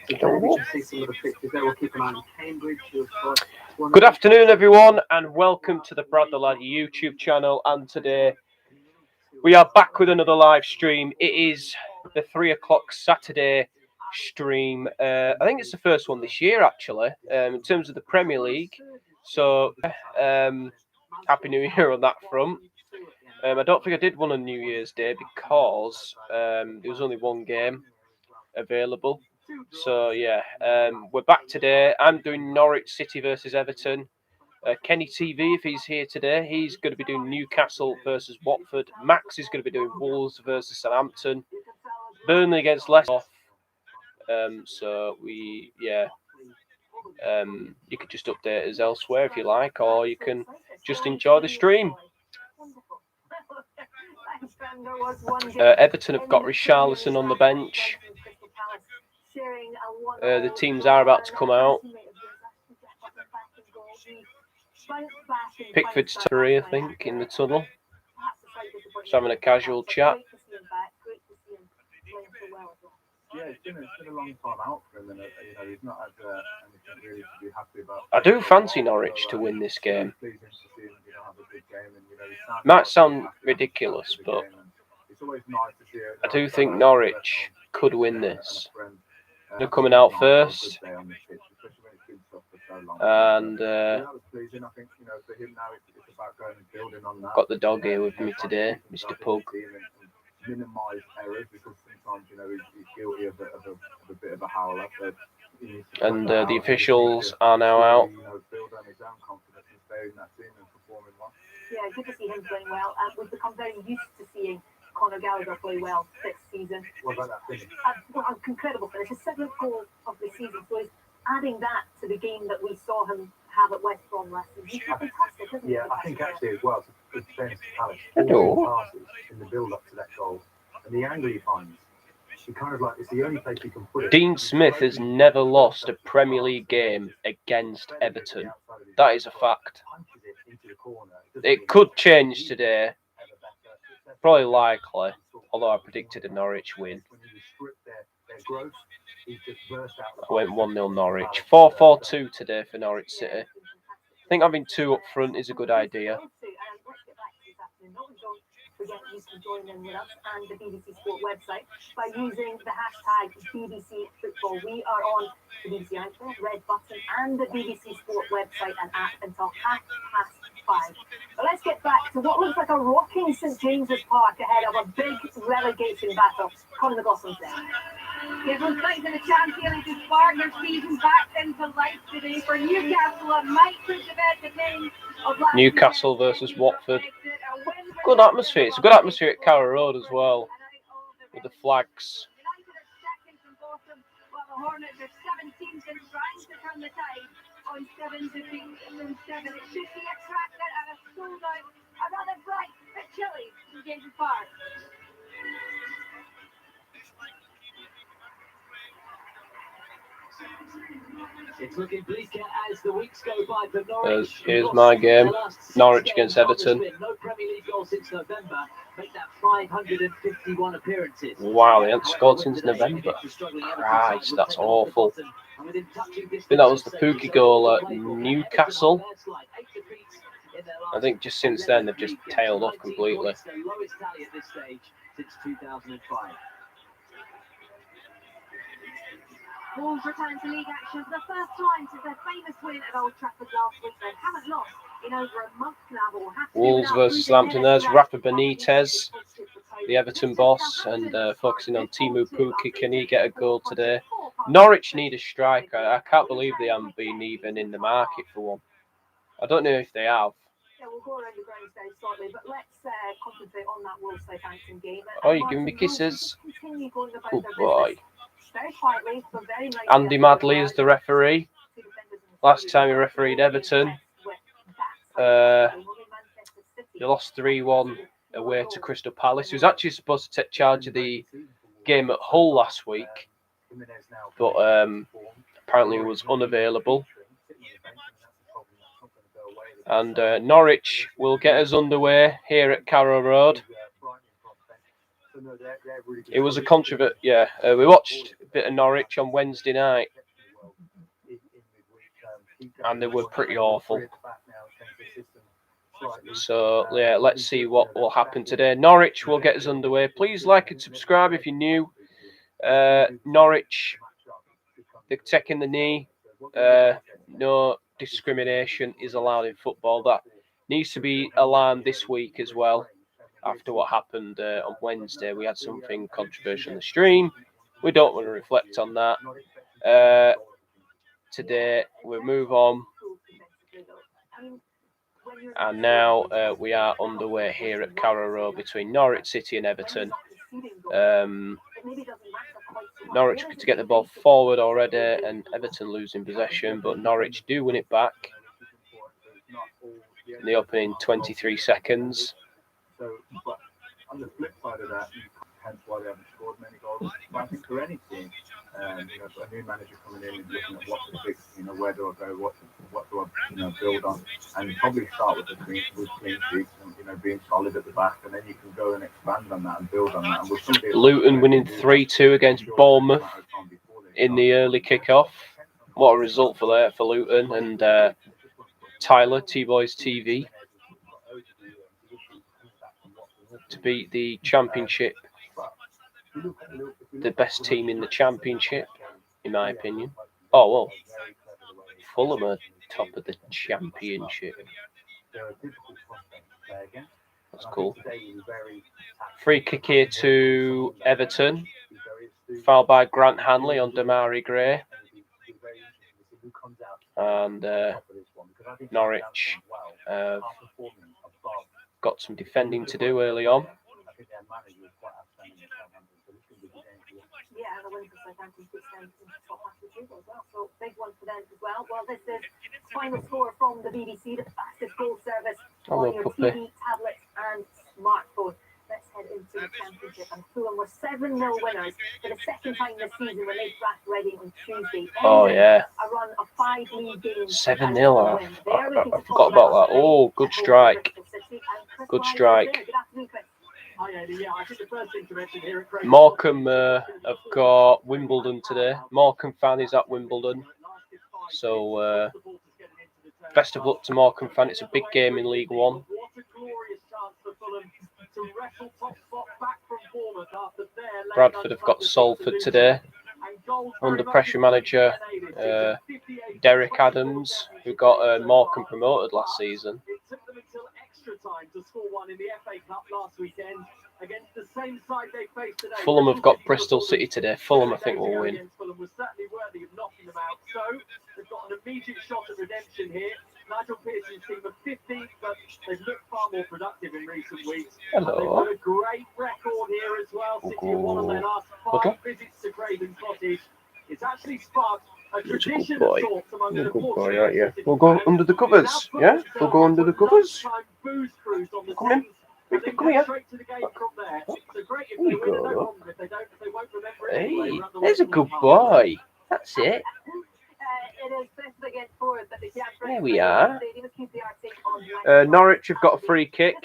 Good afternoon, everyone, and welcome to the Brad the Lad YouTube channel. And today we are back with another live stream. It is the 3 o'clock Saturday stream. I think it's the first one this year, actually, in terms of the Premier League. So, Happy New Year on that front. I don't think I did one on New Year's Day because there was only one game available. So yeah, we're back today. I'm doing Norwich City versus Everton. Kenny TV, if he's here today, he's going to be doing Newcastle versus Watford. Max is going to be doing Wolves versus Southampton. Burnley against Leicester. You could just update us elsewhere if you like, or you can just enjoy the stream. Everton have got Richarlison on the bench. The teams are about to come out. Pickford's Terry, I think, in the tunnel. Just having a casual chat. Yeah, it's been a long time out for him, and he's not had anything really to be happy about. I do fancy Norwich to win this game. Might sound ridiculous, but I do think Norwich could win this. They're coming out first, and got the dog here with me today, Mr. Pug. Minimise errors because sometimes he's guilty of a bit of a howler. And the officials are now out. Build on his own confidence and stay in that team and performing well. Yeah, good to see him playing well. We've become very used to seeing Conor Gallagher play well this season. What about that finish? Incredible finish. His 7th goal of the season. So he's adding that to the game that we saw him have at West Brom last season. He's fantastic, isn't he? Yeah, I think actually as well, it's fairness to Palace. Hello. Passes in the build-up to that goal, and the angle he finds, he kind of like it's the only place he can put it. Dean Smith has never lost a Premier League game against Everton. That is a fact. It could change today. Probably likely, although I predicted a Norwich win. I went 1-0 Norwich. 4-4-2 today for Norwich City. I think having 2 up front is a good idea. Forget you can join in with us and the BBC Sport website by using the hashtag BBC Football. We are on the BBC iPhone, Red Button, and the BBC Sport website and app until 5:30. But let's get back to what looks like a rocking St James's Park ahead of a big relegation battle. Conor McLaughlin's there. Everyone's back to the Champions League Park. Their season back into life today for Newcastle. And might put to bed the pain of last Newcastle versus Watford. Good atmosphere. It's a good atmosphere at Carrow Road as well, with the flags. The Hornets are 17th and trying to turn the tide on 7 defeats from 7. It should be a cracker and a sold out, another bright but chilly in James's Park. It's looking bleaker as the weeks go by for Norwich. Here's my game. Norwich against Everton. No Premier League goal since November. Make that 551 appearances. Wow, they haven't scored since November. Christ, that's awful. I think that was the Pookie goal at Newcastle. I think just since then they've just tailed off completely. Lowest tally at this stage since 2005. Wolves return to league action for the first time since their famous win at Old Trafford last week. They haven't lost in over a month now, but will have to Wolves versus Southampton. There's Rafa Benitez, the Everton boss, and focusing on Teemu Pukki. Can he get a goal today? Norwich need a striker. I can't believe they haven't been even in the market for one. I don't know if they have. Yeah, we'll go around the grounds very shortly, but let's concentrate on that Wolves Southampton game. Oh, you're giving me kisses? Continue going about Good their boy. business. Very quietly, but very nicely. Andy Madley is the referee. Last time he refereed Everton, they lost 3-1 away to Crystal Palace. He was actually supposed to take charge of the game at Hull last week, but apparently he was unavailable. And Norwich will get us underway here at Carrow Road. So no, they're really good. It was a controversial. Yeah, we watched a bit of Norwich on Wednesday night, and they were pretty awful. So yeah, let's see what will happen today. Norwich will get us underway. Please like and subscribe if you're new. Norwich, they're taking the knee. No discrimination is allowed in football. That needs to be alarmed this week as well. After what happened on Wednesday, we had something controversial in the stream. We don't want to reflect on that. Today, we'll move on. And now we are underway here at Carrow Road between Norwich City and Everton. Norwich to get the ball forward already, and Everton losing possession, but Norwich do win it back in the opening 23 seconds. So, but on the flip side of that, hence why they haven't scored many goals. But I think for any team, a new manager coming in and looking at what to fix, where do I go, what do I, build on, and probably start with clean sheets and being solid at the back, and then you can go and expand on that and build on that. And Luton winning 3-2 against Bournemouth in the early kick-off. What a result for Luton and Tyler T-Boys TV to beat the Championship, the best team in the Championship, in my opinion. Oh, well, Fulham are top of the Championship. That's cool. Free kick here to Everton. Foul by Grant Hanley on Damari Gray. And Norwich got some defending to do early on. Yeah, and a win for Southampton puts them into the top half of the table as well. So big one for them as well. Well, this is final score from the BBC, the fastest goal service on your TV, tablet and smartphone. Let's head into the Championship. And Fulham were 7-0 winners for the second time this season when they thrashed Reading on Tuesday. Oh, yeah. A run of 5 league games. 7-0. I forgot about that. Oh, good strike. Good strike. Morecambe have got Wimbledon today. Morecambe fan is at Wimbledon. So, best of luck to Morecambe fan. It's a big game in League One. Bradford have got Salford today. Under pressure manager Derek Adams, who got Morecambe promoted last season. Fulham have got Bristol City today. Fulham, I think, will win. They've got an immediate shot at redemption here. Nigel Pearson's team of 15, but they've looked far more productive in recent weeks. Hello. They've got a great record here as well. City have won on their last 5 visits to Craven Cottage. It's actually sparked a tradition of sorts among the boy, aren't you? We'll go under the covers, yeah? We'll go under the covers. Come in. Come here. There you go. Hey, there's a good boy. That's it. There we are. Norwich have got a free kick.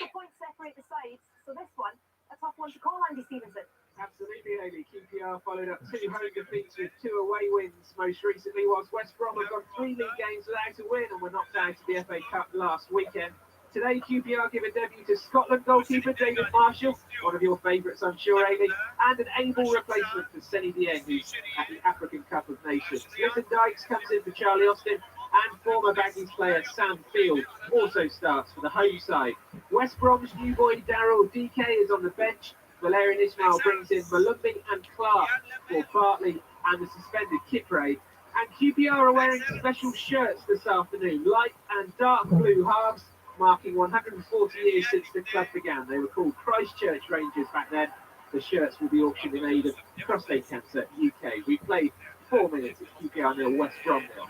Absolutely, Hayley. QPR followed up 2 home defeats with 2 away wins most recently, whilst West Brom have got 3 league games without a win and were knocked out of the FA Cup last weekend. Today, QPR give a debut to Scotland goalkeeper David Marshall, one of your favourites, I'm sure, Amy, and an able replacement for Seny Dieng, who's at the African Cup of Nations. Lyndon Dykes comes in for Charlie Austin, and former Baggies player Sam Field also starts for the home side. West Brom's new boy Daryl DK is on the bench. Valerian Ismail brings in Malumbi and Clark for Bartley and the suspended Kipre. And QPR are wearing special shirts this afternoon, light and dark blue halves, marking 140 years since the club began. They were called Christchurch Rangers back then. The shirts will be auctioned in aid of Prostate Cancer UK. We played 4 minutes at QPR 0, West Brom 0.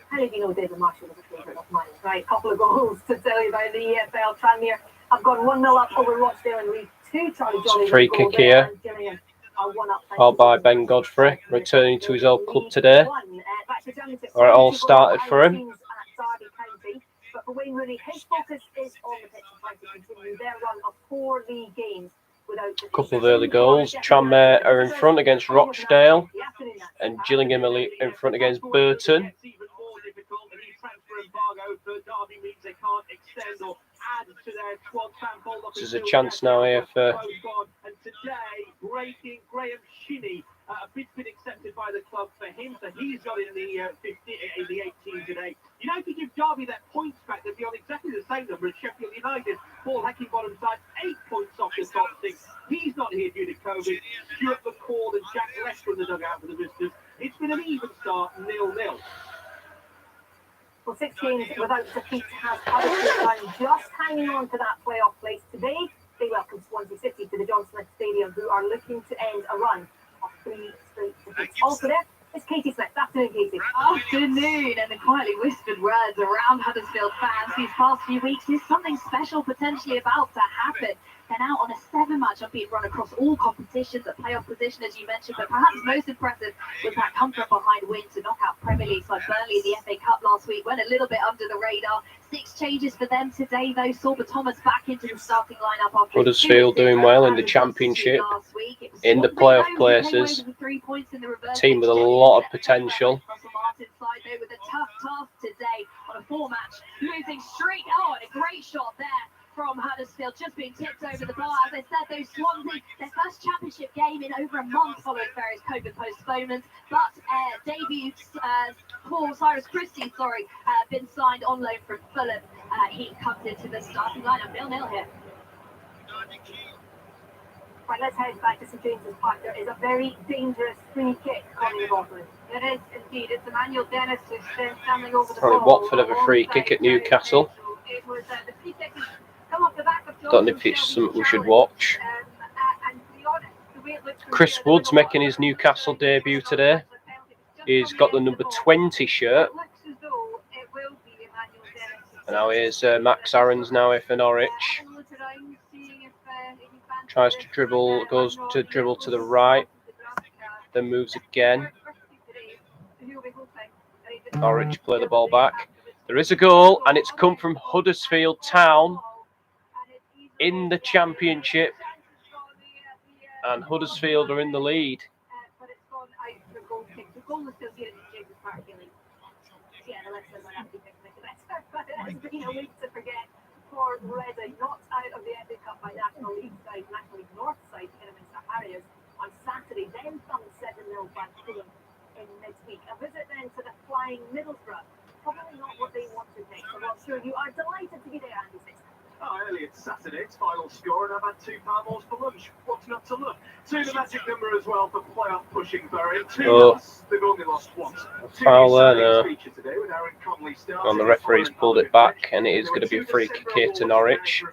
How did you know David Marshall was a favourite of mine? Right, couple of goals to tell you about the EFL. Tranmere have gone 1-0 up over Rochdale in League 2. Charlie Jolly free kick here. Foul by Ben Godfrey, returning to his old club today. Where it all started for him. But for Wayne Rooney, his focus is on the pitch and trying to continue their run of 4 league games A couple of early goals. Tranmere are in front against Rochdale, and Gillingham are in front against Burton. There's a chance now here for... And today, breaking Graham Shinney. A bid's been accepted by the club for him, so he's got in the 18 today. United give Derby their points back. They'll be on exactly the same number as Sheffield United. Paul Heckingbottom side, 8 points off the top 6. He's not here due to COVID. Stuart McCall and Jack Lester in the dugout for the visitors. It's been an even start, 0-0. Well, 6 games without defeat has Huddersfield just hanging on to that playoff place today. They welcome Swansea City to the John Smith Stadium, who are looking to end a run of 3 straight defeats. Also there is Katie Smith. Afternoon, Katie. Afternoon, and the quietly whispered words around Huddersfield fans these past few weeks is something special potentially about to happen. They're now on a 7-match unbeaten run across all competitions, at playoff position, as you mentioned, but perhaps most impressive was that comfort behind win to knock out Premier League side Burnley in the FA Cup last week. Went a little bit under the radar. 6 changes for them today, though. Sorba Thomas back into the starting lineup after Huddersfield doing well in the Championship, in the playoff places. Team with a lot of potential. Russell Martin's side, though, with a tough task today on a 4-match losing streak. Oh, and a great shot there from Huddersfield, just being tipped over the bar. As I said, those Swansea, their first championship game in over a month following various COVID postponements. But Cyrus Christie, been signed on loan from Fulham. He comes into the starting lineup, 0-0 here. Right, let's head back to St James's Park. There is a very dangerous free kick on the bottom. It is indeed. It's Emmanuel Dennis who's standing over the Probably ball. Watford have a free kick at Newcastle. It was the free kick has come off the back of Don't know if it's something we should watch. And to be honest, the way it looks from Chris here, Wood's making his Newcastle debut today. He's got the number 20 shirt. It looks as though it will be Emmanuel Dennis. And now here's Max Aarons now here for Norwich. Tries to dribble, goes to dribble to the right, then moves again. Norwich play the ball back. There is a goal, and it's come from Huddersfield Town in the Championship. And Huddersfield are in the lead. But it's gone out for a goal kick. The goal was still here in James's Park, Gilly. Yeah, the Leicester are happy to make the best. But it has been a week to forget for Reading, not out of the FA Cup by National League side, National League North side, Kidderminster Harriers on Saturday, then thumped 7-0 by Fulham in midweek. A visit then to the flying Middlesbrough. Probably not what they wanted next. So I'm sure you are delighted to be there, Andy Sixton. Early it's Saturday, it's final score, and I've had 2 Palmos for lunch. What's not to look? 2 the magic number as well for playoff pushing Bury. 2 loss, they've only lost once. Foul there now. Today with Aaron Conley starting. And the referee's pulled it back, and it is going to be a free kick here to Norwich.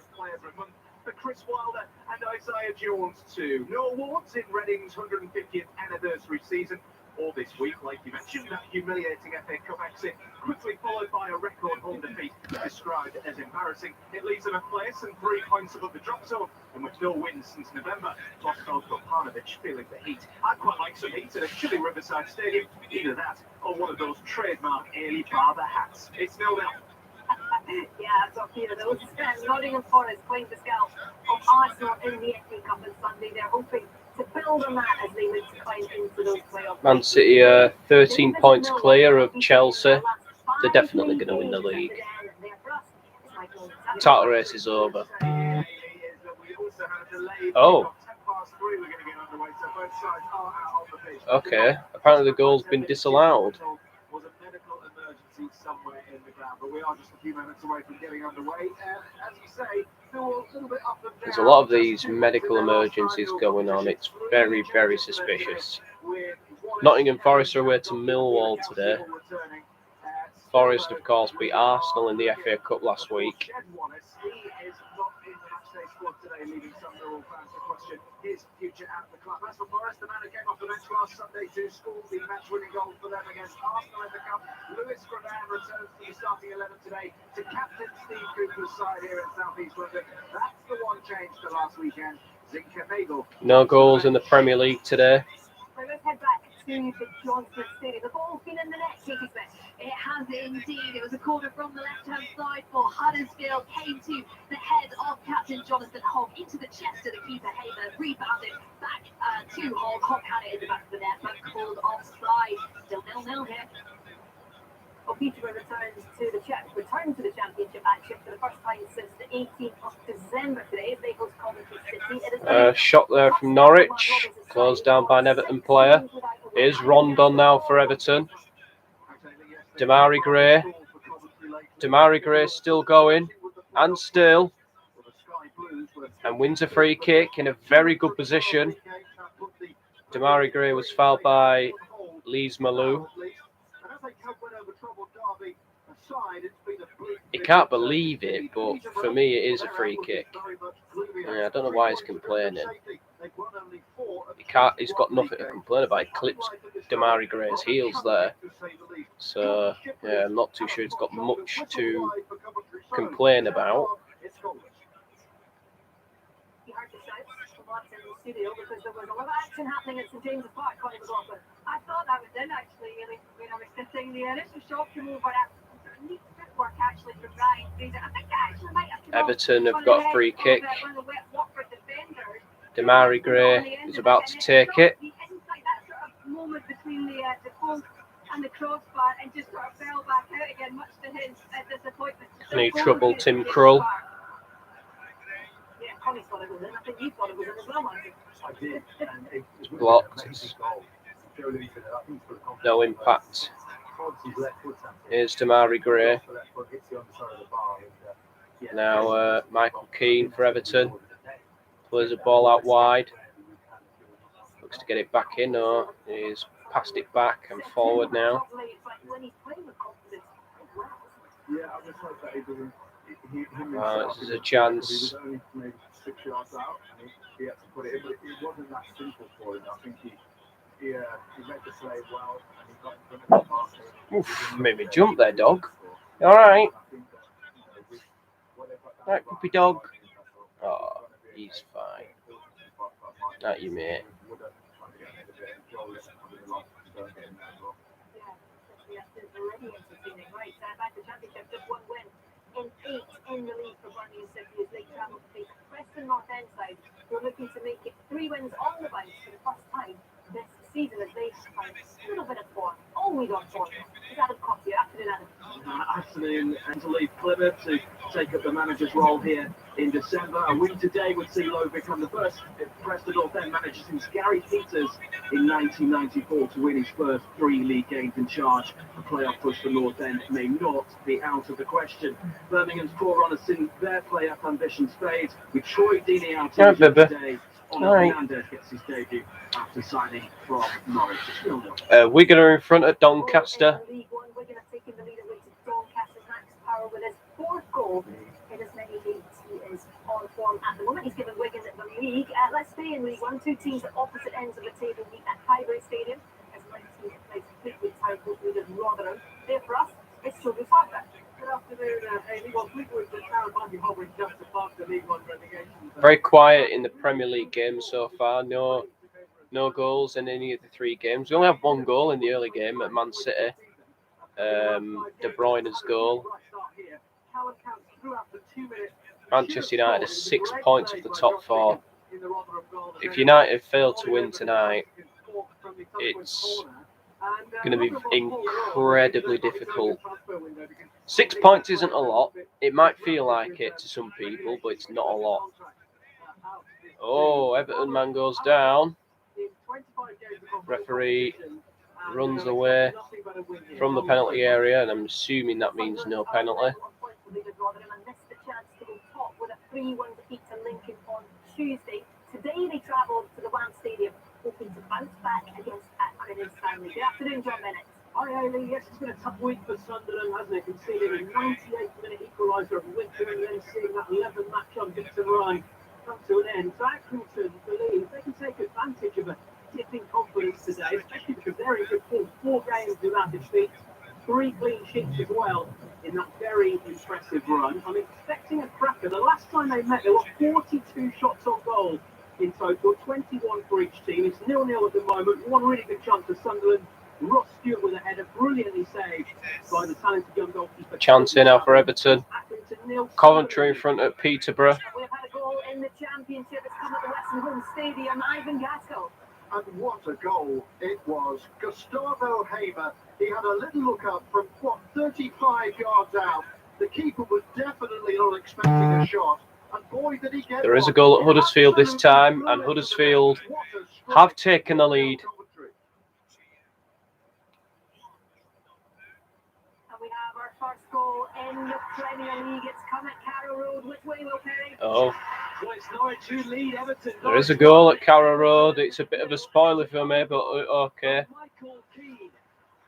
For Chris Wilder and Isaiah Jones too. No awards in Reading's 150th anniversary season. All this week, like you mentioned, that humiliating FA Cup exit, quickly followed by a record home defeat described as embarrassing. It leaves them a place and 3 points above the drop zone, and with no wins since November. Bosco Kopanovic feeling the heat. I'd quite like some heat at a chilly Riverside Stadium. Either that, or one of those trademark Ailey Barber hats. It's 0-0. Yeah, it's up here. Those Nottingham Forest playing the scalp of Arsenal in the FA Cup on Sunday. They're hoping to build on that as they look to climb into those playoffs. Man City are 13 points clear of Chelsea. They're definitely going to win the league. Title race is over. Oh. Okay. Apparently the goal's been disallowed. Somewhere in the ground, but we are just a few minutes away from getting underway. As you say, still a little bit up and down. There's a lot of these medical emergencies going on. It's very, very suspicious. Nottingham Forest are away to Millwall today. Forest, of course, beat Arsenal in the FA Cup last week. His future at the club. As for Forest, the man who came off the bench last Sunday to score the match-winning goal for them against Arsenal in the cup, Lewis Grabban returns to the starting 11 today to captain Steve Cooper's side here in South East London. That's the one change to last weekend. Zinke Nagel. No goals in the Premier League today. Let's head back to the Johnson Stadium. The ball's been in the net, Katie Smith. It has indeed. It was a corner from the left-hand side for Huddersfield. Came to the head of captain Jonathan Hogg, into the chest of the keeper Hamer. Rebounded back to Hogg. Hogg had it in the back of the net, but called offside. Still 0-0 here. Well, Peterborough returns to the championship action for the first time since the 18th of December today. They host Coventry City. It is Shot there from Norwich, closed down by an Everton player. Here's Rondon now for Everton. Demarai Gray. Demarai Gray still going, and still, and wins a free kick in a very good position. Demarai Gray was fouled by Lees Malou. He can't believe it, but for me it is a free kick. Yeah, I don't know why he's complaining. He's got nothing to complain about. He clips Demarai Gray's heels there. So, yeah, I'm not too sure he's got much to complain about. Because there was a lot of action happening at St James's Park, Connie McLaughlin. I thought that was in actually. When I was sitting there, initial shock came over at neat footwork actually from Ryan Fraser. I think that actually might have come Everton have got a free kick. Demarai Gray is about to take it. That sort of moment between the post and the crossbar, and just sort of fell back out again, much to his disappointment. Any trouble, Tim Krull? Yeah, Connie thought it was in. I think you thought it was in as well, Martin. I did. And it was Blocked. No No impact. Here's Demarai Gray. Now Michael Keane for Everton. Plays the ball out wide. Looks to get it back in. No, he's passed it back and forward now. This is a chance. He had to put it in, but it wasn't that simple for him. I think he read the play well, and he got in front of the pass. Oof, made me jump there, dog. All right. Right, puppy dog. Oh, he's fine. Not you, mate. Back to championship, just one win in 8 in the league for Birmingham City as they travel to face Preston North End side, who are looking to make it 3 wins on the bounce for the first time this season as they find a little bit of form. Always on form. It's Adam Coffey. Afternoon, Adam. Afternoon, and to leave Plymouth to take up the manager's role here in December. A win today would see Lowe become the first Preston North End manager since Gary Peters in 1994 to win his first 3 league games in charge. A playoff push for North End may not be out of the question. Birmingham's core runners seen their playoff ambitions fade, with Troy Deeney out today. Hernandez gets his debut after signing from Norwich. Wigan are in front of Doncaster. League One, Wigan have taken the lead away to Doncaster. Max Power with his 4th goal in as many games. He is on form at the moment. He's given Wigan the league. Let's stay in League One. 2 teams at opposite ends of the table meet at Highbury Stadium as one team plays Fleetwood Town with Rotherham. There for us, it's Silver Parker. Good afternoon, Amy. Well, Fleetwood Town might be hovering just above the League One relegation. Very quiet in the Premier League games so far. No goals in any of the 3 games. We only have 1 goal in the early game at Man City. De Bruyne's goal. Manchester United are 6 points off the top 4. If United fail to win tonight, it's going to be incredibly difficult. 6 points isn't a lot. It might feel like it to some people, but it's not a lot. Oh, Everton man goes down. Referee runs away from the penalty area, and I'm assuming that means no penalty. With a 3-1 defeat to Lincoln on Tuesday. Today they travelled to the Wan Stadium, hoping to bounce back against Accrington Stanley. Good afternoon, John Bennett. Hi, Eileen. Yes, it's been a tough week for Sunderland, hasn't it? Conceding a 98th-minute equaliser of Winter and then seeing that 11 match on Victor Ryan come to an end. So Accrington believe they can take advantage of a dip in confidence today, especially because they're in good form. 4 games without defeat, 3 clean sheets as well in that very impressive run. I'm expecting a cracker. The last time they met, there were 42 shots on goal in total, 21 for each team. It's 0-0 at the moment. One really good chance for Sunderland. Ross Stewart with a header, brilliantly saved by the talented young goalkeeper. Chance here now for Everton. Accrington 0, Coventry in front at Peterborough. And we've had a goal in the championship. It's come at the Western Home Stadium. Ivan Gaskell. And what a goal it was. Gustavo Haber, he had a little look up from, 35 yards out. The keeper was definitely not expecting a shot. And boy, did he get There is a one. goal at Huddersfield this time, and Huddersfield What a strike. have taken the lead. And we have our first goal in the Premier League. It's come at Carrow Road. Which way, Will Perry? Oh, Well, it's Norwich who lead Everton. there is a goal at Carrow Road. It's a bit of a spoiler for me, but okay. Michael Keane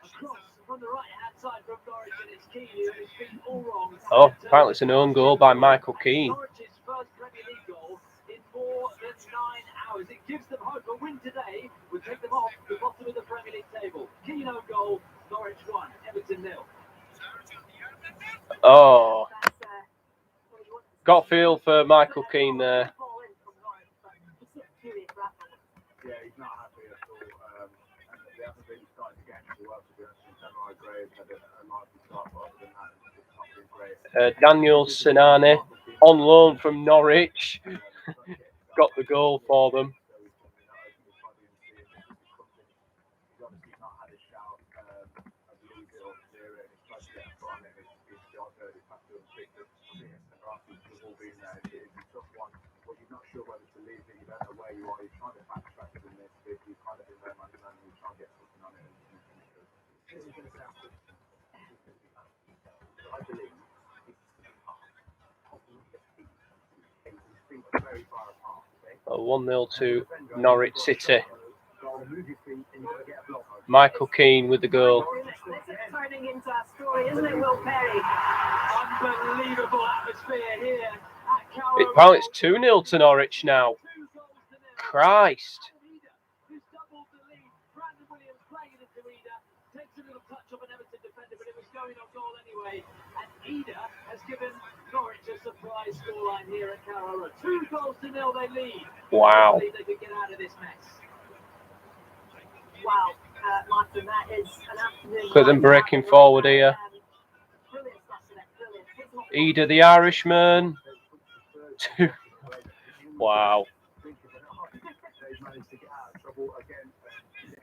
across from the right-hand side from Norwich, and it's Keane who's been all wrong. Oh, apparently it's an own goal by Michael Keane. Norwich's first Premier League goal in more than 9 hours. It gives them hope. A win today would take them off the bottom of the Premier League table. Keane own goal, Norwich 1, Everton 0. Oh, That's, got a feel for Michael Keane there. ball in from Norwich, but it's a furious raffle. Yeah, he's not happy at all. And they haven't really started the game too well, to be honest. Samurai Gray has had a lively start, but other than that, it's not been great. Daniel Sinani on loan from Norwich got the goal for them. He's obviously not had a shout. I believe it'll clear it. He's tried to get a foot on it. It's John heard it back to him. We've all been there. It's a tough one. Well, you're not sure whether to leave it. You don't know where you are. You're trying to backtrack in this bit. You've kind of been there, man, and you're trying to get something on it. And this is going to sound good. I believe his feet are very far apart. Okay? 1-0 to Norwich City. So move your feet and you're going to get a block. Michael Keane with the goal. This is turning into a story, isn't it, Will Perry? Unbelievable atmosphere here at Carrow Road. Apparently it's 2-0 to Norwich now. 2 goals to 0. Christ. Who's doubled the lead. Brandon Williams playing it to Ida. Takes a little touch of an Everton defender, but it was going on goal anyway. And Ida has given Norwich a surprise scoreline here at Carrow Road. 2 goals to 0 they lead. Wow. They could get out of this mess. Wow, Martin, that is an afternoon. Look at them breaking forward here. Brilliant stuff today, brilliant. Ida the Irishman. Wow. They've managed to get out of trouble again.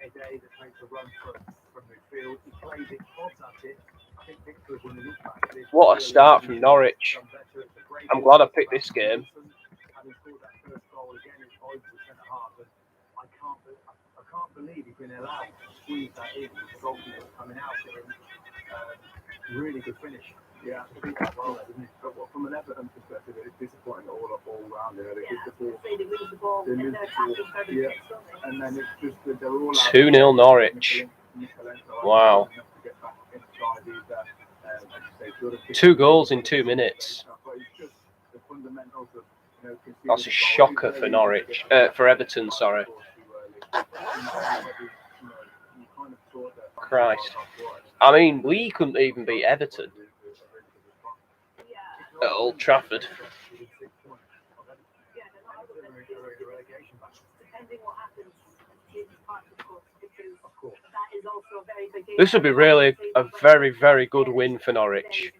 A day that makes a run from midfield. He plays it, odds at it. I think Victor is one of the best. What a start from Norwich. I'm glad I picked this game. Having scored that first goal again, it's boys to centre half. And I can't believe he's been allowed to squeeze that in with the goalkeeper coming out to him. Really good finish. Yeah, I think that's well, isn't it? But from an Everton perspective, it's disappointing all round. You know, they give the ball, They lose the ball, and they're attacking further yeah. kicks, don't they? and then it's just that they're all out. 2-0 Norwich. Wow. 2 goals in 2 minutes. That's a shocker for Norwich. For Everton, sorry. Christ. I mean, we couldn't even beat Everton at Old Trafford. Depending what happens, it's part of course, because that is also a very big game. This would be really a very, very good win for Norwich.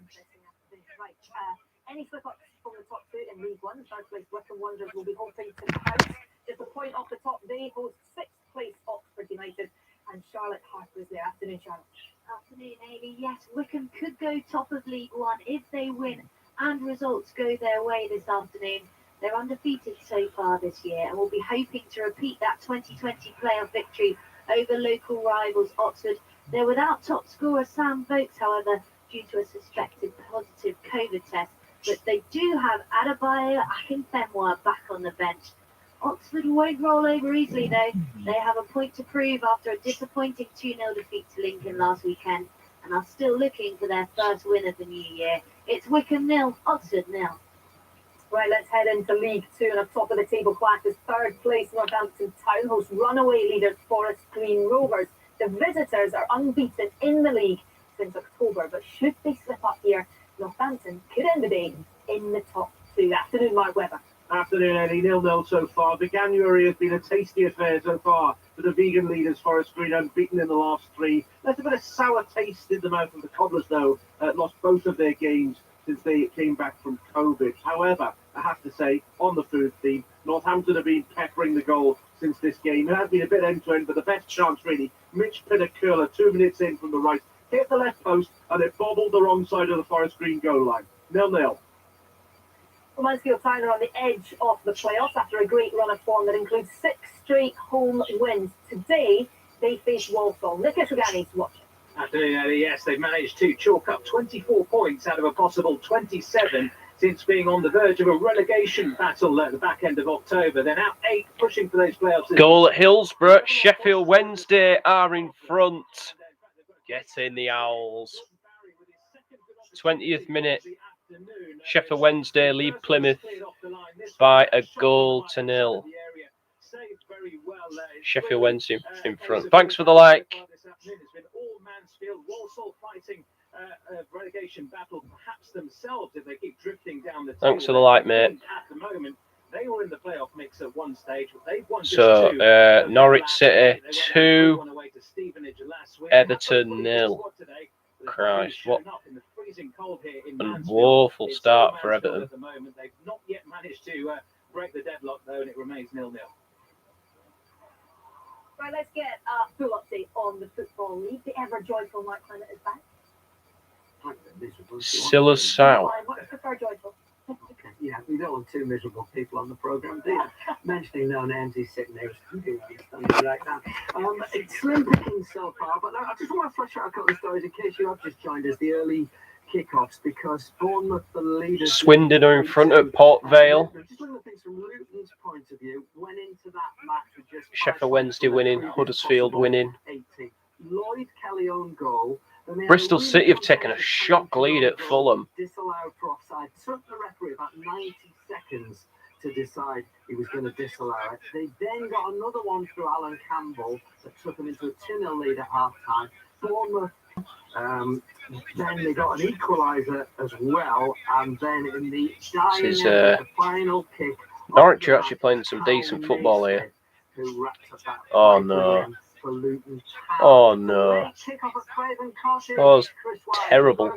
Right, any slip-ups from the top 2 in League One? Third place Wycombe Wanderers will be hoping to house just a point off the top. They host 6th place Oxford United, and Charlotte Harper is there. Afternoon, Charlotte. Afternoon, Amy. Yes, Wycombe could go top of League One if they win and results go their way this afternoon. They're undefeated so far this year and will be hoping to repeat that 2020 playoff victory over local rivals Oxford. They're without top scorer Sam Vokes, however, due to a suspected positive COVID test. But they do have Adebayo Akinfenwa back on the bench. Oxford won't roll over easily, though. They have a point to prove after a disappointing 2-0 defeat to Lincoln last weekend and are still looking for their first win of the new year. It's Wycombe 0, Oxford 0. Right, let's head into League 2 and at top of the table clashes. 3rd place Northampton Town hosts runaway leaders Forest Green Rovers. The visitors are unbeaten in the league since October, but should they slip up here, Northampton could end the day in the top 2. Afternoon, Mark Webber. Afternoon, Eddie. 0-0 so far. The January has been a tasty affair so far for the vegan leaders. Forest Green unbeaten in the last 3. Left a bit of sour taste in the mouth of the Cobblers, though. Lost both of their games since they came back from COVID. However, I have to say, on the food theme, Northampton have been peppering the goal since this game. It has been a bit end-to-end, but the best chance, really, Mitch Pinner-Curler, 2 minutes in from the right, hit the left post, and it bobbled the wrong side of the Forest Green goal line. 0-0. Well, Mansfield Town are on the edge of the playoffs after a great run of form that includes 6 straight home wins. Today, they face Walsall. Nicholas Regani is watching. Afternoon, Eddie. Yes, they've managed to chalk up 24 points out of a possible 27 since being on the verge of a relegation battle at the back end of October. They're now 8, pushing for those playoffs. Goal at Hillsborough. Sheffield Wednesday are in front. Get in the Owls. 20th minute. Sheffield Wednesday lead Plymouth by a 1-0. Sheffield Wednesday in front. Thanks for the like. Relegation battle, perhaps themselves, if they keep drifting down the. Thanks for the like, mate. At the moment, they were in the playoff mix at one stage, but they've won. So Norwich City 2, Everton 0. Christ, what a woeful start for Everton. At the moment, they've not yet managed to break the deadlock, though, and it remains 0-0. Right, let's get a full update on the Football League. The ever-joyful Mark Clement is back. Silas Sow. What is prefer joyful? Yeah, we don't want 2 miserable people on the programme, do you? Mentioning no names, he's sitting there standing right now. It's slim pickings so far, but I just want to flesh out a couple of stories in case you have just joined us, the early kickoffs, because Bournemouth, the leaders... Swindon are in front at Port Vale. Just looking at things from Luton's point of view, went into that match with just... Sheffield Wednesday winning, Huddersfield winning. 80. Lloyd Kelly own goal. Bristol City have taken a shock lead at Fulham. Disallowed for offside. Took the referee about 90 seconds to decide he was going to disallow it. They then got another one through Alan Campbell that took them into a 2-0 lead at half-time. Bournemouth, then they got an equaliser as well, and then in the dying end, the final kick... Norwich are actually playing some decent football here. Oh no. Oh no. That was terrible.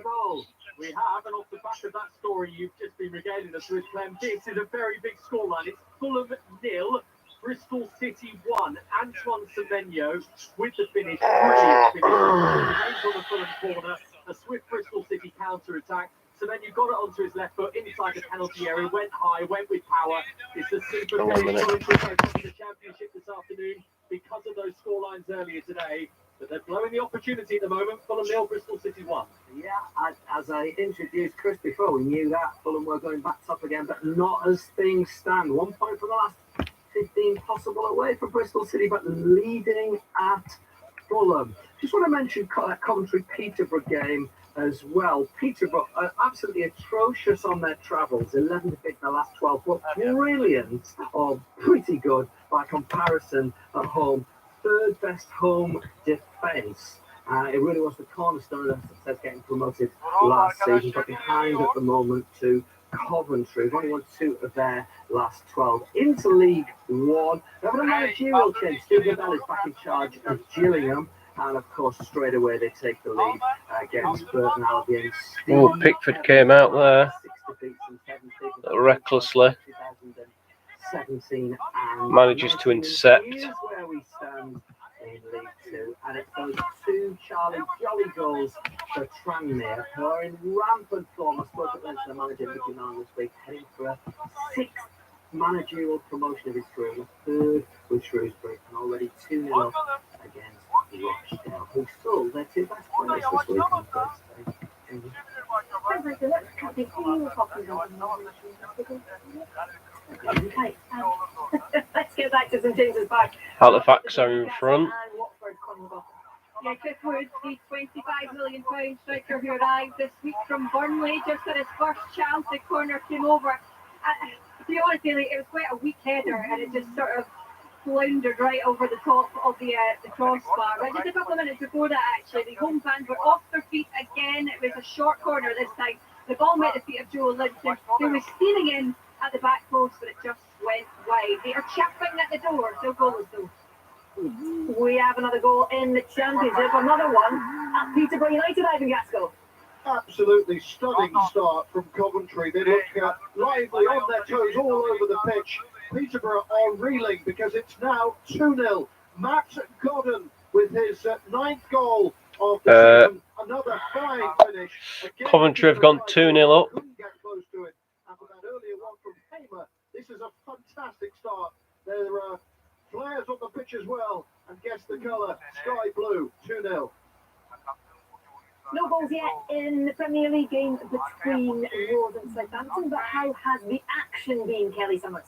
We have, and off the back of that story you've just been regaling us with, Clem, this is a very big scoreline. It's Fulham 0, Bristol City 1. Antoine Semenyo with the finish. Brilliant finish. Remains on the Fulham corner. A swift Bristol City counter-attack. Semenyo got it onto his left foot inside the penalty area, went high, went with power. It's a super finish for the championship this afternoon because of those scorelines earlier today. But they're blowing the opportunity at the moment. Fulham 0, Bristol City 1. Yeah, as I introduced Chris before, we knew that Fulham were going back top again, but not as things stand. 1 point for the last 15 possible away from Bristol City, but leading at Fulham. Just want to mention Coventry Peterborough game as well. Peterborough are absolutely atrocious on their travels. 11 to pick the last 12, but brilliant or pretty good by comparison at home. Third best home defence. It really was the cornerstone of success getting promoted last season, but behind at the moment to Coventry. They've only won 2 of their last 12. Into League 1. They've had a managerial change. Stephen Bell is back in charge of Gillingham. And of course, straight away they take the lead against Burton Albion. Oh, Pickford came out there recklessly. 17 and manages to intercept. Here's where we stand in League 2, and it's those 2 Charlie Jolly goals for Tranmere, who are in rampant form. I spoke at length to the manager Mickey Mann this week, heading for a 6th managerial promotion of his career, the 3rd with Shrewsbury, and already 2-0 against Rochdale, who stole their 2 best players this week on Thursday. Okay, let's get back to St James's Park. Halifax are in front. Yeah, Chris Wood, the £25 million striker who arrived this week from Burnley, just at his first chance, the corner came over. To be honest, it was quite a weak header, and it just sort of floundered right over the top of the crossbar. But just a couple of minutes before that, actually, the home fans were off their feet again. It was a short corner this time. The ball met the feet of Joel Linton, who was stealing in at the back post, but it just side. They are chapping at the door. No goals though. We have another goal in the Championship, another one at Peterborough United, Ivan Gaskell. Absolutely stunning start from Coventry. They look lively on their toes all over the pitch. Peterborough are reeling because it's now 2-0. Matt Godden with his 9th goal of the season. Another fine finish. Again, Coventry have gone 2-0 up. couldn't get close to it. After that earlier one from Hamer, this is a fantastic start. There are players on the pitch as well. And guess the colour, sky blue, 2-0. No goals yet in the Premier League game between Rose and Southampton, but how has the action been, Kelly Summers?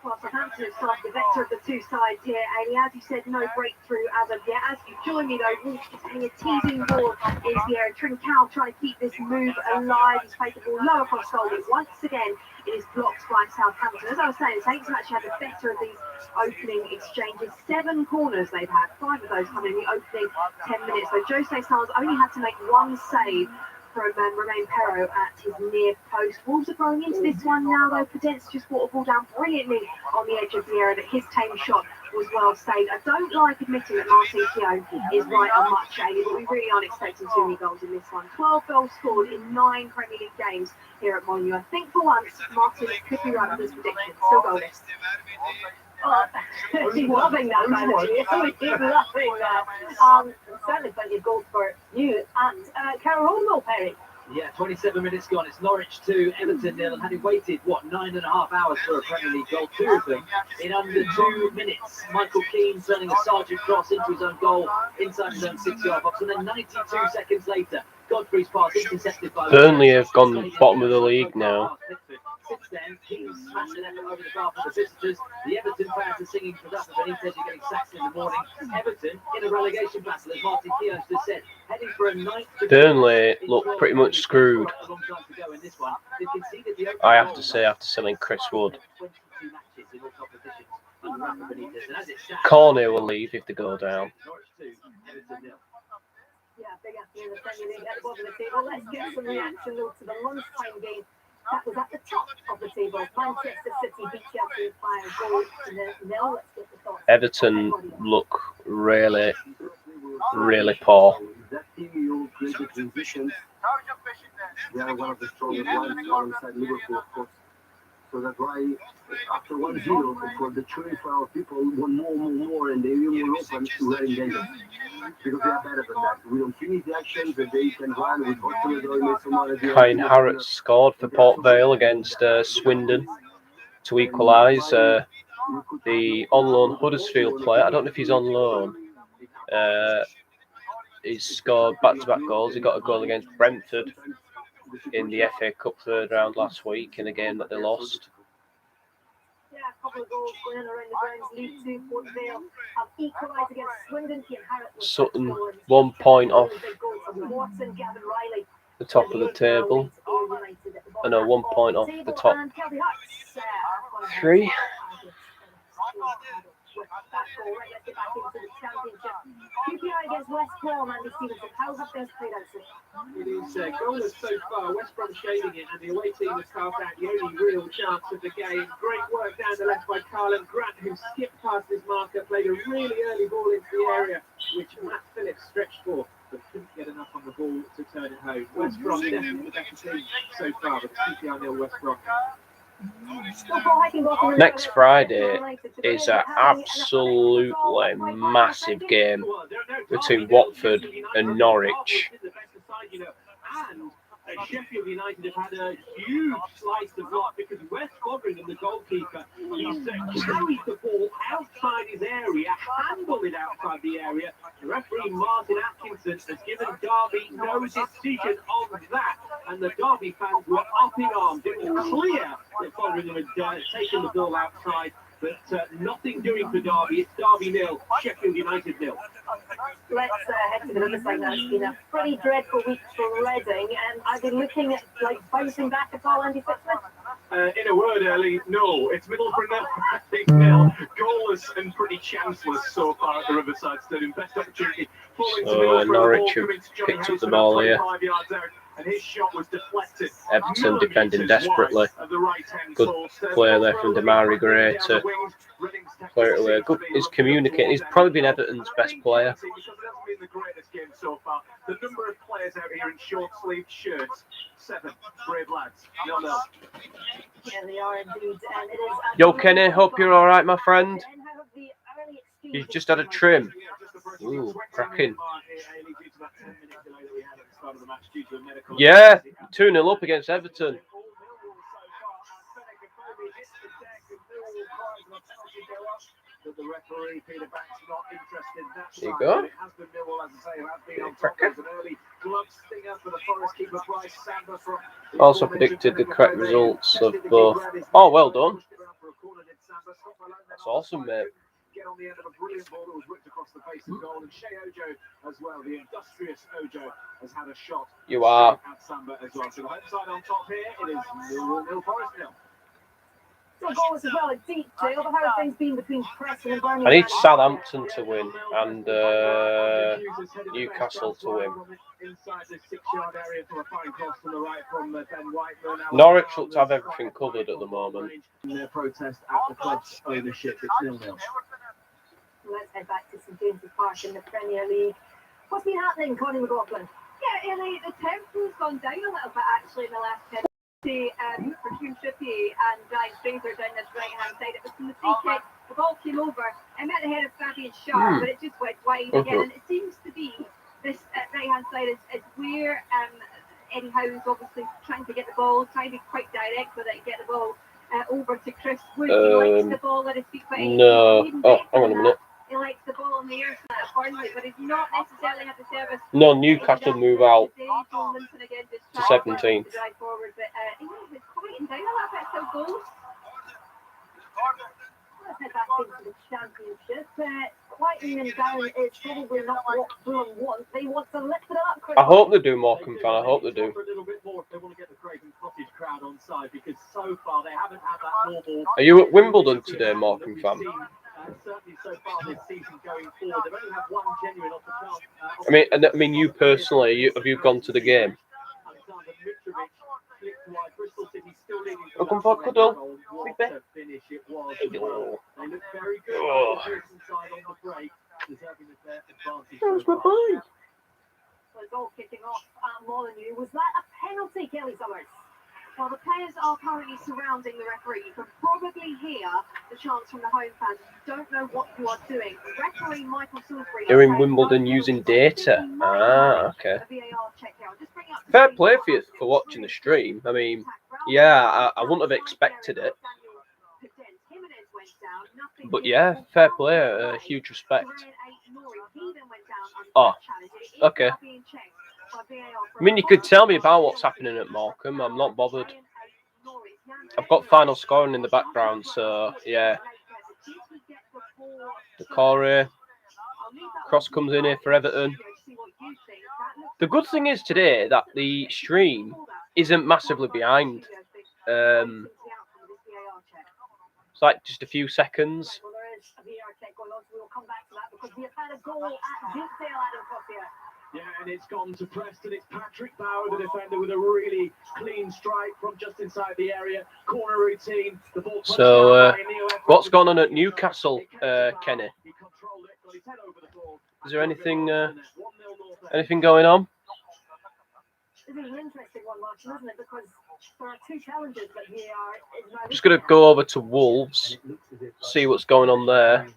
Well, Southampton has started the vector of the two sides here, Ailey. As you said, no breakthrough as of yet. As you join me, though, Wolves just getting a teasing ball in here. Trincao trying to keep this move alive. He's played the ball low across goal, but once again, it is blocked by Southampton. As I was saying, Saints have actually had the better of these opening exchanges. 7 corners they've had, 5 of those coming in the opening 10 minutes. So Jose Sars only had to make 1 save from Romain Perraud at his near post. Wolves are going into this one now, though. Podence just brought a ball down brilliantly on the edge of the area, that his tame shot was well saved. I don't like admitting that Martin Keown is right on much, Ailey, but we really aren't expecting too many goals in this one. 12 goals scored in 9 Premier League games here at Molineux. I think for once, Martin could be right with his prediction. Still goalless. Oh, he's loving that, man. He's loving that. Certainly plenty of goals for you at Carrow Road, Perry. Yeah, 27 minutes gone. It's Norwich 2, Everton 0, and having waited, 9.5 hours for a Premier League goal, 2 of them in under 2 minutes. Michael Keane turning a Sargent cross into his own goal inside his own 6-yard box, and then 92 seconds later, Godfrey's pass intercepted by Burnley have gone bottom of the league now. Since then, Keane smashed an effort over the bar for the visitors. The Everton fans are singing for that, but Benitez are getting sacked in the morning. Everton in a relegation battle, as Martin Keown just said, heading for a 9th. Burnley look pretty much screwed. A long time to go in this one. They've conceded the I have to say, after selling Chris Wood. 22 matches in all competitions under Rafa Benitez, and as it stands, Cornet will leave if they go down. Norwich 2, Everton 0. Yeah, big afternoon in the Premier League at the bottom of the table. Let's get some reaction though to the lunchtime game that was at the top of the table. Manchester City beat Chelsea by a goal to 0. Let's get the thoughts. Everton look really, really poor. That team you created transitions. They are one of the strongest ones alongside Liverpool, of course. So that's why after 1-0, of course, the choice for our people want more, and they will more open to letting them. Because they are better than that. We don't finish the actions, but they can run with Hotspur. Kyle Harrott scored for Port Vale against Swindon to equalise. The on loan Huddersfield player, I don't know if he's on loan, he's scored back-to-back goals. He got a goal against Brentford in the FA Cup 3rd round last week in a game that they lost. Yeah, a couple of goals going in around the grounds. League 2, Port Vale have equalised against Swindon. Sutton 1 point off Watson, Gavin Riley. the top of the table. I know 1 point off the top 3. Let's get back into the Championship. QPR against West Brom, Andy Stevenson. How have those played out? It is goalless so far. West Brom shading it, and the away team has carved out the only real chance of the game. Great work down the left by Carlin Grant, who skipped past his marker, played a really early ball into the area, which Matt Phillips stretched for, but couldn't get enough on the ball to turn it home. West Brom definitely the better team so far, but QPR 0 West Brom. Next Friday is an absolutely massive game between Watford and Norwich. And Sheffield United have had a huge slice of luck because Wes Foderingham, the goalkeeper, he's carried the ball outside his area, handled it outside the area. The referee Martin Atkinson has given Derby no decision on that, and the Derby fans were up in arms. It was clear that Foderingham had taken the ball outside, but nothing doing for Derby. It's Derby 0, Sheffield United 0. Let's head to the other side now. It's been a pretty dreadful week for Reading, and I've been looking at bouncing back at all, Andy Fitzmath. In a word, Ellie, no. It's Middlesbrough 0, goalless and pretty chanceless so far at the Riverside Stadium. Best opportunity. So Norwich have picked up the ball here. and his shot was deflected. Everton defending desperately. Good play there from Demarai Gray to clear it away. Good, he's communicating. He's probably been Everton's best player. The number of players out here in short-sleeved shirts, 7 brave lads. 0-0. Yeah, they are indeed. And it is Yo, Kenny, hope you're all right, my friend. He's just had a trim. Ooh, cracking. Yeah, 2-0 up against Everton. The referee, Peter Banks, not interested. That's There you right. go. It has been Millwall, as I say, who have been on top. There's an early glove stinger for the Forest keeper, Bryce Samba from. Also predicted the correct results of both. Oh, well done. That's awesome, mate. Get on the end of a brilliant ball that was whipped across the face of goal, and Shea Ojo as well. The industrious Ojo has had a shot. You are. At Samba as well. So the home side on top here. It is Millwall 0, Forest 0. still goals as well. A deep deal. But how have things been between Preston and Birmingham? I need Southampton to win and Newcastle to win. Inside the 6-yard area for a fine cross to the right from Ben Whiteman. Norwich look to have everything covered at the moment. Their protest at the club's ownership. It's 0-0. Let's head back to St James's Park in the Premier League. What's been happening, Connie McLaughlin? Yeah, Ellie, the tempo's gone down a little bit actually in the last 10 minutes. For Hume Trippier and Ryan Fraser down this right hand side. It was from the free kick. The ball came over and met the head of Fabian Schär, but it just went wide again. And it seems to be this right hand side is where Eddie Howe's obviously trying to get the ball, trying to be quite direct with it and get the ball over to Chris Wood. He likes the ball at his feet. No. Oh, hang on a minute. He likes the ball in the air at Burnley, but he's not necessarily had the service. No, Newcastle move out to 17th. Drive forward, but he's quieting down a little bit, so goals. Let's head back into the Championship. Quieting them down is probably not what Fulham want. They want to lift it up. I hope they do, Morecambe fan. I hope they do. A little bit more if they want to get the Craven Cottage crowd on side, because so far they haven't had that normal. Are you at Wimbledon today, Morecambe fan? Certainly so far this season going forward, they've only had one genuine off the chart. I mean, you personally, have you gone to the game? Alexander Mitrovic flicked wide. Bristol City still leading. Welcome back, Cuddle. What a finish it was. They look very good. Oh. Pearson side on the break, deserving of their advantage. That was my boy. So it's all kicking off at Molineux. Was that a penalty, Kelly Summers? Well, the players are currently surrounding the referee. You can probably hear the chants from the home fans. You don't know what you are doing. Referee Michael Salisbury. You're in Wimbledon using data. Ah, okay. A VAR check here. I'll just bring up the Fair screen. play for you for watching the stream. I mean, yeah, I wouldn't have expected it. But yeah, fair play. Huge respect. Oh, okay. I mean, you could tell me about what's happening at Morecambe. I'm not bothered. I've got final scoring in the background, so yeah. Decore. Cross comes in here for Everton. The good thing is today that the stream isn't massively behind. It's like just a few seconds. Well, there is a VAR check going on, so we'll come back to that because we have had a goal at Deepdale, Adam Cossier. Yeah, and it's gone to Preston. It's Patrick Bauer, the defender, with a really clean strike from just inside the area. Corner routine. The ball. So, what's going on at Newcastle, Kenny? Is there anything going on? This is an interesting one, Martin, isn't it? Because there are two challenges that VAR is now. Just going to go over to Wolves, see what's going on there.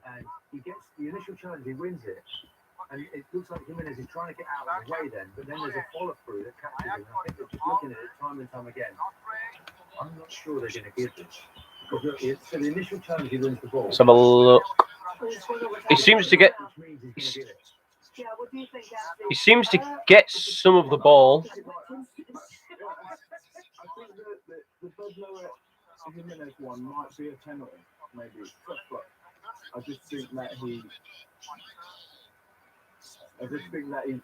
And he gets the initial challenge, he wins it, and it looks like Jimenez is trying to get out of the way then, but then there's a follow through that catches him. I think they're just looking at it time and time again. I'm not sure they're going to give this. Because so the initial challenge, he wins the ball. Let's have a look. He seems to get. He seems to get some of the ball. I think the Bedlow Jimenez one might be a penalty, maybe. But I just think that he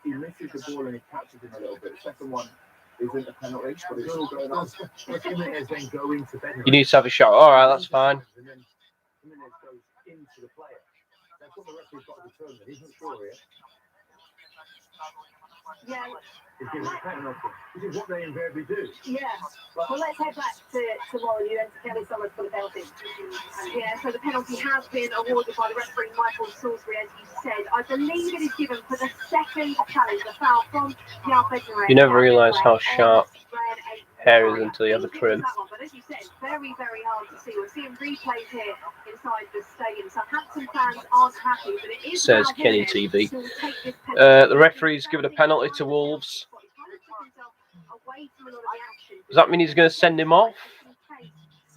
misses the ball and he catches him a little bit. The second one isn't a penalty, but it's all going on. Jimenez then go into Bedlow. You need to have a shot. All right, that's fine. And then Jimenez goes into the player. That's what the referee's got to determine. He's not sure here. Yeah. Is giving a penalty, which is what they invariably do. Yeah. Well, let's head back to Molyneux and to Kelly Summers for the penalty. Yeah, so the penalty has been awarded by the referee Michael Salisbury, as you said. I believe it is given for the second challenge, the foul from Jan Bednarek. You never realise how sharp hair is until you have a trim. But as you said, very, very hard to see. We're seeing replays here inside the stadium. Southampton fans aren't happy, but it is Says now Kenny Jimenez TV. who will take this penalty. The referee's given a penalty to Wolves. He kind of took himself away from a lot of the action. Does that mean he's going to send him off? He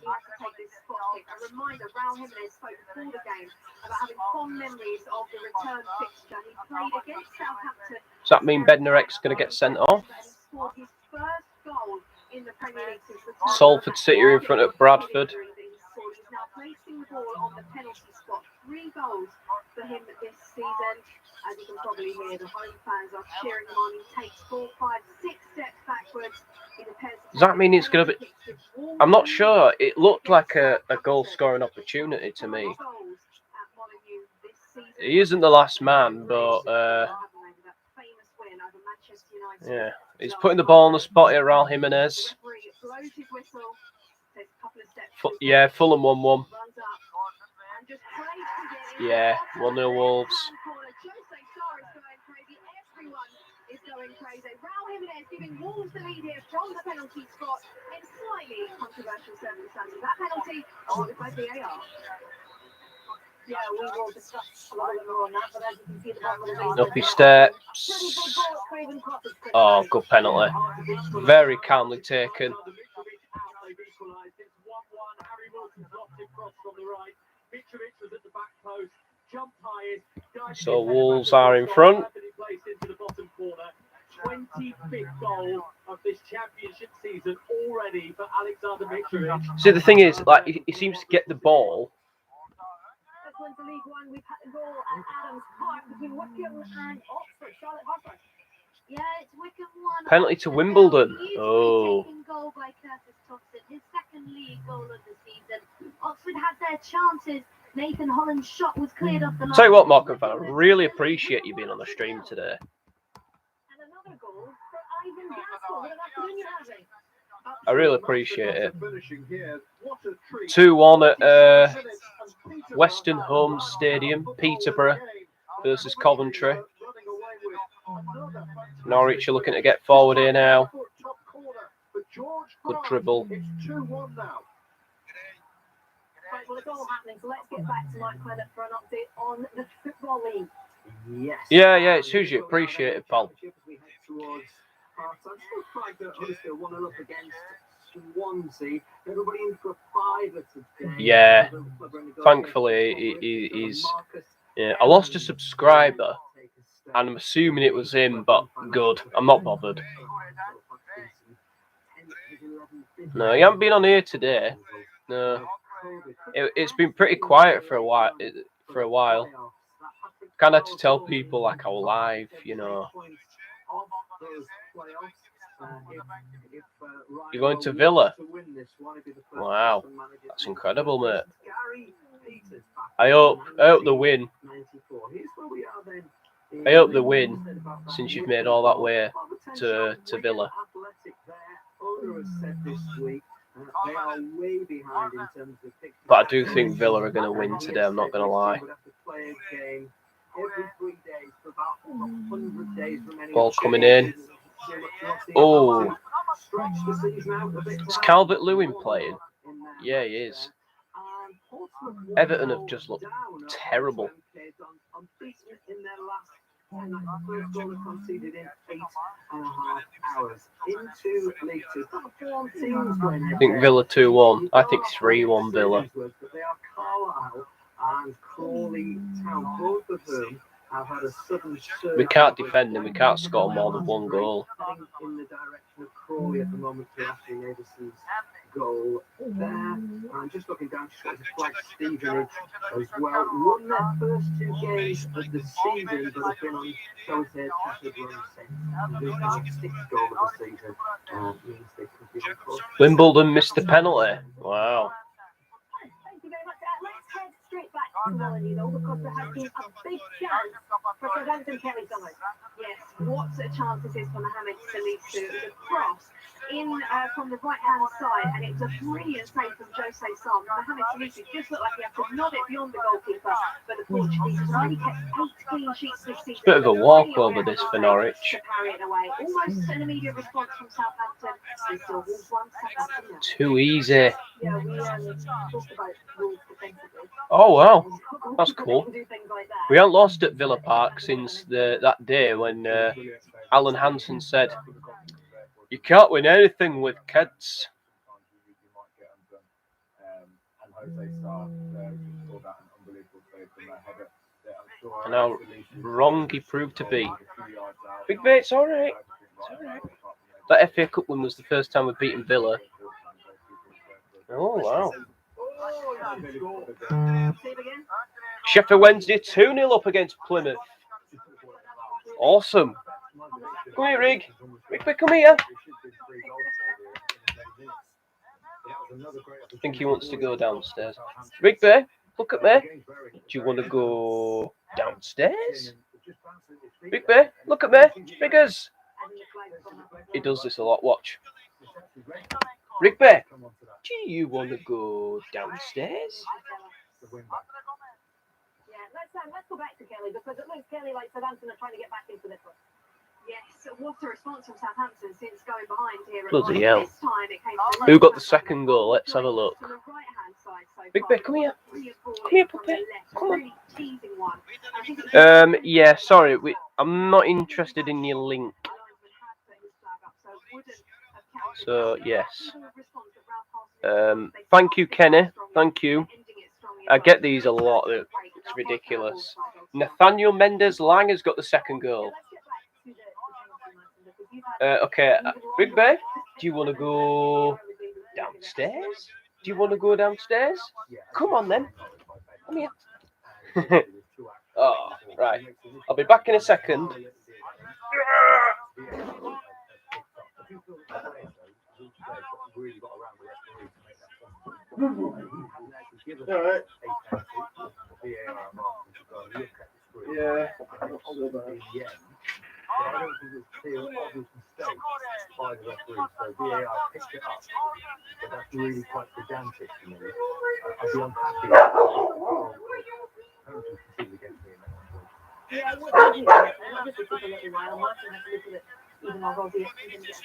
has to take this spot kick. A reminder, Raul Jimenez spoke before the game about having fond memories of the return fixture. He played against Southampton. Does that mean Bednarek's going to get sent off? And he scored his first goal in the Premier League since returning. Salford City are in front of Bradford. He's now placing the ball on the penalty spot. 3 goals for him this season. As you can probably hear, the home fans are cheering him on. He takes 4, 5, 6 steps backwards. Does that mean it's going to be... I'm not sure. It looked like a goal-scoring opportunity to me. He isn't the last man, but... yeah, he's putting the ball on the spot here, Raul Jimenez. Yeah, Fulham 1-1. Yeah, 1-0 Wolves. Is going crazy. Raul Jimenez giving Wolves the lead here from the penalty spot in slightly controversial circumstances. That penalty awarded by VAR. Yeah, we will discuss a lot more on that, but as you can see, the bottom of the Up he steps. Oh, good penalty. Very calmly taken. So Wolves are in front. 25th goal of this championship season already for Alexander Mitrovic. See, the thing is, like, he seems to get the ball. Let's go into League One. We've had the goal at Adams Park between Wycombe and Oxford. Charlotte Harper. Yeah, it's Wycombe 1. Penalty to Wimbledon. Oh. Goal by Curtis Thompson, his second league goal of the season. Oxford had their chances. Nathan Holland's shot was cleared off the line. Tell you what, Markham fan, I really appreciate you being on the stream today. And another goal for Ivan Gaskell. What an afternoon you're having. I really appreciate it. 2-1 at Western Home Stadium, Peterborough versus Coventry. Norwich are looking to get forward here now. Good dribble. Right, well, it's all happening, so let's get back to Mike Clement for an update on the Football League. Yes. Yeah, it's hugely appreciated, pal. Everybody in for a 5 today. Yeah. Thankfully, he's... Yeah, I lost a subscriber, and I'm assuming it was him, but good. I'm not bothered. No, he hasn't been on here today. No. It's been pretty quiet for a while. Kind of to tell people like how live, you know. You're going to Villa? Wow, that's incredible, mate. I hope they win. I hope they win, since you've made all that way to Villa. But I do think Villa are going to win today, I'm not going to lie. Ball coming in. Oh, is Calvert-Lewin playing? Yeah, he is. Everton have just looked terrible. I think Villa 2-1. I think 3-1 Villa. We can't defend them. We can't score more than 1 goal. In the direction of Crawley at the moment to Ashley Davison's goal there. And just looking down, just got to flag Stevenage as well. Won their first 2 games of the season, but have been on, shall we say, tattered run since. This is the 6th goal of the season. Means they could be on course. Wimbledon missed the penalty. Wow. Thank you very much. Let's head straight back possibility though, because there has been a big chance for Southampton Kelly Summers. Yes, what a chance this is for Mohamed Salisu. It was a cross in from the right-hand side, and it's a brilliant save from Jose Sam. Mohamed Salisu just looked like he had to nod it beyond the goalkeeper, but the Portuguese has already kept 8 clean sheets this season. Bit of a walkover this for Norwich. To parry it away. Almost an immediate response from Southampton. They still lose one, Southampton nil. Too easy. Yeah, we talked about rules defensively. Oh wow, that's cool. Do things like that. We haven't lost at Villa Park since that day when Alan Hansen said, "You can't win anything with kids." And how wrong he proved to be. Big Bay, it's alright. It's alright. That FA Cup win was the first time we've beaten Villa. Oh wow. Sheffield Wednesday 2-0 up against Plymouth. Awesome. Come here, Rig. Rig, come here. I think he wants to go downstairs. Rigby, look at me. Do you want to go downstairs? Rigby, look at me. Riggers. He does this a lot. Watch. Rigby, do you want to go downstairs? Let's go back to Kelly, because it looks Kelly like Southampton are trying to get back into this one. Yes, what a response from Southampton since going behind here. Bloody hell. This time it came Who got the second goal? Let's have a look. from the right-hand side so Big far. Bear, come here. Brilliant ball Come here, from puppy. the left. Come on. Really teasing one. I think it was Yeah, sorry. I'm not interested in your link. the linesman had put his flag up, so wouldn't have counted. So, yes. Even the response that Ralph Hasenhuttl they Thank you, Kenny. strongly, Thank you. ending it strongly as I well. get these a lot. It's ridiculous. Nathaniel Mendes Lang has got the second goal. Okay, Big Bay, do you want to go downstairs? Do you want to go downstairs? Come on then. Come here. Oh, right. I'll be back in a second. Alright. Yeah. I don't think it was clear obvious mistake by the referee, so VAR picked it up. But that's really quite pedantic to me. I'd be unhappy if penalties conceded against me in that one. Yeah, it obviously took a little while. Martin had to look at it, even although he didn't get to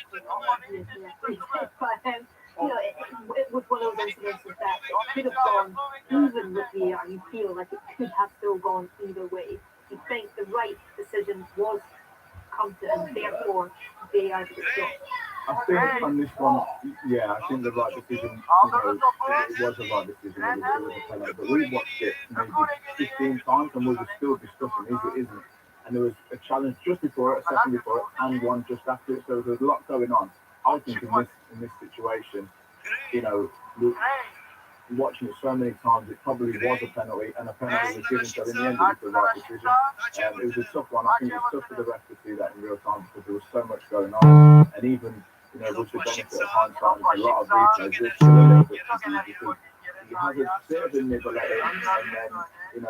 but it was one of those incidents that could have gone, even with VAR, you feel like it could have still gone either way. You think the right decision was come to, and therefore VAR did its job. I think on this one, yeah, I think the right decision, it was the right decision, it was a penalty. But we watched it maybe 15 times and we were still discussing, is it, isn't it? And there was a challenge just before it, a second before it, and one just after it. So there was a lot going on. I think in this situation, watching it so many times, it probably was a penalty, and a penalty was given. So in the end, it was the right decision. It was a tough one. I think it's tough for the ref to see that in real time because there was so much going on, and even with the benefit of hindsight, a lot of replays, it's still a little bit confusing because you have a bit of a nibble at him, and then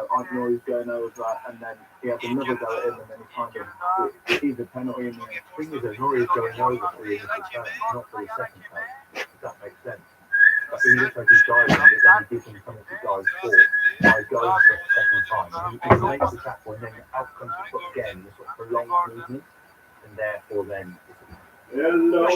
Adenor is going over, and then he has another go at him, and then he kind of it is a penalty. And the thing is, Adenor is going over for the initial turn, not for the second turn. If that makes sense. But he looks like he's diving, but then he gives him something to dive for by going for the second time. He makes the tackle, and then out comes the foot again, the sort of prolonged movement, and therefore then. Hello.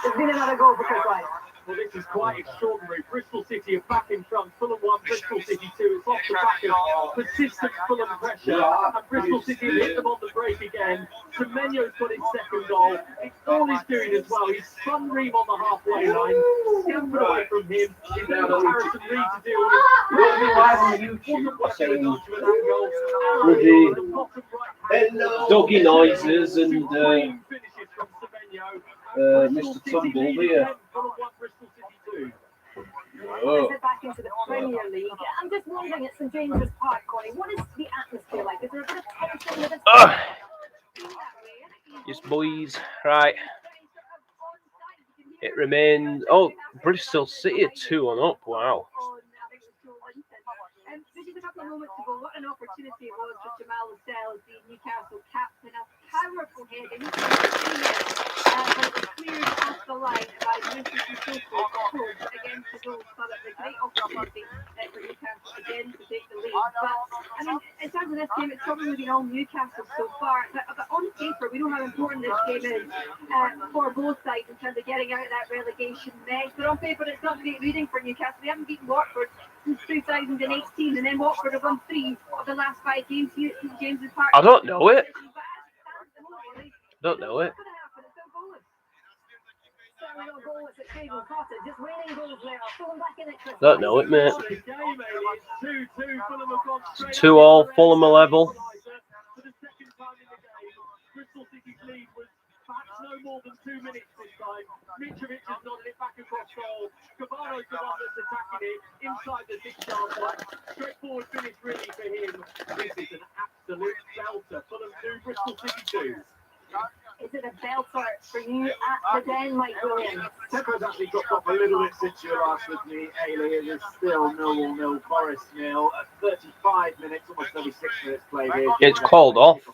There's been another goal for Chris White. Well, this is quite extraordinary. Bristol City are back in front. Fulham 1, Bristol City 2. It's off the back of persistent Fulham pressure. And Bristol City have hit them on the break again. Semenyo's got his second goal. It's all he's doing as well. He's spun Ream on the halfway line. Still put away from him. He's now got Harrison Reed to deal with. Doggy noises and Finishes from Semenyo. Mr. Tumble here. Is it back into the Premier League? I'm just wondering at St James's Park, Connie, what is the atmosphere like? Is there a bit of tension with it? Yes, boys. Right. It remains. Oh, Bristol City are 2-1 up. Wow. This is a couple of moments ago. What an opportunity it was for Jamal Lascelles, the Newcastle captain. A powerful header. He couldn't see it, but it was cleared off the line by Yusuf Yusufu against the goal. So that the great opportunity for Newcastle again to take the lead. But I mean, in terms of this game, it's probably been all Newcastle so far. But on paper, we know how important this game is for both sides in terms of getting out of that relegation mess. But on paper, it's not great reading for Newcastle. They haven't beaten Watford since 2018, and then Watford have won 3 of the last 5 games here at James's Park. I don't know it. Don't know it. Don't know it, mate. 2-2, Fulham are level. Bristol City's lead was perhaps no more than 2 minutes this time. Mitrovic has nodded it back across goal. Cavano's the one that's attacking it inside the 6-yard line. Straightforward finish really for him. This is an absolute belter. Fulham 2, Bristol City 2. Is it a belter for you at the Den, Mike Williams? Tempo's actually dropped off a little bit since you last with me, Ailey. It is still 0-0, Forest 0 at 35 minutes, almost 36 minutes played here. It's called off.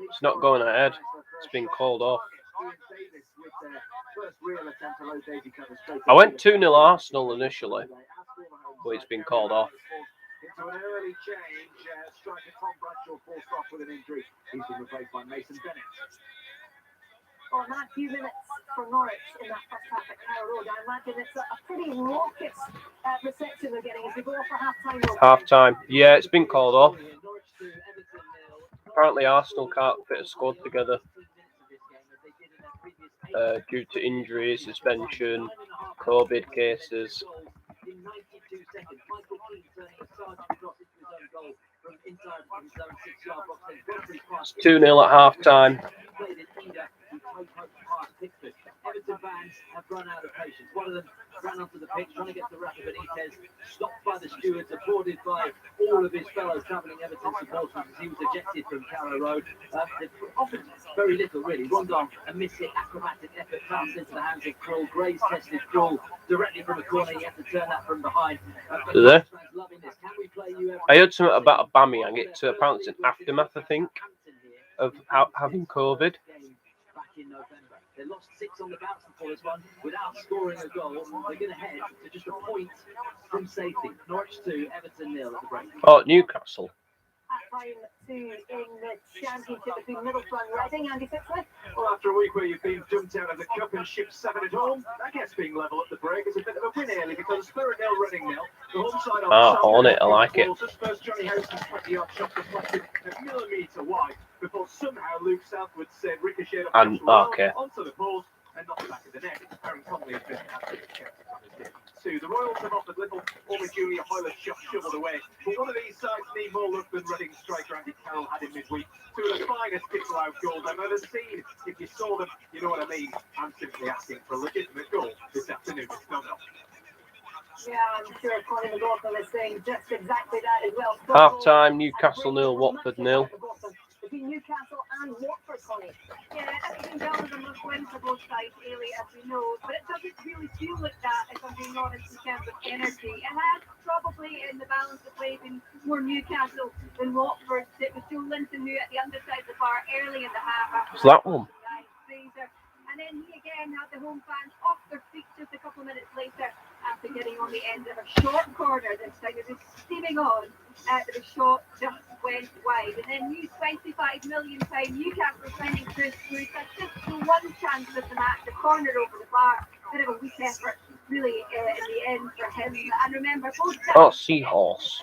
It's not going ahead. It's been called off. I went 2-0 Arsenal initially, but it's been called off. Into an early change, striker Tom Bradshaw forced off with an injury. He's been replaced by Mason Bennett. On that few minutes for Norwich in that first half at Carrow Road, I imagine it's a pretty raucous reception they're getting as we go off for half-time. Half-time. Yeah, it's been called off. Apparently Arsenal can't fit a squad together due to injury, suspension, COVID cases. In 92 seconds, Michael Keane turning a sergeant cross into his own goal from inside his own 6-yard box. It's 2-0 at half-time. Everton fans have run out of patience. One of them ran onto the pitch trying to get to Rafa Benitez, stopped by the stewards, applauded by all of his fellow travelling Everton supporters as he was ejected from Carrow Road. They've offered very little, really. Rondon, a missing acrobatic effort, comes into the hands of Krul. Graves tested Krul directly from a corner. He had to turn that from behind. Loving this. Can we play you I heard something about Aubameyang. It's apparently an aftermath, I think, of having COVID. Back in November. They lost 6 on the bounce before this one without scoring a goal. They're going to head to just a point from safety. Norwich 2, Everton 0 at the break. Oh, Newcastle. Half-time 2 in the championship between Middlesbrough and Reading. Andy Sixsmith? Well, after a week where you've been jumped out of the cup and shipped 7 at home, I guess being level at the break is a bit of a win early because Spurs 0, Reading 0. The home side on it, I like it. Spurs Johnny Howson's 20-yard shot deflected a millimetre wide before somehow Luke Southwood said ricocheted onto the post and knocked the back of the net. Aaron Connolly has been absolutely chaotic on his day. So the Royals have offered little, only Julia Hoylett shoveled away. But one of these sides need more luck than Reading striker Andy Carroll had in midweek. Two of the finest disallowed goals I've ever seen. If you saw them, you know what I mean. I'm simply asking for a legitimate goal this afternoon. It's not enough. Yeah, I'm sure Connie McLaughlin is saying just exactly that as well. Half-time, Newcastle 0, Watford 0. Between Newcastle and Watford, Connie. Yeah, everything else is a must-win for both sides, really, as we know. But it doesn't really feel like that, if I'm being honest, in terms of energy. It has probably, in the balance of play, been more Newcastle than Watford. It was Joe Linton who, at the underside of the bar, early in the half. What's that one? And then he again had the home fans off their feet just a couple of minutes later after getting on the end of a short corner. This time it was steaming on. The shot just went wide. And then new £25 million Newcastle signing Chris Wood. That's just the one chance of the match, the corner over the bar. Bit of a weak effort, really, in the end for him. And remember, both Seahorse.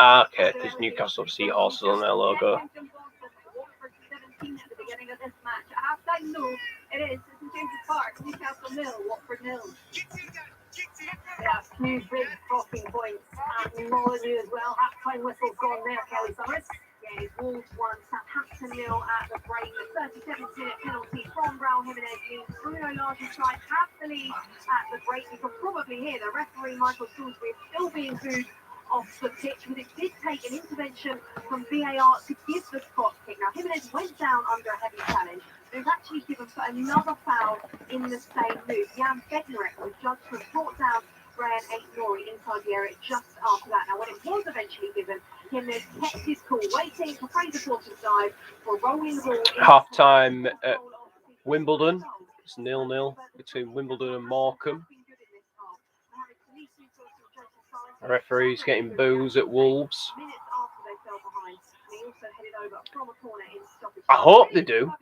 Okay, because Newcastle Seahorses on their logo. At the beginning of this match. At half-time, no, it is. It's in James's Park. Newcastle 0, Watford 0. Yeah, 2 big talking points at Molyneux as well. Half-time whistle's gone there, Kelly Summers. Yeah, Wolves 1, Southampton 0 at the break. The 37th minute penalty from Raul Jimenez means Bruno Lage tried half the lead at the break. You can probably hear the referee Michael Shrewsbury still being booed off the pitch, but it did take an intervention from VAR to give the spot kick. Now, Jimenez went down under a heavy challenge. It was actually given for another foul in the same move. Jan Bednarek was judged to have brought down Brian Aït-Nouri inside the area just after that. Now, when it was eventually given, Jimenez kept his cool, waiting for Fraser Fortune's dive for rolling the ball. Half time at Wimbledon. It's 0-0 between Wimbledon and Morecambe. The referee's getting boos at Wolves. I hope they do.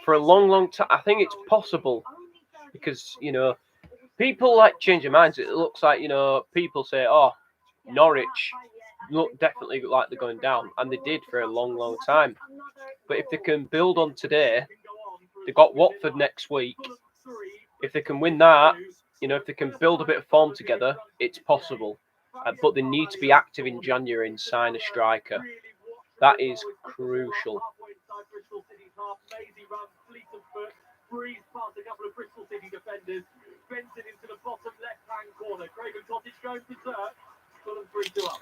For a long, long time. I think it's possible. Because, you know, people like change their minds. It looks like, you know, people say, oh, Norwich definitely look like they're going down. And they did for a long, long time. But if they can build on today, they've got Watford next week. If they can win that, you know, if they can build a bit of form together, it's possible. But they need to be active in January and sign a striker. That is crucial. Breeze past a couple of Bristol City defenders. Benson into the bottom left-hand corner. Craven Cottage going berserk. Fulham 3-2 up.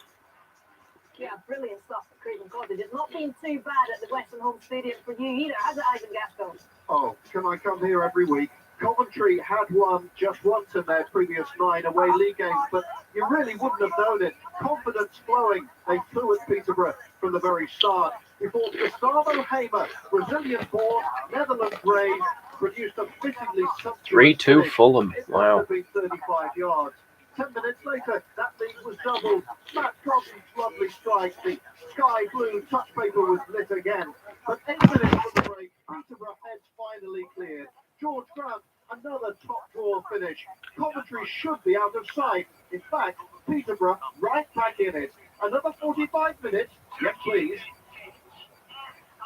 Yeah, brilliant stuff for Craven Cottage. It's not been too bad at the Western Home Stadium for you either, has it, Ivan Gaston? Oh, can I come here every week? Coventry had won just once in their previous 9 away league games, but you really wouldn't have known it. Confidence flowing. They flew at Peterborough from the very start. Before Gustavo Hamer, Brazilian-born, Netherlands-raised, produced a fittingly sumptuous 3-2 Fulham. It Wow. must have been 35 yards. 10 minutes later, that lead was doubled. Matt Crosby's lovely strike. The sky blue touch paper was lit again. But 8 minutes from the break, Peterborough heads finally cleared. George Grant, another top draw finish. Coventry should be out of sight. In fact, Peterborough right back in it. Another 45 minutes. Yes, please.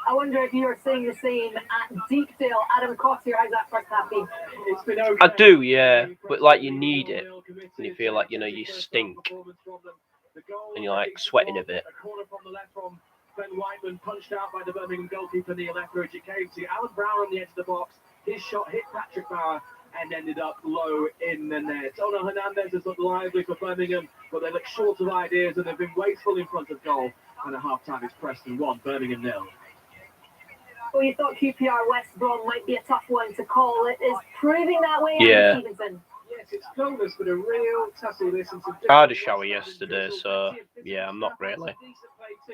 I wonder if you're seeing the same at Deepdale. Adam Cotter, how's that first half been? It's been okay. I do, yeah. But, like, you need it. And you feel like, you know, you stink. And you're, like, sweating a bit. A corner from the left from Ben Whiteman, punched out by the Birmingham goalkeeper Neil Etheridge. It came to Alan Brown on the edge of the box. His shot hit Patrick Bauer and ended up low in the net. Ono Hernandez has looked lively for Birmingham, but they look short of ideas and they've been wasteful in front of goal. And at half-time, it's Preston 1, Birmingham 0. Well, you thought QPR West Brom might be a tough one to call. It is proving that way, Yeah. Stevenson. Yes, it's close, but a real tussle this. I had a shower yesterday, so yeah, I'm not really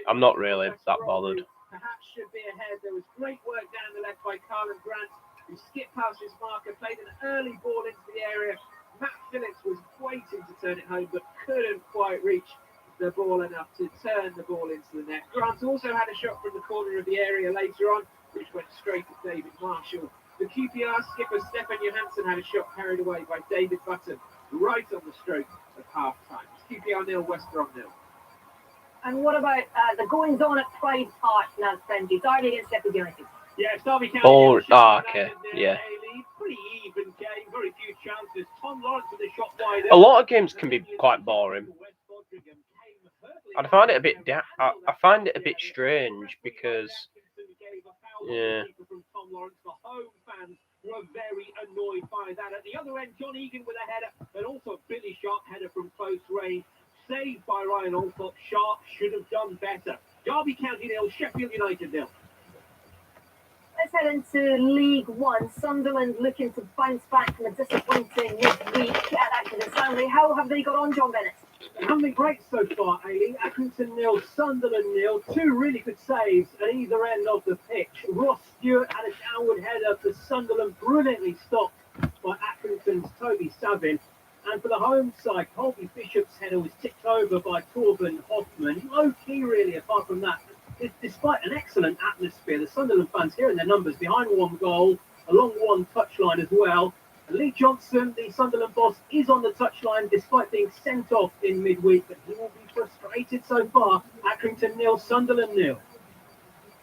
that bothered. Perhaps should be ahead. There was great work down the left by Carlin Grant, who skipped past his marker, played an early ball into the area. Matt Phillips was waiting to turn it home, but couldn't quite reach the ball enough to turn the ball into the net. Grant also had a shot from the corner of the area later on, which went straight at David Marshall. The QPR skipper Stefan Johansson had a shot carried away by David Button right on the stroke of half-time. It's QPR 0, West Brom 0. And what about the goings-on at Pride Park now, Benji? Derby against Sheffield United. Yeah, Derby County. Oh, okay, yeah. Pretty even game, very few chances. Tom Lawrence with a shot wide. A lot of games can be quite boring. I find it a bit. I find it a bit strange because, yeah. Tom Lawrence, the home fans were very annoyed by that. At the other end, John Egan with a header, and also a Billy Sharp header from close range, saved by Ryan Alsop. Sharp should have done better. Derby County 0, Sheffield United 0. Let's head into League One. Sunderland looking to bounce back from a disappointing midweek at Accrington Stanley. How have they got on, John Bennett? They haven't been great so far, Aileen. Accrington 0, Sunderland 0. Two really good saves at either end of the pitch. Ross Stewart had a downward header for Sunderland, brilliantly stopped by Accrington's Toby Savin. And for the home side, Colby Bishop's header was tipped over by Torben Hoffman. Low key, really, apart from that. Despite an excellent atmosphere, the Sunderland fans here in their numbers behind one goal, along one touchline as well. And Lee Johnson, the Sunderland boss, is on the touchline despite being sent off in midweek, but he will be frustrated so far. Accrington 0, Sunderland 0.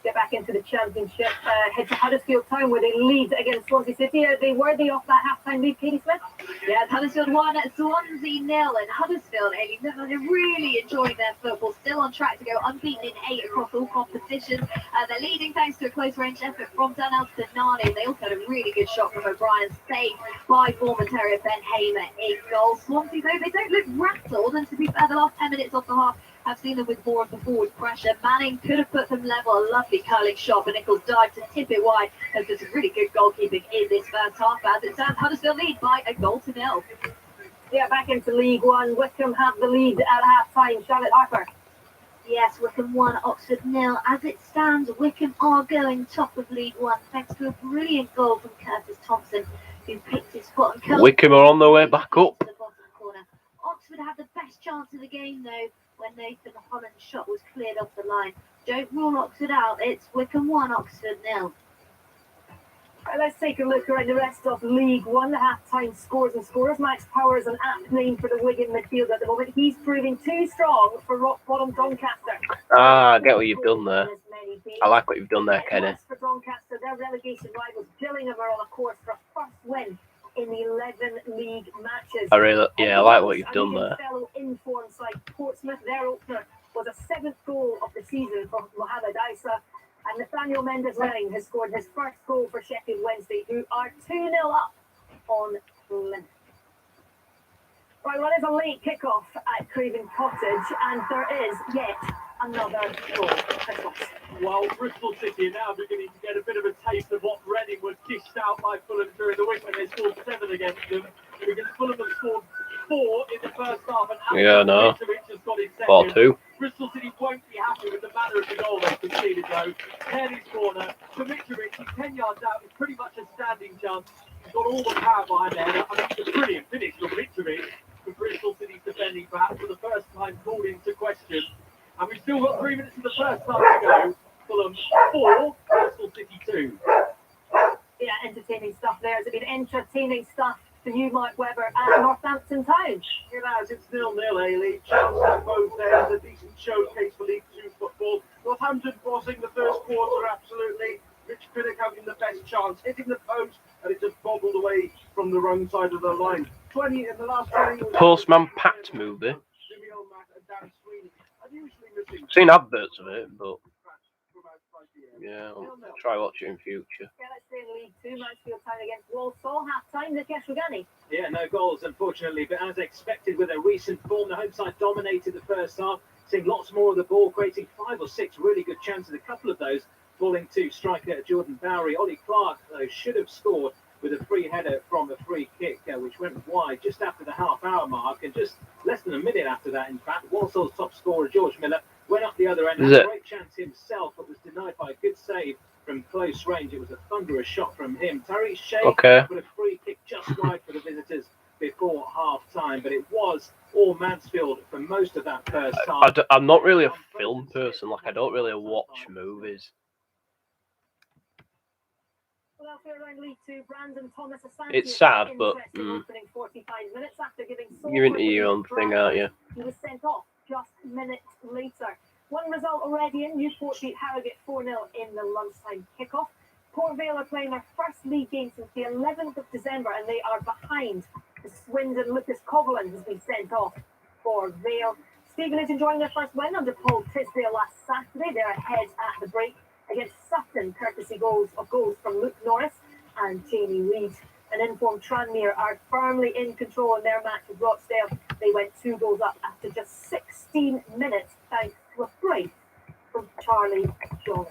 Get back into the championship. Head to Huddersfield Town where they lead against Swansea City. Are they worthy of that half-time lead, Katie Smith? Yeah, Huddersfield 1, Swansea 0, and Huddersfield, they're really enjoying their football, still on track to go unbeaten in 8 across all competitions. They're leading thanks to a close-range effort from Danel Tenani. They also had a really good shot from O'Brien, saved by former Terrier Ben Hamer in goal. Swansea, though, they don't look rattled, and to be fair, the last 10 minutes of the half have seen them with more of the forward pressure. Manning could have put them level, a lovely curling shot, but Nichols dived to tip it wide. There's just really good goalkeeping in this first half. As it stands, Huddersfield lead by a goal to nil. Yeah, back into League One. Wickham have the lead at half-time. Charlotte Harper. Yes, Wickham 1, Oxford 0. As it stands, Wickham are going top of League One thanks to a brilliant goal from Curtis Thompson, who picked his spot and curled Wickham are on their way back up. to the bottom corner. Oxford had the best chance of the game, though, when Nathan Holland's shot was cleared off the line. Don't rule Oxford out. It's Wickham 1, Oxford 0. Right, let's take a look around the rest of League One. The half-time scores and scorers. Max Power is an apt name for the Wigan midfield at the moment. He's proving too strong for rock bottom Doncaster. Ah, I get what you've done there. I like what you've done there, Kenny. For Doncaster, their relegation rivals Gillingham are on a course for a first win in 11 league matches. I like what you've done there. Fellow informed side Portsmouth, their opener was a 7th goal of the season for Mohamed Isa. And Nathaniel Mendes-Lang has scored his first goal for Sheffield Wednesday, who are 2-0 up on Plymouth. Right, well, there's a late kickoff at Craven Cottage, and there is yet another goal. Well, Bristol City are now beginning to get a bit of a taste of what Reading was dished out by Fulham during the week when they scored 7 against them. Because Fulham have scored 4 in the first half, and Yeah, no. Mitrovic has got his 4-2. Bristol City won't be happy with the manner of the goal they conceded, though. Kenny's corner to Mitrovic, he's 10 yards out, it's pretty much a standing chance. He's got all the power behind there. I mean, it's a brilliant finish from Mitrovic for Bristol City's defending back for the first time called into question. And we've still got 3 minutes of the first half to go. Fulham 4, Bristol City 2. Yeah, entertaining stuff there. It's been entertaining stuff for you, Mike Webber, at Northampton Town. It has. It's 0-0, Ailey. Chance at both ends. A decent showcase for League 2 football. Northampton bossing the first quarter, absolutely. Rich Pinnock having the best chance, hitting the post, and it just bobbled away from the wrong side of the line. 20 in the last 20. Postman Pat movie. Seen adverts of it, but yeah, I'll try watch it in future. Yeah, let's stay in League 2. Mansfield Town against Walsall. Half-time, Nikesh Rugani. Yeah, no goals, unfortunately, but as expected with their recent form, the home side dominated the first half, seeing lots more of the ball, creating 5 or 6 really good chances, a couple of those falling to striker Jordan Bowery. Ollie Clark, though, should have scored with a free header from a free kick, which went wide just after the half-hour mark, and just less than a minute after that, in fact, Walsall's top scorer, George Miller, went up the other end, had a great chance himself, but was denied by a good save from close range. It was a thunderous shot from him. Tariq Shea put a free kick just wide for the visitors before half-time, but it was all Mansfield for most of that first half. I'm not really a film person. Like, I don't really watch movies. Well, elsewhere around League 2, Brandon Thomas Asante. It's sad, but opening 45 minutes after giving you're into your own thing, aren't you? He was sent off just minutes later. One result already in. Newport beat Harrogate 4-0 in the lunchtime kickoff. Port Vale are playing their first league game since the 11th of December, and they are behind. The Swindon Lucas Coghlan has been sent off for Vale. Stevenage enjoying their first win under Paul Tisdale last Saturday. They're ahead at the break against Sutton, courtesy goals from Luke Norris and Jamie Reid. And informed Tranmere are firmly in control in their match with Rochdale. They went 2 goals up after just 16 minutes, thanks to a break from Charlie John.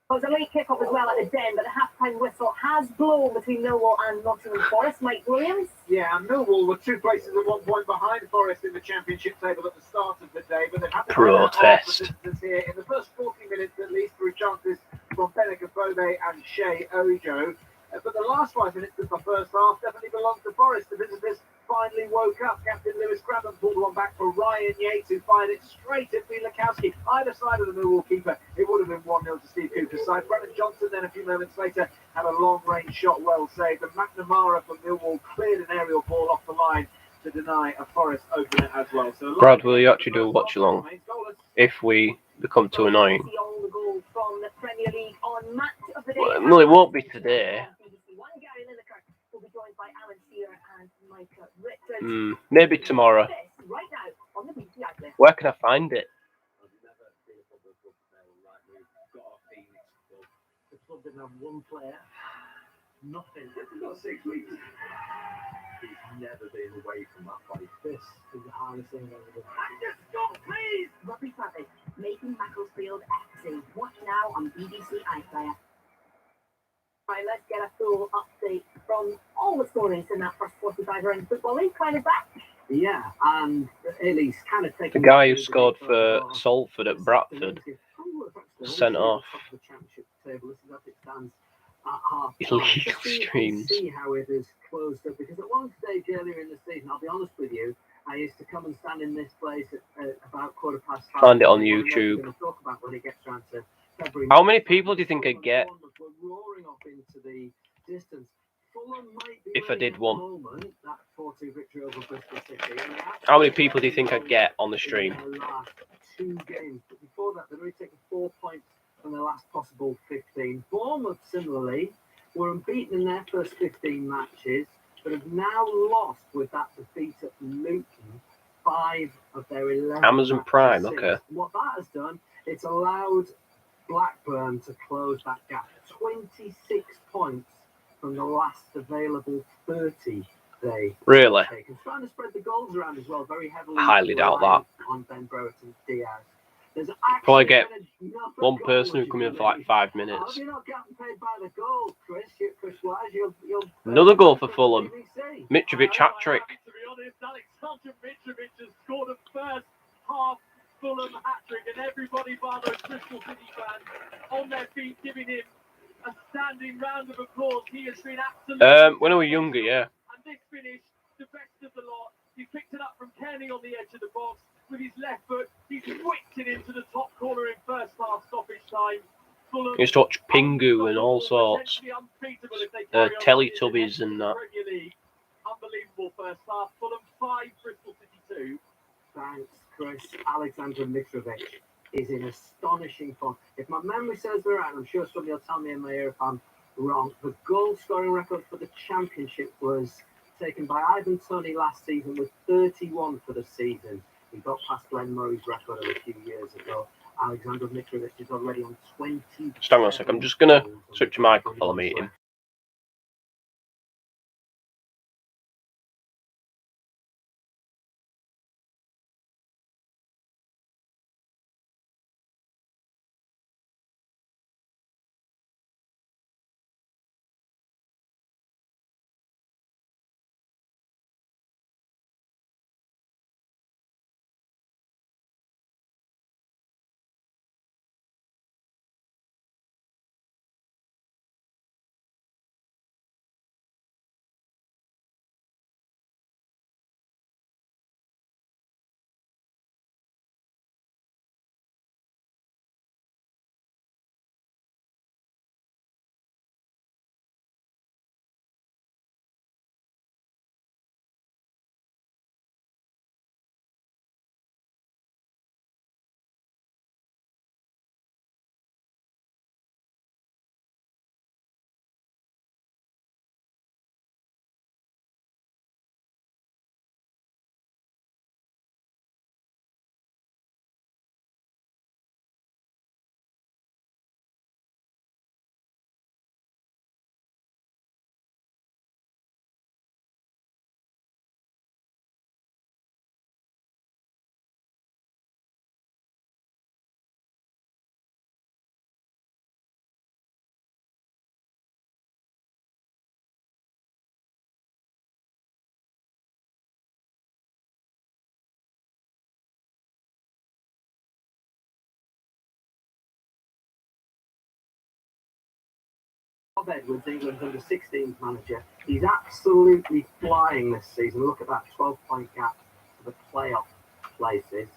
There was a late kick-off as well at the Den, but the half-time whistle has blown between Millwall and Nottingham Forest. Mike Williams? Yeah, and Millwall were 2 places at 1 point behind Forest in the Championship table at the start of the day, but they've had to protest here in the first 40 minutes at least through chances from Benek Afobe and Shea Ojo. But the last 5 minutes of the first half definitely belonged to Forest. The visitors finally woke up. Captain Lewis Craven pulled one back for Ryan Yates, who fired it straight at Milakowski. Either side of the Millwall keeper, it would have been 1-0 to Steve Cooper's side. Brennan Johnson then a few moments later had a long-range shot well saved. And McNamara from Millwall cleared an aerial ball off the line to deny a Forest opener as well. So Brad, will you actually do a watch-along if we become too annoying? Well, it won't be today. Gary Lineker will be joined by Alan Shearer and Micah Richards. Maybe tomorrow. Right now on the BBC iPlayer. Where can I find it? The club didn't have one player, nothing. They've got 6 weeks. He's never been away from that place. This is the hardest thing I've ever done. Just go, please! Robbie Fabry making Macclesfield FC. Watch now on BBC iPlayer. Right, let's get a full update from all the stories in that first 45 around the Football League. Kind of back. Yeah, and Ellie's kind of taking The guy who scored for Salford at Bradford sent off illegal streams. See how it is closed up, because at one stage earlier in the season, I'll be honest with you, I used to come and stand in this place at about 5:15. Find it on YouTube. We're talk about when it gets around to February. How many people do you think I'd get We're roaring off into the distance. Fulham might be if I did one? moment, that 4-2 victory over Bristol City. How many people do you think I'd get on the stream? In their last 2 games, but before that, they'd already taken 4 points from their last possible 15. Bournemouth, similarly, were unbeaten in their first 15 matches, but have now lost with that defeat at Luton 5 of their 11. Amazon Prime, matches. okay. What that has done, it's allowed Blackburn to close that gap. 26 points from the last available 30 they Really? taken. Trying to spread the goals around as well, very heavily. I highly doubt that. On Ben Brereton Diaz. There's Probably get another one goal, person who which come is in for like really- 5 Oh, minutes. you're not getting paid by the goal, Chris. Chris Wise, you'll Another goal for Fulham. BBC. Mitrovic hat-trick. To be honest, Alexander Mitrovic has scored a first half Fulham hat-trick, and everybody bar those Bristol City fans on their feet giving him a standing round of applause. He has been absolutely... When I was younger, yeah. And this finish, the best of the lot. He picked it up from Kenny on the edge of the box with his left foot. He's whipped it into the top corner in first half stoppage time. Fulham, I used to watch Pingu and all sorts. potentially unbeatable if they carry on Teletubbies and that. Premier League. Unbelievable first half. Fulham 5, Bristol City 2. Thanks, Chris. Alexander Mitrovic is in astonishing form. If my memory serves me right, I'm sure somebody will tell me in my ear if I'm wrong, the goal scoring record for the Championship was taken by Ivan Toney last season with 31 for the season. He got past Glenn Murray's record a few years ago. Alexander Mitrovic is already on 20. Just hang on a sec. I'm just going to switch your mic up while I'm eating. Bob Edwards, England's under-16s manager, he's absolutely flying this season. Look at that 12-point gap to the playoff places,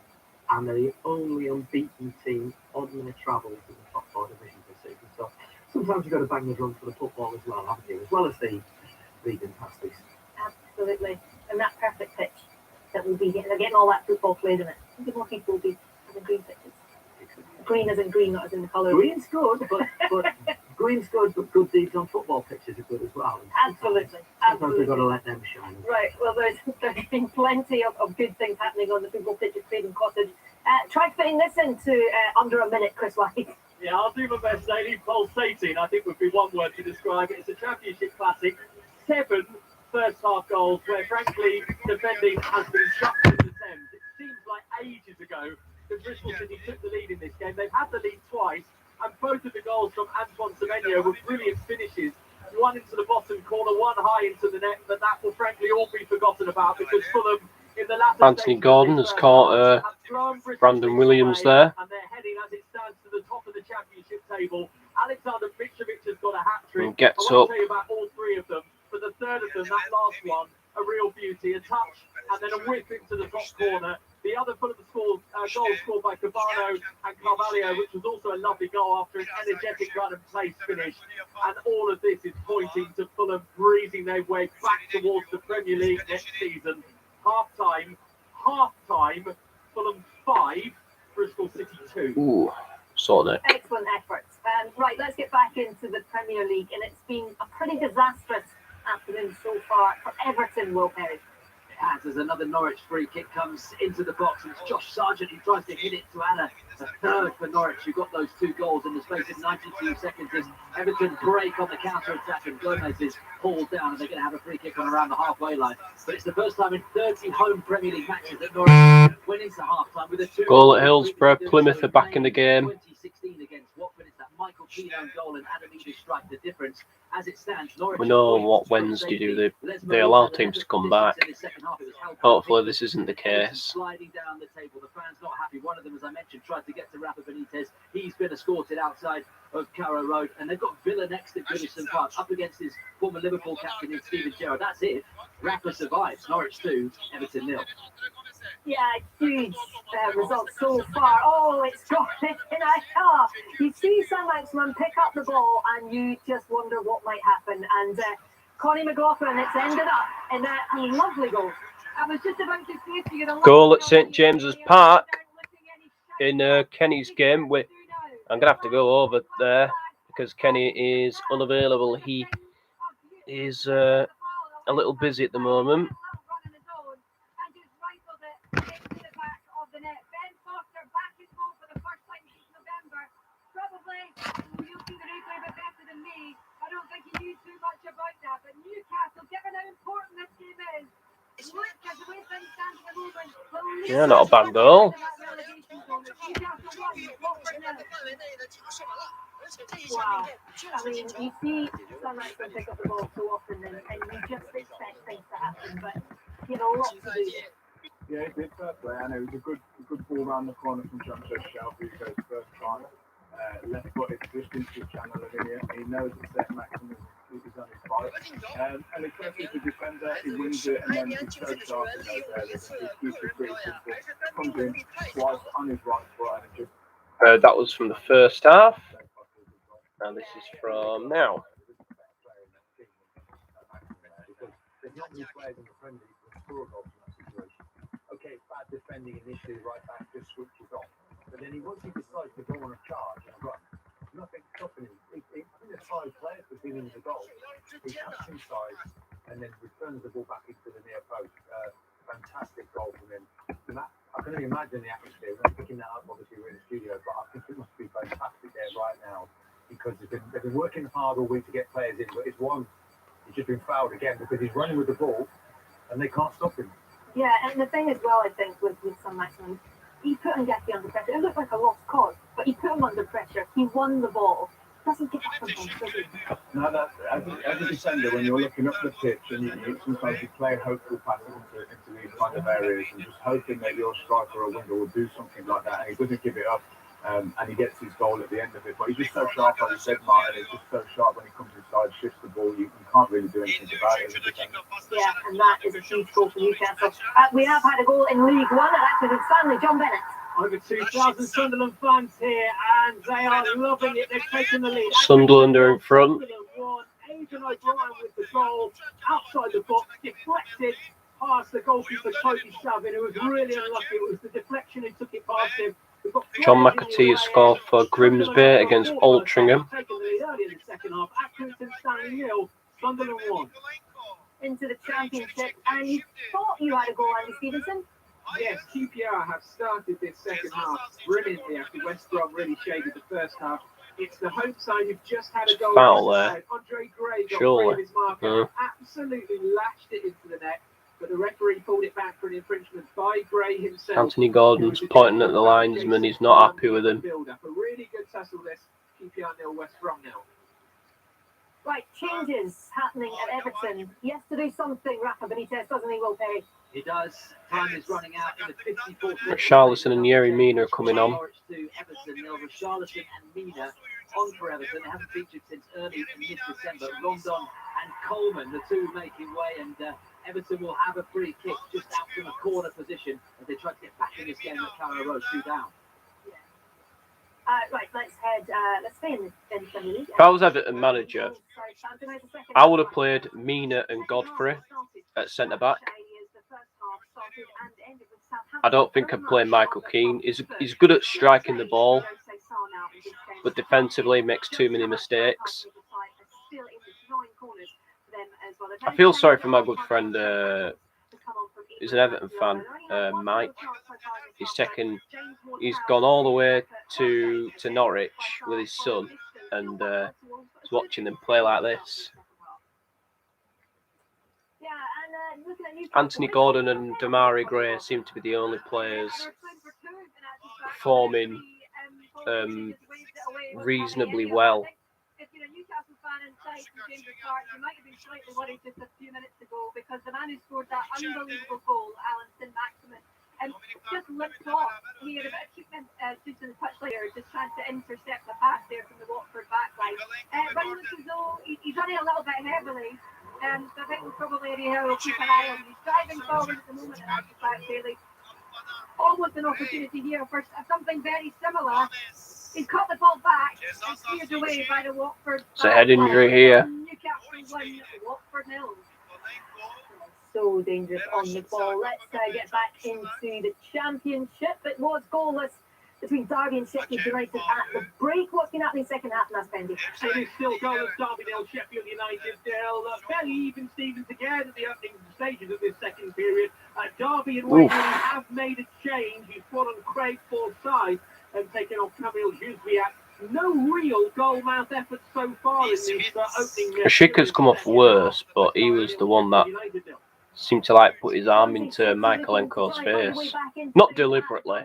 and they're the only unbeaten team on their travels in the top 4 divisions this season. So sometimes you've got to bang the drum for the football as well, haven't you? As well as the leading past these. Absolutely. And that perfect pitch that will be getting all that football played in it. I think more people will be having green pitches. Green as in green, not as in the colour. Green's good, but Green's good, but good deeds on football pitches are good as well. Absolutely. Sometimes we've got to let them shine. Right, well, there's been plenty of good things happening on the football pitch at Craven Cottage. Try fitting this into under a minute, Chris White. Yeah, I'll do my best, Daily. Pulsating, I think would be one word to describe it. It's a championship classic. 7 first-half goals where, frankly, defending has been chucked in the Thames. It seems like ages ago that Bristol City took the lead in this game. They've had the lead twice, and both of the goals from Antoine Semenyo were brilliant finishes. One into the bottom corner, one high into the net, but that will frankly all be forgotten about because Fulham in the latter Anthony Gordon has caught Brandon Williams there. And they're heading as it stands to the top of the championship table. Alexander Mitrovic has got a hat-trick. And gets I won't up. tell you about all 3 of them, but the third of them, that last one, a real beauty, a touch, and then a whip into the top corner. The other full of the goal scored by Cabano and Carvalho, which was also a lovely goal after an energetic run and place finish. And all of this is pointing to Fulham breezing their way back towards the Premier League next season. Half-time, Fulham 5, Bristol City 2. Ooh, saw that. Excellent efforts. Right, let's get back into the Premier League, and it's been a pretty disastrous afternoon so far for Everton, Will Perry. As another Norwich free kick comes into the box, and it's Josh Sargent who tries to hit it to add a third for Norwich, who got those 2 goals in the space of 92 seconds as Everton break on the counter-attack and Gomez is hauled down, and they're going to have a free kick on around the halfway line. But it's the first time in 30 home Premier League matches that Norwich went into half-time with a 2 Goal at Hillsborough. Plymouth are back in the game. 2016 against Watford, it's that Michael Keane own goal and Adam Edie strike the difference. As it stands, Norwich We know what Wednesday do they allow teams to come back. Hopefully this isn't the case. Sliding down the table, the fans not happy. One of them, as I mentioned, tried to get to Rafa Benitez. He's been escorted outside of Carrow Road, and they've got Villa next at Goodison Park, up against his former Liverpool captain in Steven Gerrard. That's it. Rafa survives. Norwich 2, Everton 0. Yeah, huge results so far. Oh, it's got it in a car. You see Saint-Maximin pick up the ball and you just wonder what might happen. And Connie McLaughlin, it's ended up in a lovely goal. I was just about to say to you, Goal at St James's Park in Kenny's game. I'm going to have to go over there because Kenny is unavailable. He is a little busy at the moment. Yeah, not a bad goal. Wow. I mean, you see Saint-Maximin pick up the ball so often and you just expect things to happen, but you know, lots to do. Yeah, it did fair play, and it was a good ball round the corner from Jean-Charles Shelby, who goes first time. Left footed just into the channel of India. He knows that Saint-Maximin is on his fight. And it's just as a defender, he wins it, and then he's so sharp in those areas. He's pretty simple. Comes in twice on his right foot, and it just... That was from the first half. And this is from now. There's not many players in the Premier League who score goals in that situation. Okay, it's bad defending initially, right back just switches off. But then once he decides to go on a charge and run, nothing's stopping him. He there's 5 players for dealing with the goal. He cuts inside and then returns the ball back into the near post. Fantastic goal from him. And that, I can only imagine the atmosphere. We're not picking that up, obviously, we're in the studio, but I think it must be fantastic there right now because they've been working hard all week to get players in. But he's just been fouled again because he's running with the ball and they can't stop him. Yeah, and the thing as well, I think, with Saint-Maximin, he put Ngeki under pressure. It looked like a lost cause, but he put him under pressure. He won the ball. Doesn't get up and down, does he? No, that's, as a defender, when you're looking up the pitch and you sometimes you play hopeful passes into these kind of areas and just hoping that your striker or winger will do something like that, and he doesn't give it up. And he gets his goal at the end of it. But he's just so sharp, as you said, Martin. He's just so sharp when he comes inside, shifts the ball. You can't really do anything about it. Yeah, and that is a huge goal for Newcastle. We have had a goal in League One at Accrington Stanley. John Bennett. Over 2,000 Sunderland fans here, and they are loving it. They've taken the lead. Sunderland are in front. Adrian O'Brien with the goal outside the box, deflected past the goalkeeper, Cody Savin, who was really unlucky. It was the deflection who took it past him. John McAtee has scored for Grimsby against Altrincham. second half. Accrington Stanley 0, Sunderland 1. Into the championship, and you thought you had a goal, Andy Stevenson. Yes, QPR have started this second half brilliantly after West Brom really shaded the first half. It's the home side who've just had a goal. Foul there. Andre Gray got Surely. free of his marker, absolutely lashed it into the net, but the referee pulled it back for an infringement by Gray himself. Anthony Gordon's pointing at the linesman. He's not happy with him. Build-up. A really good tussle this. QPR 0, West Brom 0. Right, changes happening at Everton. He has to do something, Rafa Benitez, doesn't he, Will Perry? He does. Time is running out in the 54th minute. Richarlison and Yerry Mina are coming on. Norwich to Everton. Now Richarlison and Mina on for Everton. They haven't featured since early in mid-December. Rondon and Coleman, the two making way, and Everton will have a free kick just out from a corner position as they try to get back in this game at Carrow Road, 2 down. Right, let's stay in the Premier League. If I was Everton manager, I would have played Mina and Godfrey at centre back. I don't think I'd play Michael Keane. He's good at striking the ball, but defensively he makes too many mistakes. I feel sorry for my good friend, he's an Everton fan, Mike. He's gone all the way to Norwich with his son and he's watching them play like this. Anthony Gordon and Damari Gray seem to be the only players performing reasonably well. If you're a Newcastle fan inside from James Park, you might have been slightly worried just a few minutes ago because the man who scored that unbelievable goal, Alan St-Maximin, just limped off. He had a bit of treatment just in the touch layer, just trying to intercept the pass there from the Watford backline. Running looks as though he's running a little bit heavily. So I think we'll probably will keep an eye on him. He's driving forward at the moment in actual fact, Bailey. Almost an opportunity here for something very similar. He's caught the ball back and steered away by the Watford. It's a head injury here. Newcastle 1, Watford 0. So dangerous on the ball. Let's get back into the championship. It was goalless between Derby and Sheffield United at the break. What's been happening second half, Naspendi? It is still goalless. Derby 0, Sheffield United 0. Fairly even Stevens again at the opening stages of this second period. Derby and Waverley have made a change. He's brought on Craig Forsyth and taken off Camille Jusbiak. No real goal-mouth effort so far in this opening. Ashika's come off worse, but he was the one that seemed to put his arm into Michaelenko's face. Not deliberately.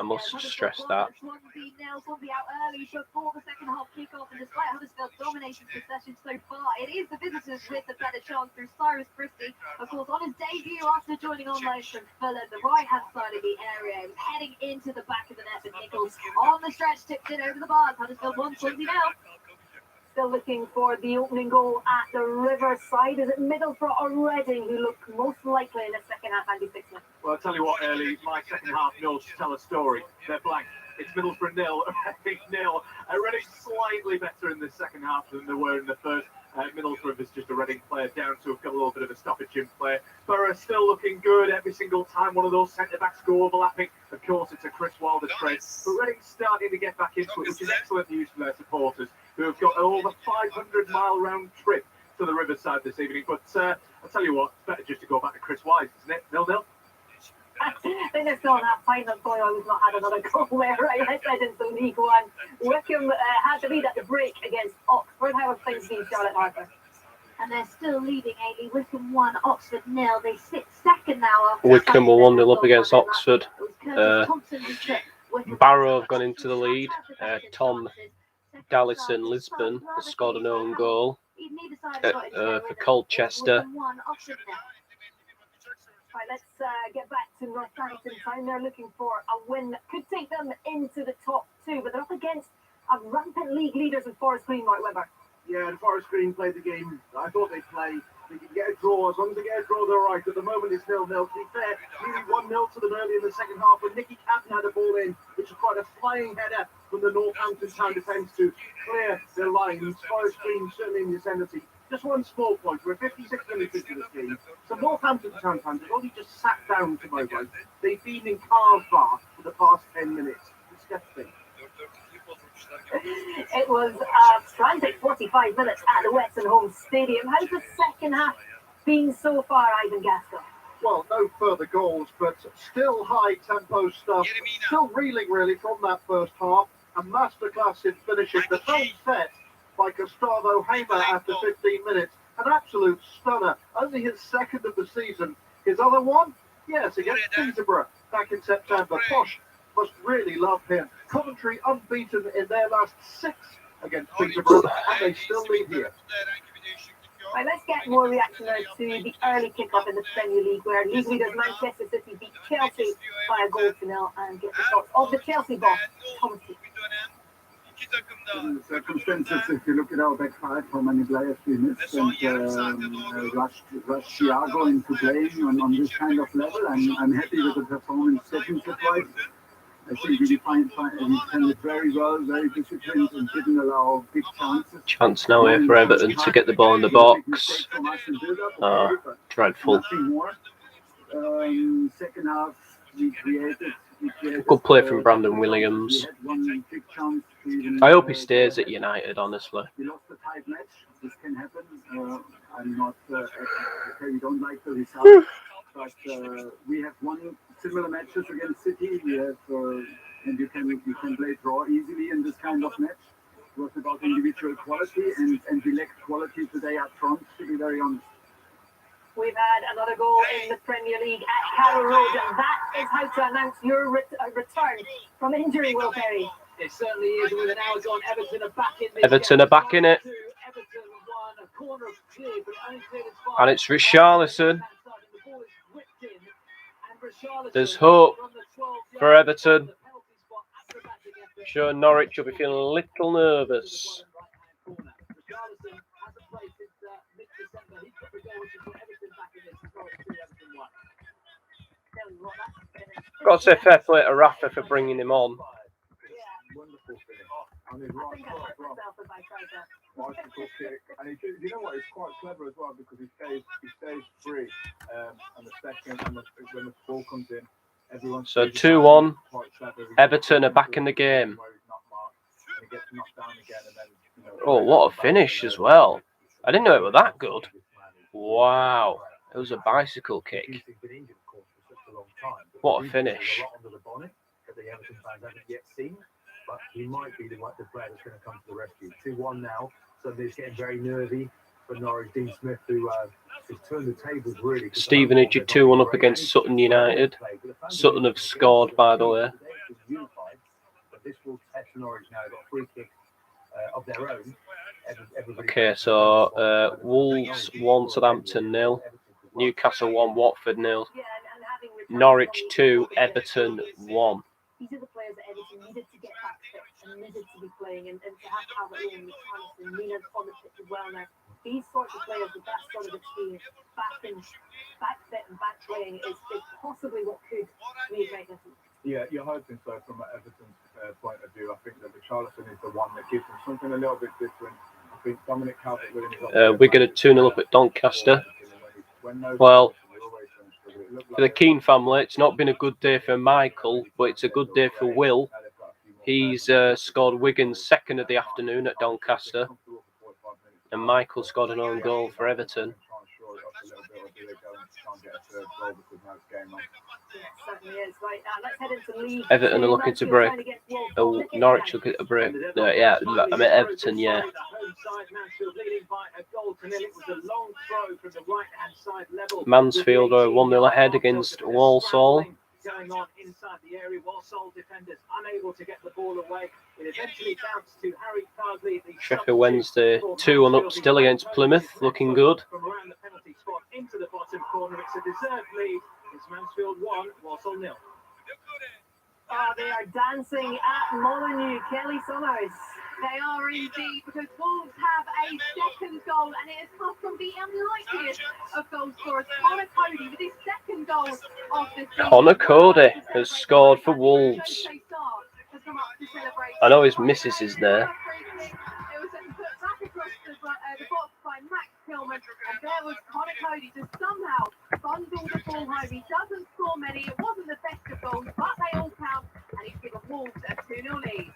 I must stress that. Will be out early before the second half kickoff, and despite Huddersfield dominating the session so far, it is the visitors with the better chance through Cyrus Christie. Of course, on his debut after joining on loan from Fulham, the right-hand side of the area, heading into the back of the net, but Nichols on the stretch tipped it over the bars. Huddersfield 1, Swansea now. Still looking for the opening goal at the Riverside. Is it Middlesbrough or Reading who look most likely in the second half, Andy Sixman? Well, I'll tell you what, Early, my second half nils tell a story. They're blank. It's Middlesbrough 0, Reading 0. Reading slightly better in the second half than they were in the first. Middlesbrough is just a Reading player down to a little bit of a stoppage in play. Borough still looking good every single time. One of those centre-backs go overlapping. Of course, it's a Chris Wilder trade. But Reading's starting to get back into it, which is excellent news for their supporters, who have got an over 500-mile round trip to the Riverside this evening. But I'll tell you what, it's better just to go back to Chris Wise, isn't it? 0-0. I think they're still on that time that Boyle's not had another goal there, right? Let's head into League One. Wickham had to lead at the break against Oxford. How have things been, Charlotte Harper? And they're still leading, Ailey. Wickham 1, Oxford 0. They sit second now. Wickham were 1-0 up against Oxford. Barrow have gone into the lead. Tom Dallison Lisbon has scored an own goal for Colchester. Right, let's get back to Northampton Town. They're looking for a win that could take them into the top 2, but they're up against a rampant league leaders in Forest Green, Mark Webber. Yeah, and Forest Green played the game I thought they'd play. They can get a draw. As long as they get a draw, they're right. At the moment, it's 0-0. To be fair, nearly 1-0 to them early in the second half when Nicky Catton had a ball in, which was quite a flying header from the Northampton Town defence to clear their lines. Forest Green certainly in the ascendancy. Just one small point. We're 56 minutes into this game. So Northampton Town fans have only just sat down to my right. They've been in Carl's bar for the past 10 minutes. Disgusting. It was a frantic 45 minutes at the Westenholm Stadium. How's the second half been so far, Ivan Gasco? Well, no further goals, but still high tempo stuff. Still reeling really from that first half. A masterclass in finishing. The first set by Gustavo Hamer after 15 minutes. An absolute stunner. Only his second of the season. His other one? Yes, against Peterborough back in September. Posh must really love him. Coventry unbeaten in their last 6 against Peterborough, and they still lead here. Right, let's get more reaction now to the early kick-off in the Premier League, where league leaders Manchester City beat Chelsea by a goal to nil, and get the thoughts of the Chelsea boss, Thomas Tuchel. In the circumstances, if you look at our back five, how many players we missed, and rushed Thiago into playing on this kind of level, I'm happy with the performance defensive-wise. I think we defended very well, very disciplined, and didn't allow big chances. Chance now here for Everton to get the ball in the box. Oh, dreadful. Nothing more. Second half, we created. Good play from Brandon Williams. I hope he stays at United, honestly. We lost the tight match. This can happen. I'm not. We don't like the result, but we have won similar matches against City. We have, and you can play draw easily in this kind of match. It was about individual quality, and we lacked quality today up front. To be very honest. We've had another goal in the Premier League at Carrow Road, and that is how to announce your return from injury, Will Perry. It certainly is. With an hour gone, Everton are back in this Everton are back in it. Everton won, a corner cleared, but only cleared as far And it's Richarlison. The ball is whipped in, and Richarlison There's hope from the 12-yard for Everton. the penalty spot, acrobatic effort. Sure, Norwich will be feeling a little nervous. Richarlison hasn't played since mid-December. He got the goal, which is what Everton back in this. It's Norwich 2, Everton 1. Tell you what, that's finished. Got to say fair play to Rafa for bringing him on. Wonderful finish. I mean, I right think I cross, hurt right myself if I tried that. bicycle kick, and you know what? It's quite clever as well because he stays free, and the second and when the ball comes in, everyone. So 2-1. Everton are back in the game. Oh, what a finish as well. I didn't know it was that good. Wow. It was a bicycle kick. What a finish. The Everton fans haven't yet seen, but he might be the player that's going to come to the rescue. 2-1 now, so they're getting very nervy for Norwich. Dean Smith, who has turned the tables really. Stevenage are 2-1 up against Sutton United. Sutton have scored, by the way. But this will test Norwich now. They've got a free kick of their own. Okay, so Wolves 1, Southampton 0. Newcastle 1, Watford 0. Yeah, and having returned Norwich from 2, the- Everton 1. These are the players that Everton needed to get back fit and needed to be playing, and to have Calvert-Lewin, Richarlison, Mina on the pitch as well now. These sorts of players with that sort of experience, back fit and back playing is possibly what could reignite this. Yeah, you're hoping so from an Everton's point of view. I think that Richarlison is the one that gives them something a little bit different. I think Dominic Calvert-Lewin is We're going to 2-0 up at Doncaster. Well, for the Keane family, it's not been a good day for Michael, but it's a good day for Will. He's scored Wigan's second of the afternoon at Doncaster, and Michael scored an own goal for Everton. Certainly is. Right, let's head into League Everton are Two. looking to Mansfield break. trying to get Wolves. Oh, Norwich looking to break. No, yeah, I mean Everton, yeah. Mansfield are 1-0 ahead against Walsall. Going on inside the area, Walsall defenders unable to get the ball away. It eventually bounced to Harry Cardley. Sheffield Wednesday 2-1 up still against Plymouth, looking good. From around the penalty spot into the bottom corner, it's a deserved lead. It's Mansfield 1, Walsall 0. They are dancing at Molyneux. Kelly Summers. They are indeed, because Wolves have a second goal, and it has come from the unlikeliest of goal scorers, Connor Cody, with his second goal of the season. Connor Cody has scored for Wolves. I know his missus is there. It was put back across the box by Max Tillman, and there was Connor Cody to somehow bundle the ball home. He doesn't score many. It wasn't the best of goals, but they all count, and he's given Wolves a 2-0 lead.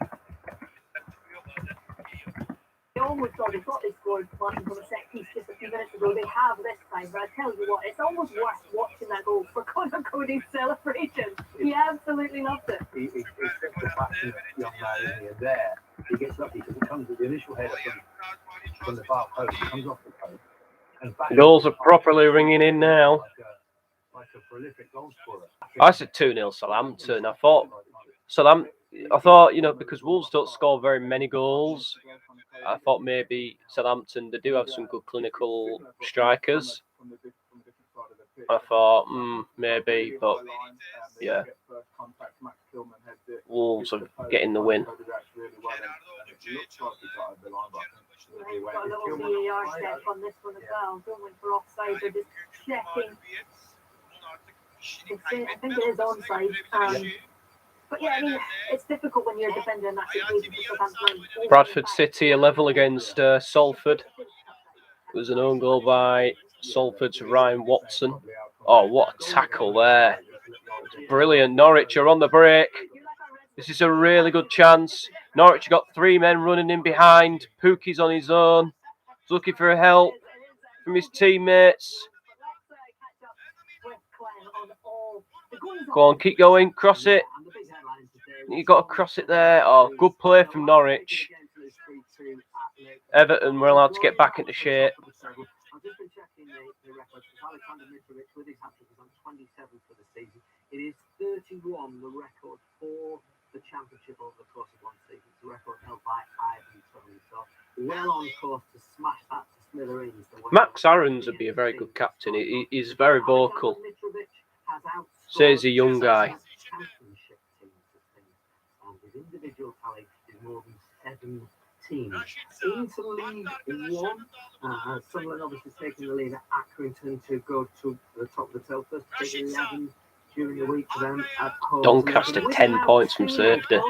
scored Martin from a set piece just a few minutes ago. They have this time, but I tell you what, it's almost worth watching that goal for Conor Cody's celebration. He absolutely loved it. He's such a passionate young man, isn't he? And there, he gets lucky because it comes with the initial header from the far post. It comes off the post. And back Goals are properly ringing in now. Like a prolific goal scorer. I said 2-0 Southampton. I thought, you know, because Wolves don't score very many goals, I thought maybe Southampton, they do have some good clinical strikers. I thought, maybe, but yeah. Wolves are getting the win. We've got a little VAR step on this one as well. Going for offside, they're just checking. I think it is onside. But yeah, I mean, it's difficult when you're defending that situation for Southampton. Bradford City 1-0 against Salford. It was an own goal by Salford's Ryan Watson. Oh, what a tackle there. Brilliant. Norwich are on the break. This is a really good chance. Norwich got 3 men running in behind. Pukki's on his own. He's looking for help from his teammates. Go on, keep going. Cross it. You got to cross it there. Oh, good play from Norwich. Everton were allowed to get back into shape. I've just been checking the records. Alexander Mitrovic with his hat-trick is on 27 for the season. It is 31, the record for the championship over the course of one season. It's a record held by Ivan Toney. So well on course to smash that to smithereens. Max Aarons would be a very good captain. He's very vocal. Says a young guy. Championship teams, and his individual tally is more than 17. Into League One, Sunderland obviously taking the lead at Accrington to go to the top of the tail first. 11 during the week for them at home. Doncaster 10 points from safety.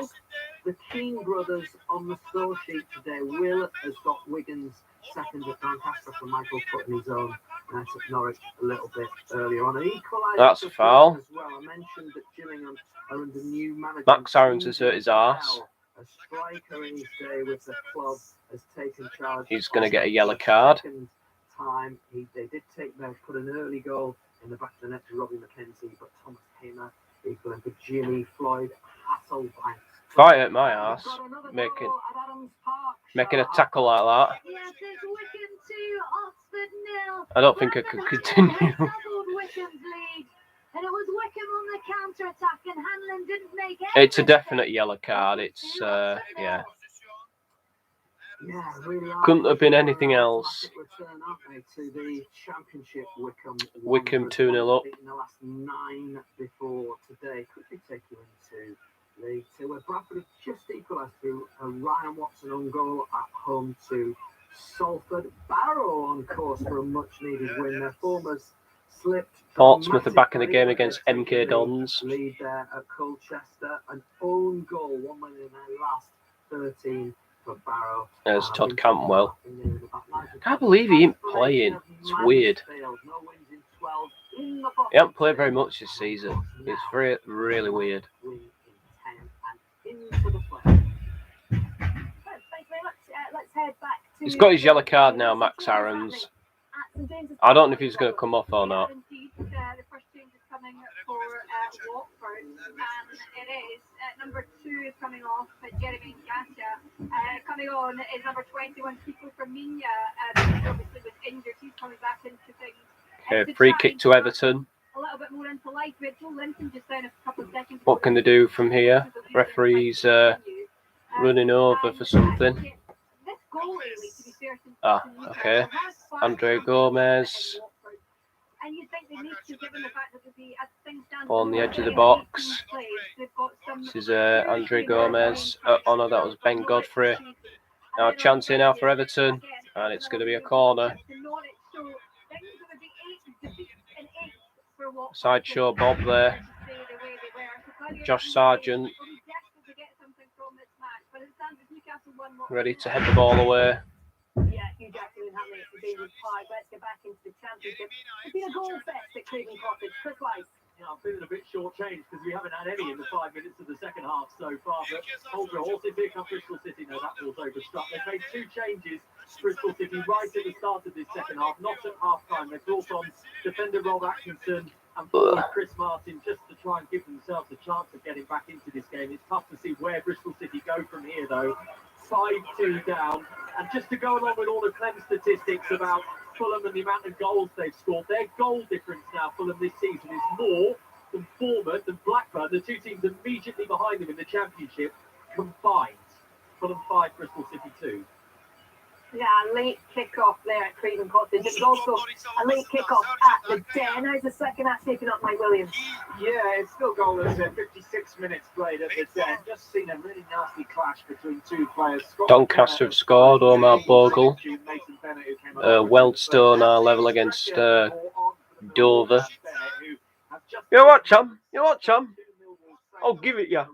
The Keane brothers on the score sheet today. Will has got Wigan's second at Doncaster for Michael putting his own. And I took Norwich a little bit earlier on. An equaliser. That's a foul. As well. I mentioned that Gillingham are under new manager. Max Aarons has hurt his arse. A striker in his day with the club has taken charge. He's going to get a yellow card. Time they did put an early goal in the back of the net to Robbie McKenzie, but Thomas Hamer equaling for Jimmy Floyd Hasselbank. If I hurt my arse making a tackle like that, Yes, it's Wycombe 2, Oxford 0. I don't think I could continue. Doubled Wycombe's lead. And it was Wycombe on the counter-attack, and Hanlon didn't make it. It's a definite yellow card. It's, yeah. Yeah, really Couldn't have been anything else. Return, aren't they, to the championship. Wickham 2-0 up. In the last 9 before today. Quickly take you into League 2, where Bradford have just equalised through a Ryan Watson own goal at home to Salford. Barrow on course for a much-needed win. Their formers slipped. Portsmouth are back in the game against MK Dons. Lead there at Colchester. An own goal, 1-1 in their last 13 for Barrow. There's Todd Cantwell. Can't believe he ain't playing. It's weird. He hasn't played very much this season. It's really weird. Let's head back to He's got his yellow card now, Max Aarons. I don't know if he's going to come off or not. Indeed, the first change is coming for Watford, and it is number 2 is coming off, Jeremy Ngatia. Coming on is number 21, Kiko Firmino, obviously was injured. He's coming back into things. Okay, free kick to Everton. A little bit more into life. Joe Linton just down a couple of seconds. What can they do from here? Referee's running over for something. Ah, okay. Andre Gomez on the edge of the box. This is Andre Gomez. Oh no, that was Ben Godfrey. Now a chance here now for Everton, and it's going to be a corner. Sideshow Bob there. Josh Sargent ready to head the ball away. Yeah, Hugh Jackson and Hamlet for being retired. Let's get back into the championship. It's been a goal fest at Craven Cottage. Chris Weiss. Yeah, I'm feeling a bit short-changed because we haven't had any in the 5 minutes of the second half so far. But hold your horses, here comes Bristol City. No, that ball's overstruck. They've made 2 changes, Bristol City, right at the start of this second half, not at half-time. They've brought on defender Rob Atkinson and Chris Martin just to try and give themselves a chance of getting back into this game. It's tough to see where Bristol City go from here, though. 5-2 down. And just to go along with all the Clem statistics about Fulham and the amount of goals they've scored, their goal difference now, Fulham this season, is more than Bournemouth and Blackburn, the 2 teams immediately behind them in the Championship, combined. Fulham 5, Bristol City 2. Yeah, late kick-off there at Craven Cottage. It was also a late kick-off at the Den. How's the second half taken up, Mike Williams? Yeah, it's still goalless. 56 minutes played at the Den. Just seen a really nasty clash between 2 players. Doncaster have scored. Omar Bogle. Weldstone are level against Dover. You know what, Chum? You know what, Chum? I'll give it you.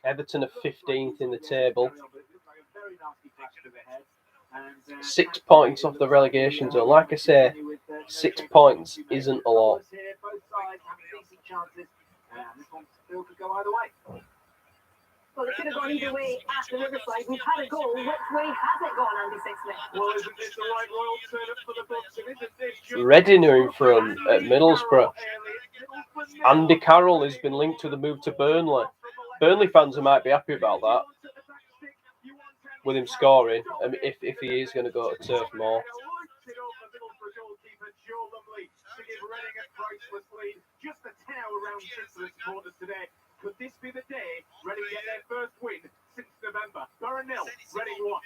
Everton are 15th in the table. 6 points off the relegation zone. Like I say, 6 points isn't a lot. Well, it could have gone either way at the Riverside. We've had a goal. Which way has it gone, Andy Sixsmith? Well, isn't this the right Royal turn-up for the books? And isn't this just... Reading are in front at Middlesbrough. Andy Carroll has been linked to the move to Burnley. Burnley fans might be happy about that, with him scoring, if he is going to go to Turf Moor. Just a 10 around 6 for the supporters today. Could this be the day Reading get their first win since November? Borough 0, Reading 1.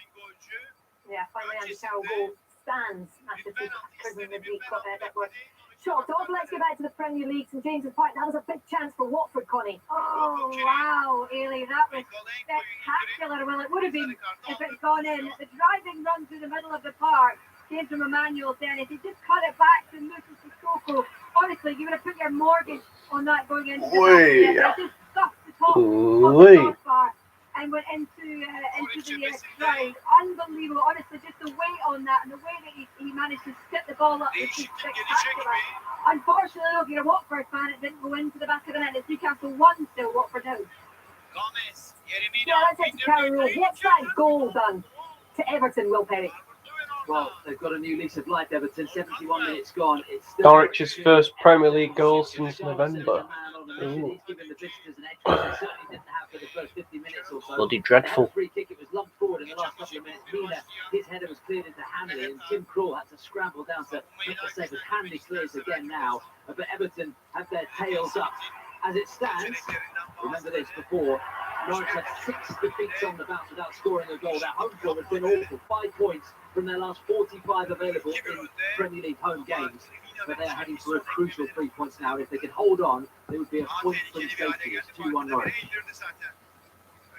Yeah, finally Andy Carroll goal stands after 2 prison with the network. Shot off. Let's get back to the Premier League. St James's Park. That was a big chance for Watford, Connie. Oh, wow, Ailey, that was spectacular. Well, it would have been if it's gone in. The driving run through the middle of the park came from Emmanuel Dennis. He just cut it back to Moses Sissoko. Honestly, you would have put your mortgage on that going into the back. They just stuffed the top of the crossbar and went into the stride. Unbelievable. Honestly, just the weight on that and the way that he managed to sit the ball up was just spectacular. Unfortunately, if you're a Watford fan, it didn't go into the back of the net. It's Newcastle 1 still, Watford 0. Yeah, let's take Carroll Road. What's that goal done to Everton, Will Perry? Well, they've got a new lease of life, Everton. 71 minutes gone. It's still Norwich's first Premier League goal since November. Ooh. Bloody dreadful. Free kick, it was lumped forward in the last couple of minutes. Mina, his header was cleared into Hanley, and Tim Krul had to scramble down to make the save as Hanley clears again now. But Everton have their tails up. As it stands, remember this before, Norwich had 6 defeats on the bounce without scoring a goal. That home form has been awful. 5 points from their last 45 available in Premier League home games. But they're heading for a crucial 3 points now. If they could hold on, it would be a point from safety. It's 2-1 Norwich.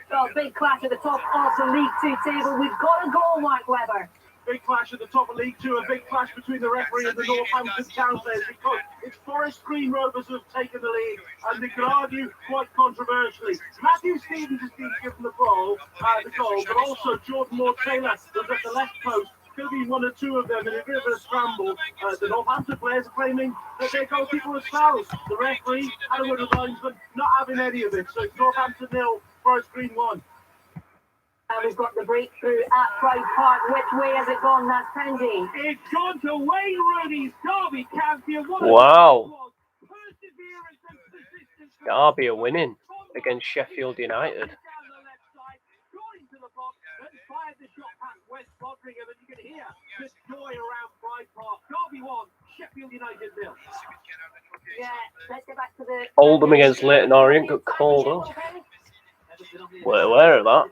Well, big clash at the top of the League 2 table. We've got a goal, Mark Webber. Big clash at the top of League 2, a big clash between the referee and the Northampton Town players, because it's Forest Green Rovers who have taken the lead, and they could argue quite controversially. Matthew Stevens has been given the goal, but also Jordan Moore-Taylor was at the left post. Could be 1 or 2 of them in a bit of a scramble. The Northampton players are claiming that their goalkeeper was fouled. The referee and a word of linesman not having any of it. So it's Northampton 0, Forest Green 1. And we've got the breakthrough at Pride Park. Which way has it gone? That's Pendy. It's gone to Wayne Rooney's Derby Canfield. Wow. Derby are winning against Sheffield United. Oldham against Leyton Orient got called up. We're aware of that.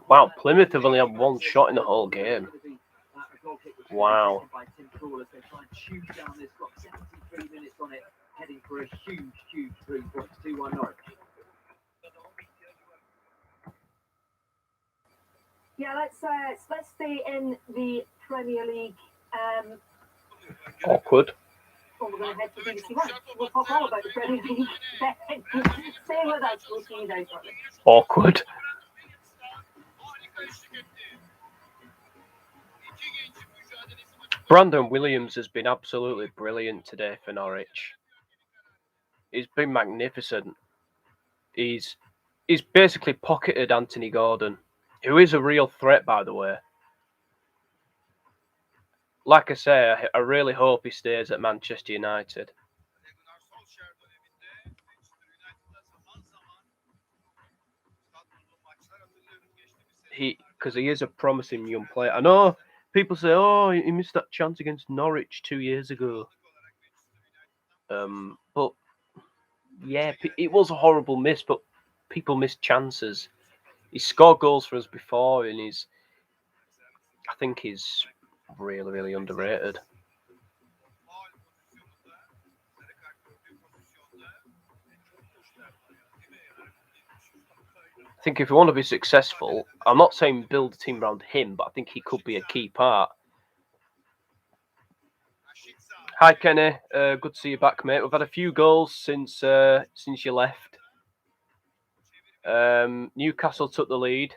Wow, Plymouth have only had 1 shot in the whole game. Wow. Heading for a huge 3 points. 2-1 Norwich. Yeah, let's stay in the Premier League. Awkward. Well, we're going to head to BBC One. We'll talk all about the Premier League. Stay with us. We'll see you guys shortly. Awkward. Brandon Williams has been absolutely brilliant today for Norwich. He's been magnificent. He's basically pocketed Anthony Gordon, who is a real threat, by the way. Like I say, I really hope he stays at Manchester United. Because he is a promising young player. I know people say, "Oh, he missed that chance against Norwich 2 years ago." But yeah, it was a horrible miss. But people miss chances. He scored goals for us before, and I think he's really, really underrated. I think if you want to be successful, I'm not saying build a team around him, but I think he could be a key part. Hi, Kenny. Good to see you back, mate. We've had a few goals since you left. Newcastle took the lead.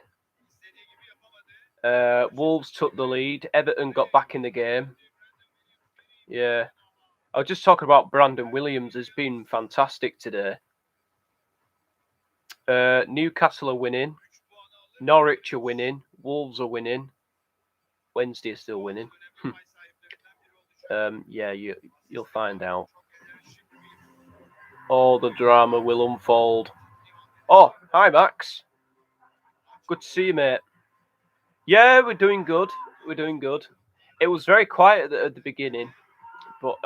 Wolves took the lead. Everton got back in the game. Yeah. I was just talking about Brandon Williams. Has been fantastic today. Newcastle are winning. Norwich are winning. Wolves are winning. Wednesday is still winning. Yeah, you'll find out. All the drama will unfold. Oh, hi, Max. Good to see you, mate. Yeah, we're doing good. We're doing good. It was very quiet at the beginning, but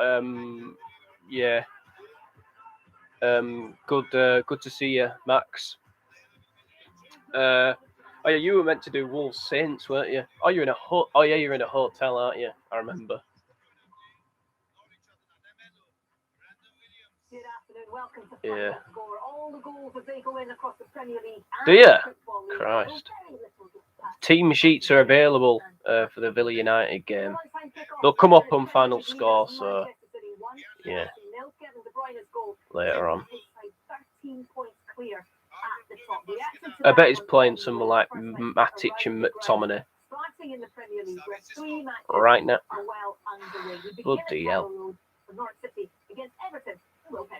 yeah. Good to see you, Max. Oh yeah, you were meant to do Wolves Saints, weren't you? Oh, you're in a hotel, aren't you? I remember. Good afternoon. Welcome to Yeah. Final Score. All the goals as they go in across the Premier League. Do you? Christ. Team sheets are available for the Villa United game. They'll come up on Final Score, so yeah. Later on. I bet he's playing someone like Matic and McTominay right now. Bloody hell.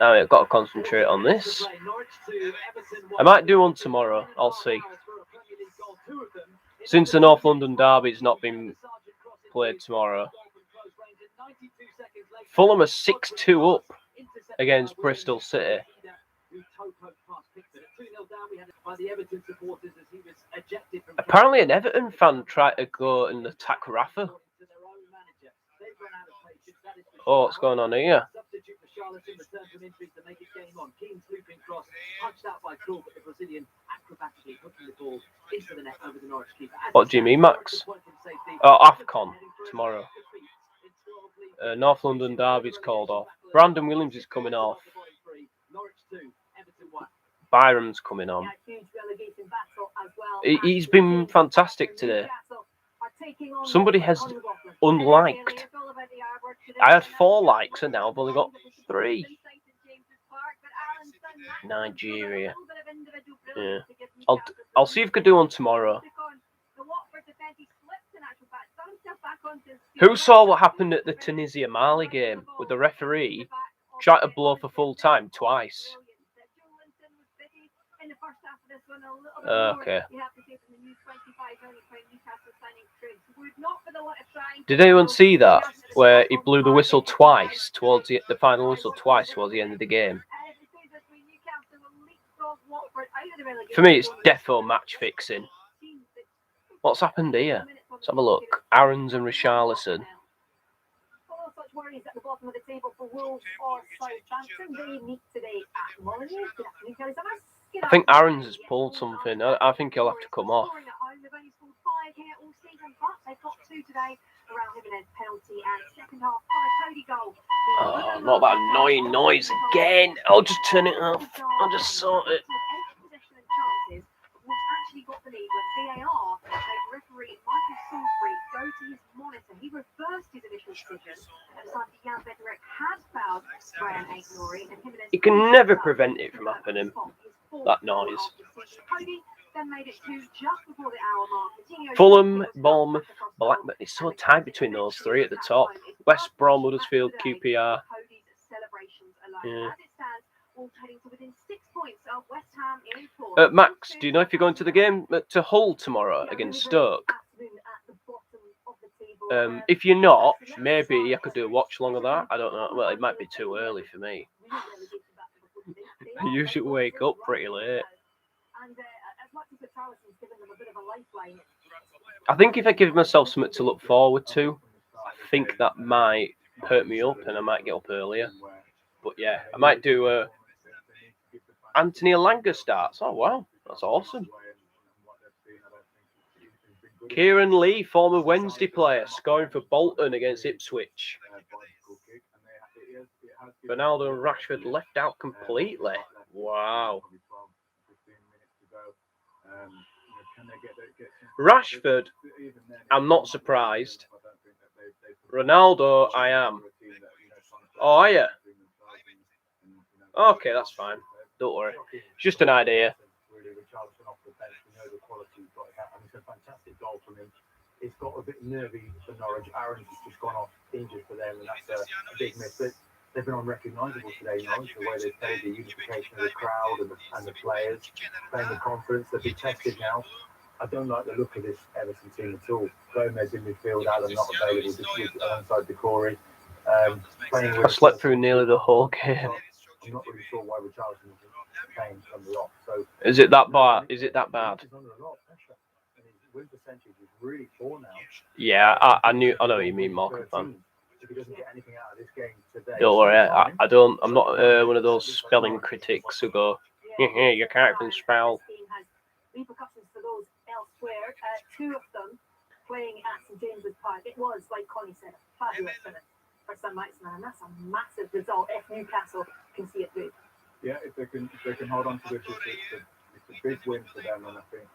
Now I've got to concentrate on this. I might do one tomorrow. I'll see. Since the North London derby's not been played tomorrow, Fulham are 6-2 up against Bristol City. Apparently an Everton fan tried to go and attack Rafa. Oh, what's going on here? What do you mean, Max? Oh, AFCON tomorrow. North London derby's called off. Brandon Williams is coming off. Byram's coming on. He's been fantastic today. Somebody has unliked. I had 4 likes and now I've only got 3. Nigeria. Yeah. I'll see if I can do one tomorrow. Who saw what happened at the Tunisia-Mali game with the referee tried to blow for full time twice? Okay. Did anyone see that? Where he blew the whistle twice towards the final whistle twice towards the end of the game? For me, it's defo match fixing. What's happened here? Let's have a look. Aarons and Richarlison. At the bottom of the table for Wolves or Southampton. They meet today at Molineux. I think Aarons has pulled something. I think he'll have to come off. Oh, not that annoying noise again. I'll just turn it off. I'll just sort it. Actually got the lead when VAR made referee Michael Salisbury go to his monitor. He he reversed his initial decision and decided that Jan Bednarek had fouled Brian Aït-Nouri, and Jimenez You can never prevent it from happening, that noise. Cody then made it to just before the hour mark. Coutinho Fulham, Bournemouth, Blackburn. It's so tight between those three at the top. West Brom, Huddersfield, QPR. Cody's celebrations alone. Yeah. As it stands, all heading to within 6 points of West Ham in fourth. Max, do you know if you're going to the game to Hull tomorrow against Stoke? If you're not, maybe I could do a watch along of that. I don't know. Well, it might be too early for me. I usually wake up pretty late. I think if I give myself something to look forward to, I think that might perk me up and I might get up earlier. But yeah, I might do Anthony Elanga starts. Oh wow, that's awesome. Kieran Lee, former Wednesday player, scoring for Bolton against Ipswich. Ronaldo and Rashford left out completely. Wow. Rashford, I'm not surprised. Ronaldo, I am. Oh, are you? Okay, that's fine. Don't worry. It's just an idea. It's a fantastic goal from him. It's got a bit nervy for Norwich. Aaron's just gone off injured for them, and that's a big miss. But they've been unrecognisable today, Norwich, the way they played, the unification of the crowd and the players, playing with confidence. They'll be tested now. I don't like the look of this Everton team at all. Gomez in midfield, Allen not available this week alongside Decore. I slept through nearly the whole game. I'm not really sure why Richarlison is playing somebody off. So is it that bad? Is it that bad? He's under a lot of pressure. And his win percentage is really poor now. Yeah, I know what you mean, Mark. If he doesn't get anything out of this game today, don't worry, I'm not one of those spelling critics who go, yeah, you can't even spell. Repercussions for those elsewhere. Two of them playing at St James's Park. It was, like Connie said, a fabulous finish for St Maximin, and that's a massive result if Newcastle can see it through. Yeah, if they can hold on to this, it's a big win for them, and I think,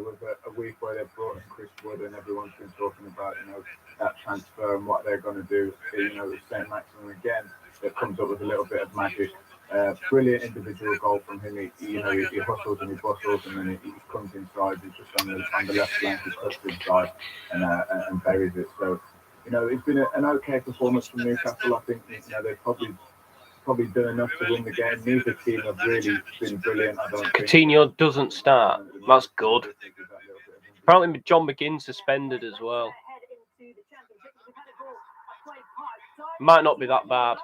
with a week where they've brought in Chris Wood and everyone's been talking about, that transfer and what they're going to do, with St Maximin again, that comes up with a little bit of magic. Brilliant individual goal from him. He hustles and he bustles, and then he comes inside. He's just on the left flank. He cuts inside and buries it. So, it's been an okay performance from Newcastle. I think they've probably done enough to win the game. Neither team have really been brilliant. I don't think. Coutinho doesn't start. That's good. Apparently, John McGinn suspended as well. Might not be that bad.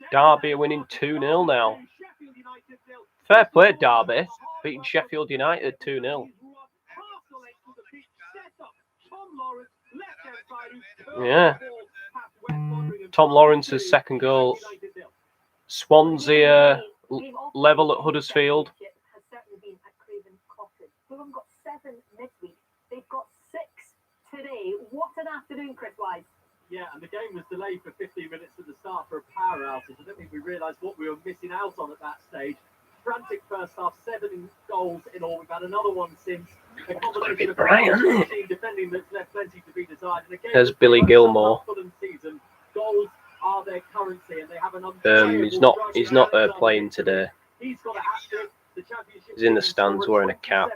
Derby are winning 2-0 now. Fair play, Derby. Beating Sheffield United 2-0. Yeah. Tom Lawrence's second goal. Swansea level at Huddersfield. Fulham got 7 midweek. They've got 6 today. What an afternoon, Chris Wise. Yeah, and the game was delayed for 15 minutes at the start for a power outage. I don't think we realised what we were missing out on at that stage. Frantic first half, 7 goals in all. We've had another one since. A combination of team defending that's left plenty to be desired. There's Billy Gilmore. Season, goals are their currency, and they have an he's not playing today. He's got a hat-trick. The championship. He's in the stands wearing a cap.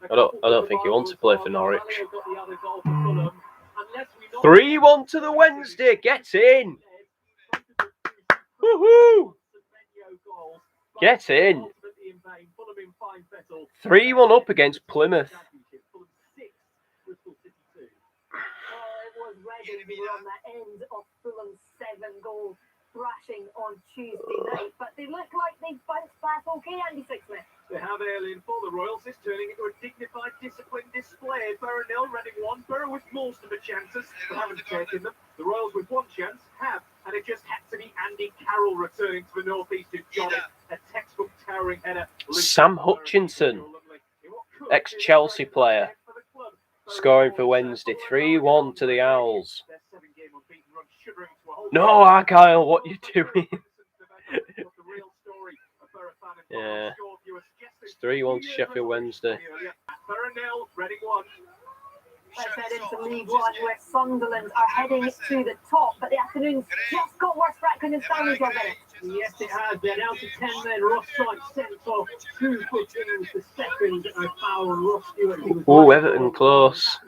I don't think he wants to play for Norwich. 3-1 to the Wednesday. Get in. Woohoo! Get in. 3-1 up against Plymouth. It was Reading who were on the end of Fulham's 7-goal thrashing on Tuesday night, but they look like they've bounced back okay, Andy Sixsmith. They have alien for the Royals. It's turning into a dignified, disciplined display. Borough 0, Reading 1. Borough with most of the chances, but haven't taken them. The Royals with 1 chance have, and it just had to be Andy Carroll returning to the northeast who got it. A textbook towering header. Sam Hutchinson, ex-Chelsea player, scoring for Wednesday. 3-1 to the Owls. No, Argyle, what are you doing? Yeah. It's 3-1 to Sheffield Wednesday. Let's head into League One, where Sunderland are heading to the top, but the afternoon's just got worse for Accrington Stanley, John Bennett. Yes, it has. They're down to 10 men. Ross Sykes sent off 2 footings. The second foul on Ross Stewart. Oh, Everton close.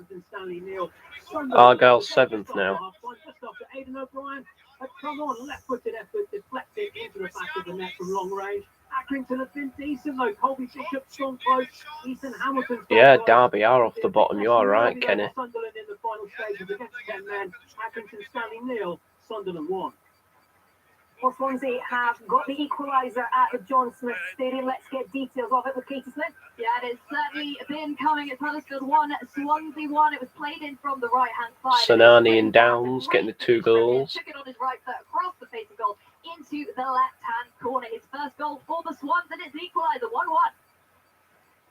Argyle 7th now. Just after Aidan O'Brien had come on, left-footed effort deflected into the back of the net from long range. Accrington have been decent though. Colby Bishop's gone close. Ethan Hamilton's gone Yeah, close. Derby are off the bottom. You are right, Kenny. Sunderland in the final stages against 10 men. Accrington Stanley 0, Sunderland 1. Well, Swansea have got the equaliser at the John Smith Stadium. Let's get details of it with Katie Smith. Yeah, it has certainly been coming. It's Huddersfield 1, Swansea 1. It was played in from the right-hand side. Sonani and Downs getting the 2 goals. Took it on his right foot across the face of goal into the left-hand corner. His first goal for the Swans, and it's the equaliser, 1-1.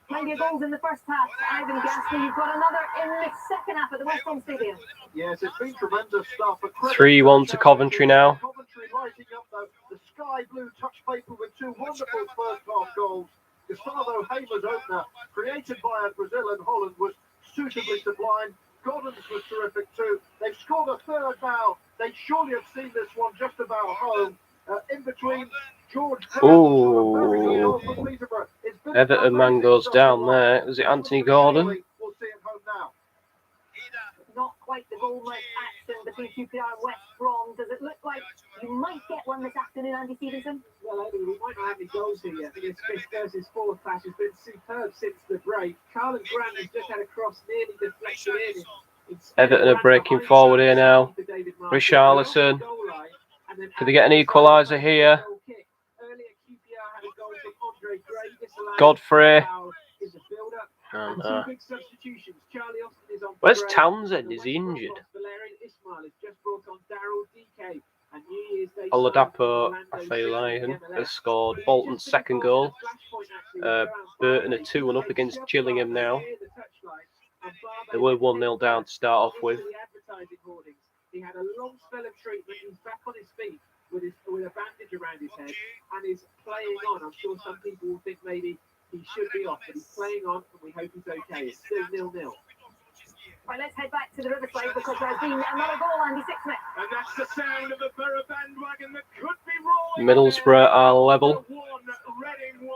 Plenty of goals in the first half. Ivan Gasly, you've got another in the second half at the West Ham Stadium. Yes, it's been tremendous stuff. 3-1 to Coventry now. Coventry lighting up the sky blue touch paper with 2 wonderful first half goals. Gustavo Hamer's opener, created by Brazil and Holland, was suitably sublime. Gordon's was terrific too. They've scored a third now. They surely have seen this one just about home. In between George. Oh, Everton man goes down there. Was it Anthony Gordon? We'll see him home now. Not quite the goal-like action between QPR and West Brom. Does it look like you might get one this afternoon, Andy Stevenson? Well, Andy, we might not have any goals here yet. This fifth versus fourth clash has been superb since the break. Carlin Grant has just had a cross nearly deflected in. Everton are breaking forward here now. Richarlison. Could they get an equaliser here? Godfrey. Where's Townsend? Is he injured? Oladapo Afolayan has scored Bolton's second goal. Burton are 2-1 up against Gillingham now. They were 1-0 down to start off with. He had a long spell of treatment. He's back on his feet with a bandage around his head and is playing on. I'm sure some people will think maybe he should be off, but he's playing on, and we hope he's okay. It's still 0-0. Right, let's head back to the Riverside because there's been another goal, Andy Sixsmith. And that's the sound of a Borough bandwagon that could be rolling. Middlesbrough are level. Reading 1.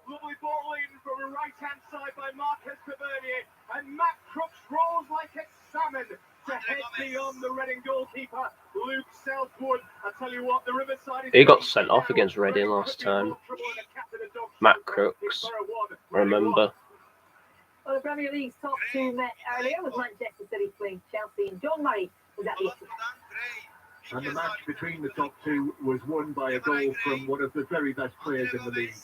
Lovely ball in from the right-hand side by Marcus Tavernier, and Matt Crooks rolls like a salmon to head beyond the Reading goalkeeper, Luke Southwood. I tell you what, the Riverside is... He got sent off against Reading last time. Matt Crooks, remember. Well, the Premier League's top 2 met earlier with Manchester City playing Chelsea, and John Murray was at the Ipswich. And the match between the top 2 was won by a goal from one of the very best players in the league.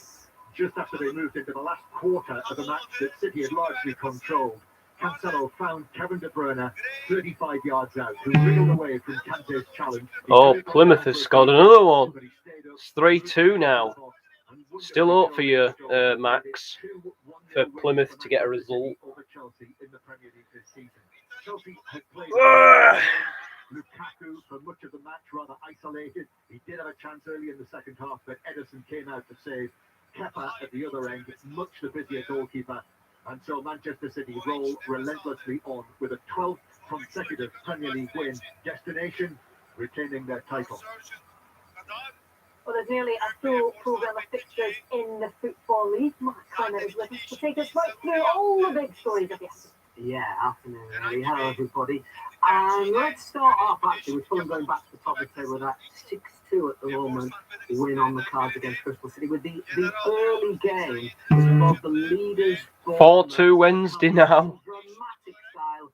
Just after they moved into the last quarter of a match that City had largely controlled, Cancelo found Kevin De Bruyne 35 yards out, who reeled away from Kante's challenge. Oh, Plymouth has scored another one. It's 3-2 now. Still up for you, Max, for Plymouth to get a result. Lukaku, for much of the match, rather isolated. He did have a chance early in the second half, but Ederson came out to save. Kepa at the other end, much the busier goalkeeper. And so Manchester City roll relentlessly on with a 12th consecutive Premier League win. Destination, retaining their title. Well, there's nearly a full programme of fixtures in the Football League. Mark Connor is with us to take us right through all the big stories of the afternoon. Yeah, afternoon, Ellie. Hello, everybody. And let's start off, actually, with Fulham going back to the top of the table with that 6-2 at the moment win on the cards against Bristol City. With the early game, of the leaders... 4-2 Wednesday now. Dramatic style,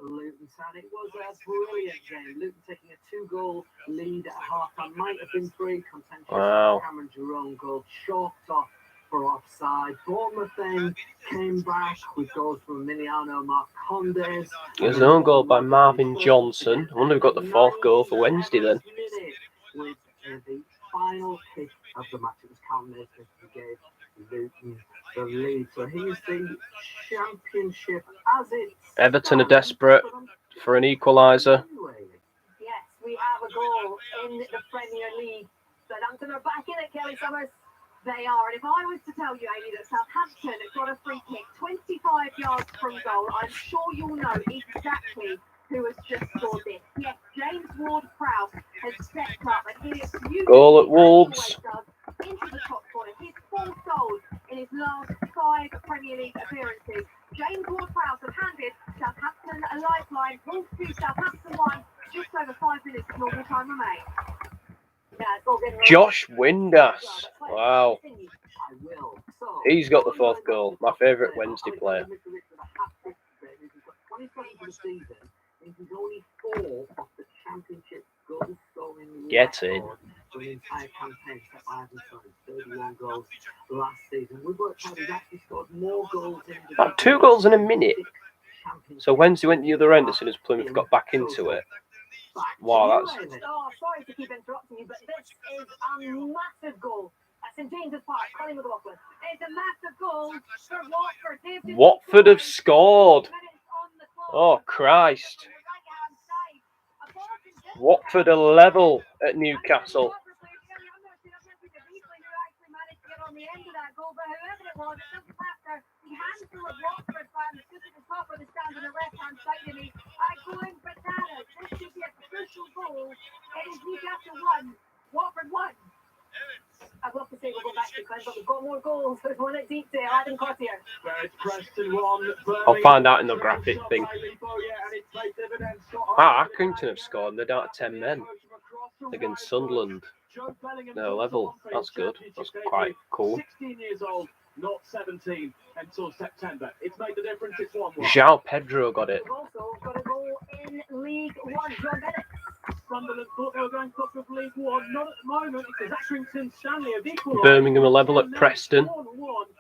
Luton sound. It was a brilliant game. Luton taking a 2-goal lead at half-time. Might have been 3. Contentious. Wow. Cameron Jerome goal chalked off for offside. Bournemouth then came back with goals from Emiliano Marcondes. There's an own goal by Marvin Johnson. I wonder if we got the 4th goal for Wednesday then. With the final kick of the match, it was Callum Naismith who gave Luton the lead. So here's the championship as it's... Everton are desperate for an equaliser. Yes, we have a goal in the Premier League. Southampton are back in it, Kelly Summers. They are, and if I was to tell you, Amy, that Southampton have got a free kick 25 yards from goal, I'm sure you'll know exactly who has just scored this. Yes, James Ward-Prowse has stepped up, and he is beautifully Goal at Wolves. into the top corner. His 4th goal in his last 5 Premier League appearances. James Ward-Prowse have handed Southampton a lifeline. Wolves 2, Southampton 1. Just over 5 minutes of normal time remain. Josh Windass. Wow. I will. So, He's got the 4th goal. My favourite Wednesday player. 27 for the season. He's only 4 of the championship goal scoring. Get in. For the entire campaign, set by Ivan Toney, 31 goals last season. We've worked out he's actually scored more goals in the About 2 goals in a minute. So Wednesday went the other end as soon as Plymouth got back into it. Wow, that's... Oh, sorry to keep interrupting you, but this is a massive goal at St James's Park. Connie McLaughlin. It's a massive goal for Watford. Watford have scored. Oh, Christ. Watford are level at Newcastle. Watford 1. I'd love to say we'll go back to Clint, but we've got more goals. There's one at deep there. Adam Cotier. I'll find out in the graphic thing. Ah, Accrington have scored and they're down to 10 men against Sunderland. They're level. That's good. That's quite cool. 16 years old, not 17 until September. It's made the difference. It's 1-1. João Pedro got it. We've also got a goal in League One. John Bennett. Sunderland thought they were going top of League One. Not at the moment. It's Accrington Stanley have equalised. Birmingham are level at Preston.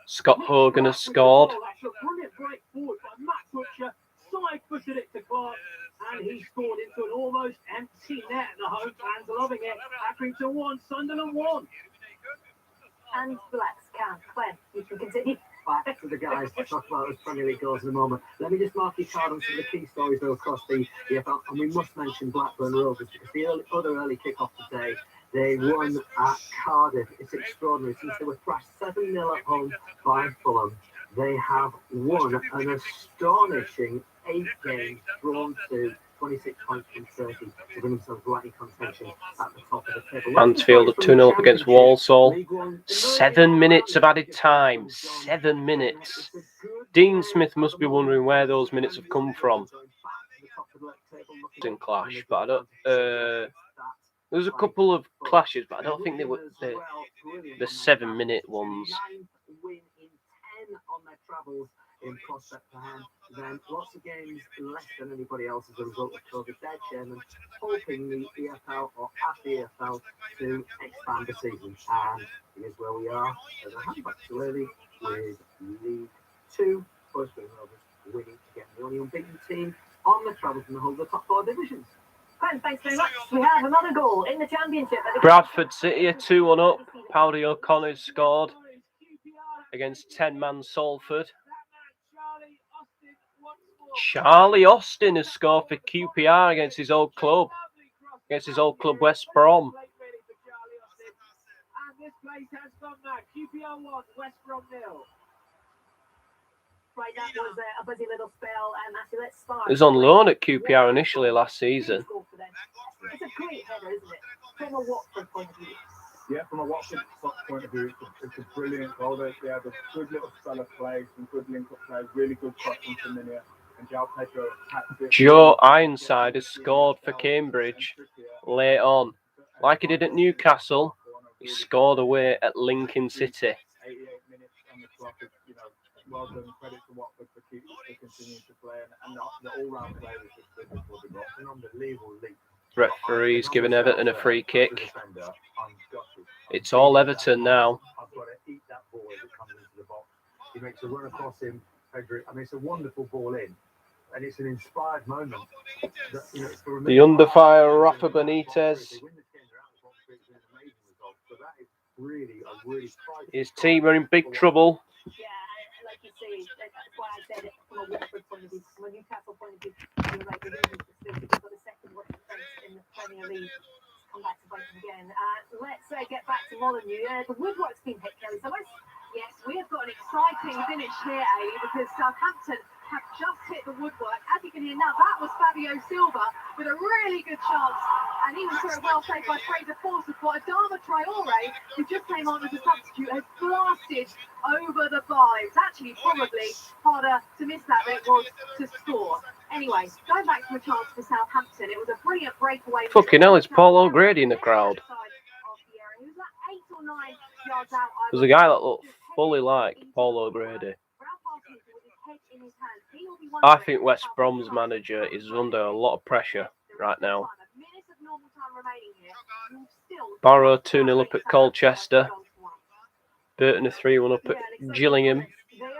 Scott Hogan has scored. That's a brilliant break forward by Matt Butcher. Side-footed it to Clark. And he scored into an almost empty net. The home fans are loving it. Accrington 1, Sunderland 1. And relax, Cam. Glenn, you can continue. Back to the guys to talk about those Premier League goals in a moment. Let me just mark your card on some of the key stories though across the EFL. And we must mention Blackburn Rovers because the other early kick-off today, they won at Cardiff. It's extraordinary. Since they were thrashed 7-0 at home by Fulham, they have won an astonishing 8 games, drawn to 26 points from 30 to win themselves right in contention at the top of the table. Mansfield are 2-0 up against Walsall. 7 minutes of added time. 7 minutes. Dean Smith must be wondering where those minutes have come from. In clash, but I don't. There was a couple of clashes, but I don't think they were the 7-minute ones. Win in 10 on their travels in prospect for hand. Then lots of games less than anybody else as a result of COVID. Their chairman hoping the EFL or at the EFL to expand the season. And here's where we are as a handback too early with League 2. Blackburn Rovers winning again. The only unbeaten team on the travel from the whole of the top 4 divisions. Glenn, thanks very much. We have another goal in the championship. Bradford City are 2-1 up. Powdy O'Connor scored against 10-man Salford. Charlie Austin has scored for QPR against his old club. Against his old club West Brom. And this place has gone now. QPR 1, West Brom 0. Right, that was a busy little spell. Matthew, let's start. He was on loan at QPR initially last season. It's a great header, isn't it? From a Watford point of view. Yeah, from a Watford point of view, it's a brilliant goal. They had a good little spell of play, some good link-up play, really good crossing from Minia. And João Pedro attacked it. Joe Ironside has scored for Cambridge late on. Like he did at Newcastle, he scored away at Lincoln City. 88 minutes on the clock. You know, well done. Credit to Watford for continuing to play. And the all-round play was just good before the goal. An unbelievable leap. Referee's giving Everton a free kick. It's all Everton now. I've got to eat that ball as it comes into the box. He makes a run across him. I mean, it's a wonderful ball in. And it's an inspired moment. That, you know, The under fire Rafa Benitez. His team are in big trouble. Yeah, like you say, that's why I said it from a Watford point of view, from a Newcastle point of view. You're right, they're really for the second worst defence in the Premier League. Come back to Brighton again. Let's get back to Molyneux. The woodwork's been hit, Kelly. finished here, Amy, because Southampton have just hit the woodwork. As you can hear now, that was Fabio Silva with a really good chance. And he was sort of well saved by Fraser Forster. But Adama Traore, who just came on as a substitute, has blasted over the bar. It's actually probably harder to miss that than it was to score. Anyway, going back to a chance for Southampton, it was a brilliant breakaway. Fucking hell, it's Paul O'Grady in the crowd. There's a guy that looked fully like Paul O'Grady. I think West Brom's manager is under a lot of pressure right now. Barrow 2-0 up at Colchester. Burton a 3-1 up at Gillingham. There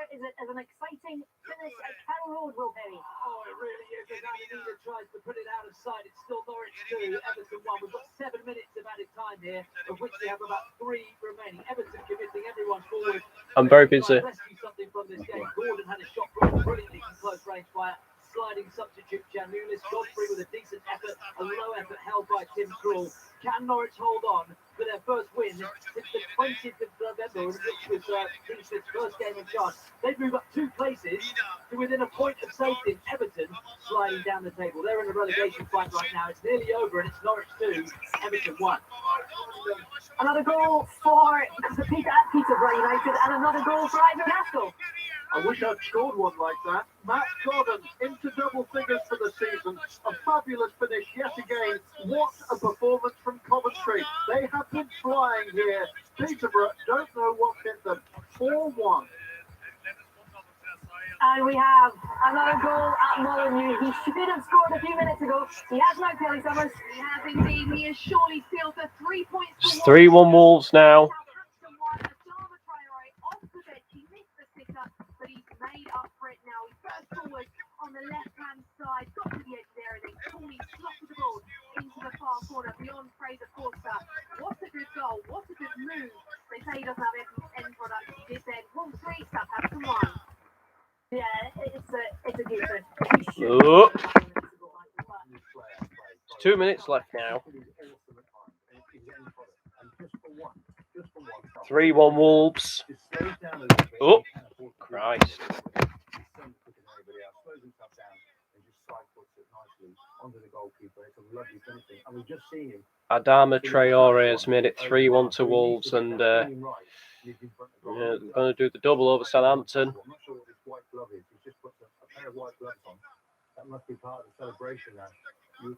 is an exciting finish at Carrow Road, Will Perry. Oh, it really is. As Anita tries to put it out of sight, it's still Norwich 2, Everton 1. We've got 7 minutes of added time here, of which we have about 3 remaining. Everton committing everyone forward. I'm very busy. Rescue something from this game. Gordon had a shot blocked brilliantly from close range fire. Sliding substitute Janulis. Godfrey with a decent effort, a low effort held by Tim Krul. Can Norwich hold on for their first win since the 20th of November, which was Kingsford's first game in charge? They've moved up 2 places to within a point of safety. Everton sliding down the table. They're in a relegation fight right now. It's nearly over, and it's Norwich 2, Everton 1. Another goal for Peterborough United and another goal for Ivan Haskell. I wish I'd scored one like that. Matt Gordon into double figures for the season. A fabulous finish yet again. What a performance from Coventry. They have been flying here. Peterborough don't know what hit them. 4-1. And we have another goal at Molineux. He should have scored a few minutes ago. He has now, Kelly Summers. He has indeed. He has surely sealed the 3 points. It's 3-1 Wolves now. Adama Traore off the bench. He missed the sitter, but he's made up for it now. He first forward on the left-hand side, got to the edge there, and then Cooley slotted the ball into the far corner beyond Fraser Forster. What a good goal. What a good move. They say he doesn't have end product. He did then. Wolves 3, Southampton 1. Yeah, it's a good one. Oh. 2 minutes left now. 3-1 Wolves. Oh, Christ. Adama Traore has made it 3-1 to Wolves, and they're going to do the double over Southampton. I'm not sure what this white glove is. He's just put a pair of white gloves on. That must be part of the celebration now. You're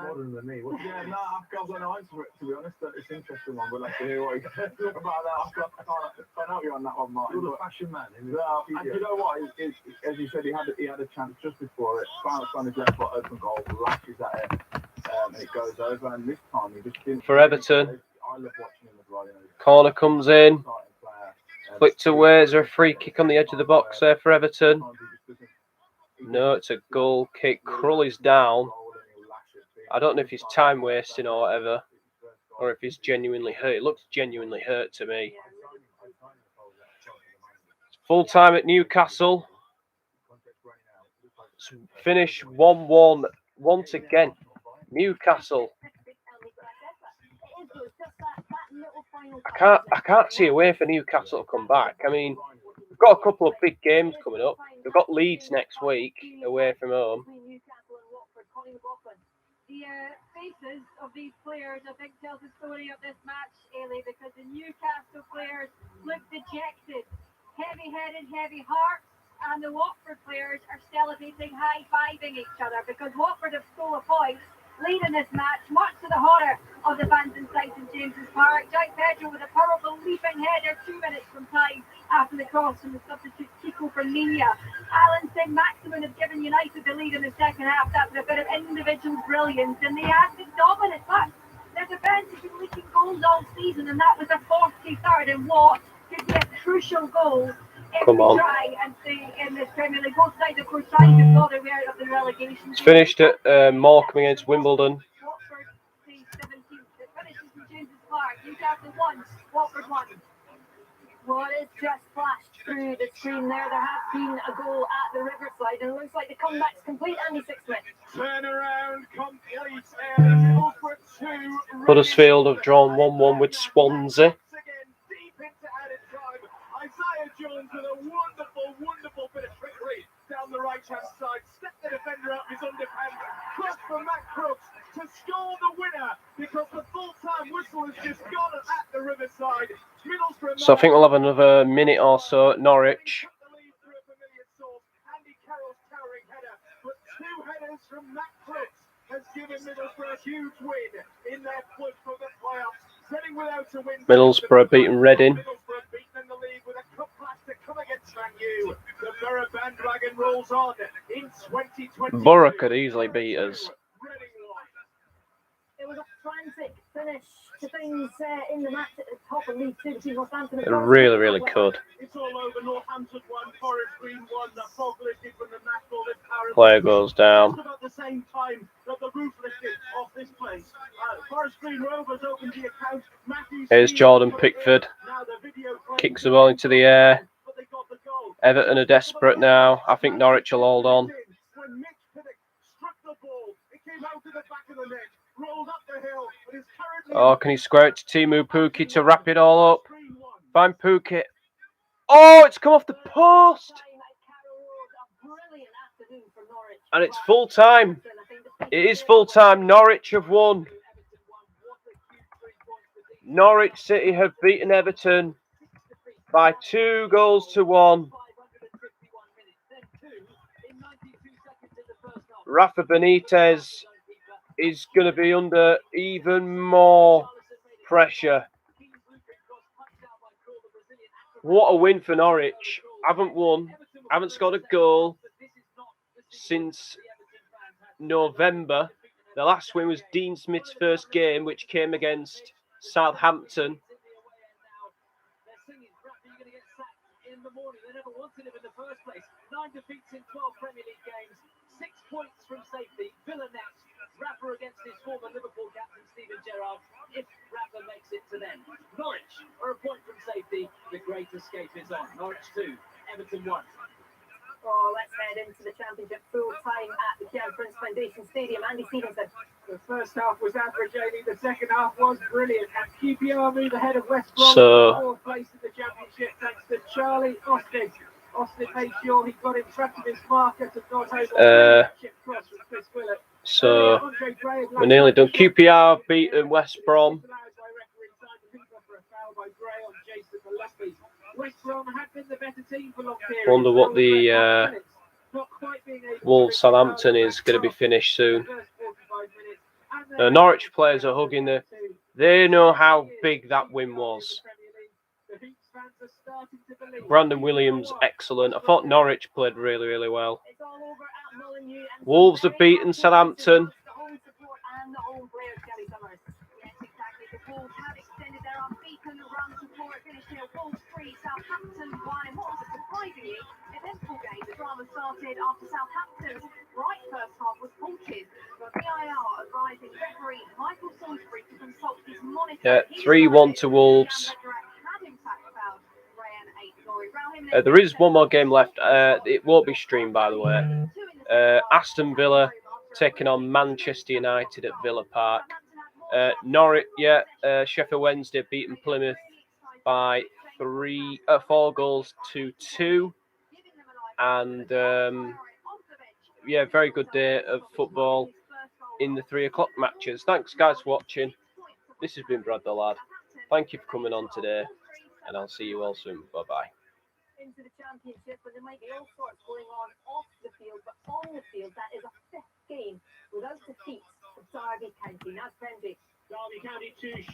modern than me. Yeah, no, I've got no answer for it, to be honest. It's an interesting one. We'll have to hear what you about that. I can't help you on that one, Martin. You're the fashion man. And you know what? As you said, he had a chance just before it. Found his left foot open goal, lashes at it, and it goes over. And this time, he just didn't. For Everton. I love watching him as well. Corner comes in. Flicked away. Is there a free kick on the edge of the box there for Everton? No, it's a goal kick. Krull is down. I don't know if he's time wasting or whatever, or if he's genuinely hurt. It looks genuinely hurt to me. Full time at Newcastle. Finish 1-1 once again. Newcastle. I can't see a way for Newcastle to come back. I mean, we've got a couple of big games coming up. We've got Leeds next week away from home. The faces of these players, I think, tells the story of this match, Ailey, because the Newcastle players look dejected, heavy-headed, heavy hearts, and the Watford players are celebrating, high-fiving each other because Watford have stole a point, leading this match, much to the horror of the fans inside St James's Park. Jack Pedro with a powerful leaping header 2 minutes from time after the cross from the substitute Kiko Ferminia. Alan Saint-Maximin have given United the lead in the second half. That was a bit of individual brilliance, and they had the dominant. But their defence has been leaking goals all season, and that was their 43rd, and what could be a crucial goal Come on. try and stay in this Premier League. Both sides, of course, trying to claw their way out of the relegation. It's finished at Morecambe against Wimbledon. Watford stays 17th. It finishes in James's Park. Newcastle 1, Watford 1. Well, it's just flashed through the screen there. There has been a goal at the Riverside, and it looks like the comeback's complete. Andy Sixsmith. Turn around, complete. Milford 2. Huddersfield have drawn 1-1 with Swansea. Deep into added time. Isaiah Jones Evans with a wonderful bit of trickery down the right-hand side. Step the defender out of his underpants. Cross for Matt Crooks to score the winner because the full-time whistle has just gone at the Riverside. Middlesbrough. So I think we'll have another minute or so at Norwich. Andy Carroll's towering header, but 2 headers from Matt Crooks has given Middlesbrough a huge win in their push for the playoffs. Setting without a win. Middlesbrough beating Reading. Middlesbrough beaten in the league with a cup clash to come against Man U. The Borough bandwagon rolls on in 2020. Borough could easily beat us. It was a frantic finish to things in the match at the top of League Two between Northampton and It really could. It's all over. Northampton won, Forest Green won, the fog lifted from the national this power. Player goes down. About the same time that the roof lifted off this place. Forest Green Rovers opened the account. Here's Jordan Pickford. Kicks the ball into the air. Everton are desperate now. I think Norwich will hold on. When Mitch Pinnock struck the ball, it came out to the back of the net, rolled up the hill, and is currently... Oh, can he square it to Timu Pukki to wrap it all up? Find Pukki. Oh, it's come off the post! And it's full time. It is full time. Norwich have won. Norwich City have beaten Everton by 2-1. Rafa Benitez is going to be under even more pressure. What a win for Norwich. Haven't won, haven't scored a goal since November. The last win was Dean Smith's first game, which came against Southampton. In the morning, they never wanted him in the first place. 9 defeats in 12 Premier League games, 6 points from safety. Villa next. Rafa against his former Liverpool captain Steven Gerrard. If Rafa makes it to them, Norwich are a point from safety. The great escape is on. Norwich 2, Everton 1. Oh, let's head into the Championship full time at the Kian Prince Foundation Stadium. Andy Stevenson. The first half was average, Amy. The second half was brilliant. And QPR move ahead of West Brom So- in 4th place in the Championship thanks to Charlie Austin. Austin made sure he got in front of his marker to not over chip cross from Chris Willett. So we're nearly done. QPR have beaten West Brom. West Brom had been the better team for long periods. Wonder what the Wolves Southampton is going to be finished soon. Norwich players are hugging the. They know how big that win was. Brandon Williams, excellent. I thought Norwich played really well. Wolves have beaten Southampton. Started after Southampton's right first half was halted, but VAR advising referee Michael Salisbury to consult his monitor. Yeah, 3-1 to Wolves. There is one more game left. It won't be streamed, by the way. Aston Villa taking on Manchester United at Villa Park. Norwich, Sheffield Wednesday beating Plymouth by 4-2. And very good day of football in the 3 o'clock matches. Thanks, guys, for watching. This has been Brad the Lad. Thank you for coming on today, and I'll see you all soon. Bye-bye. Into the Championship, but there might be all sorts going on off the field, but on the field, that is a 5th game without defeat for Derby County. That's plenty. Derby County 2.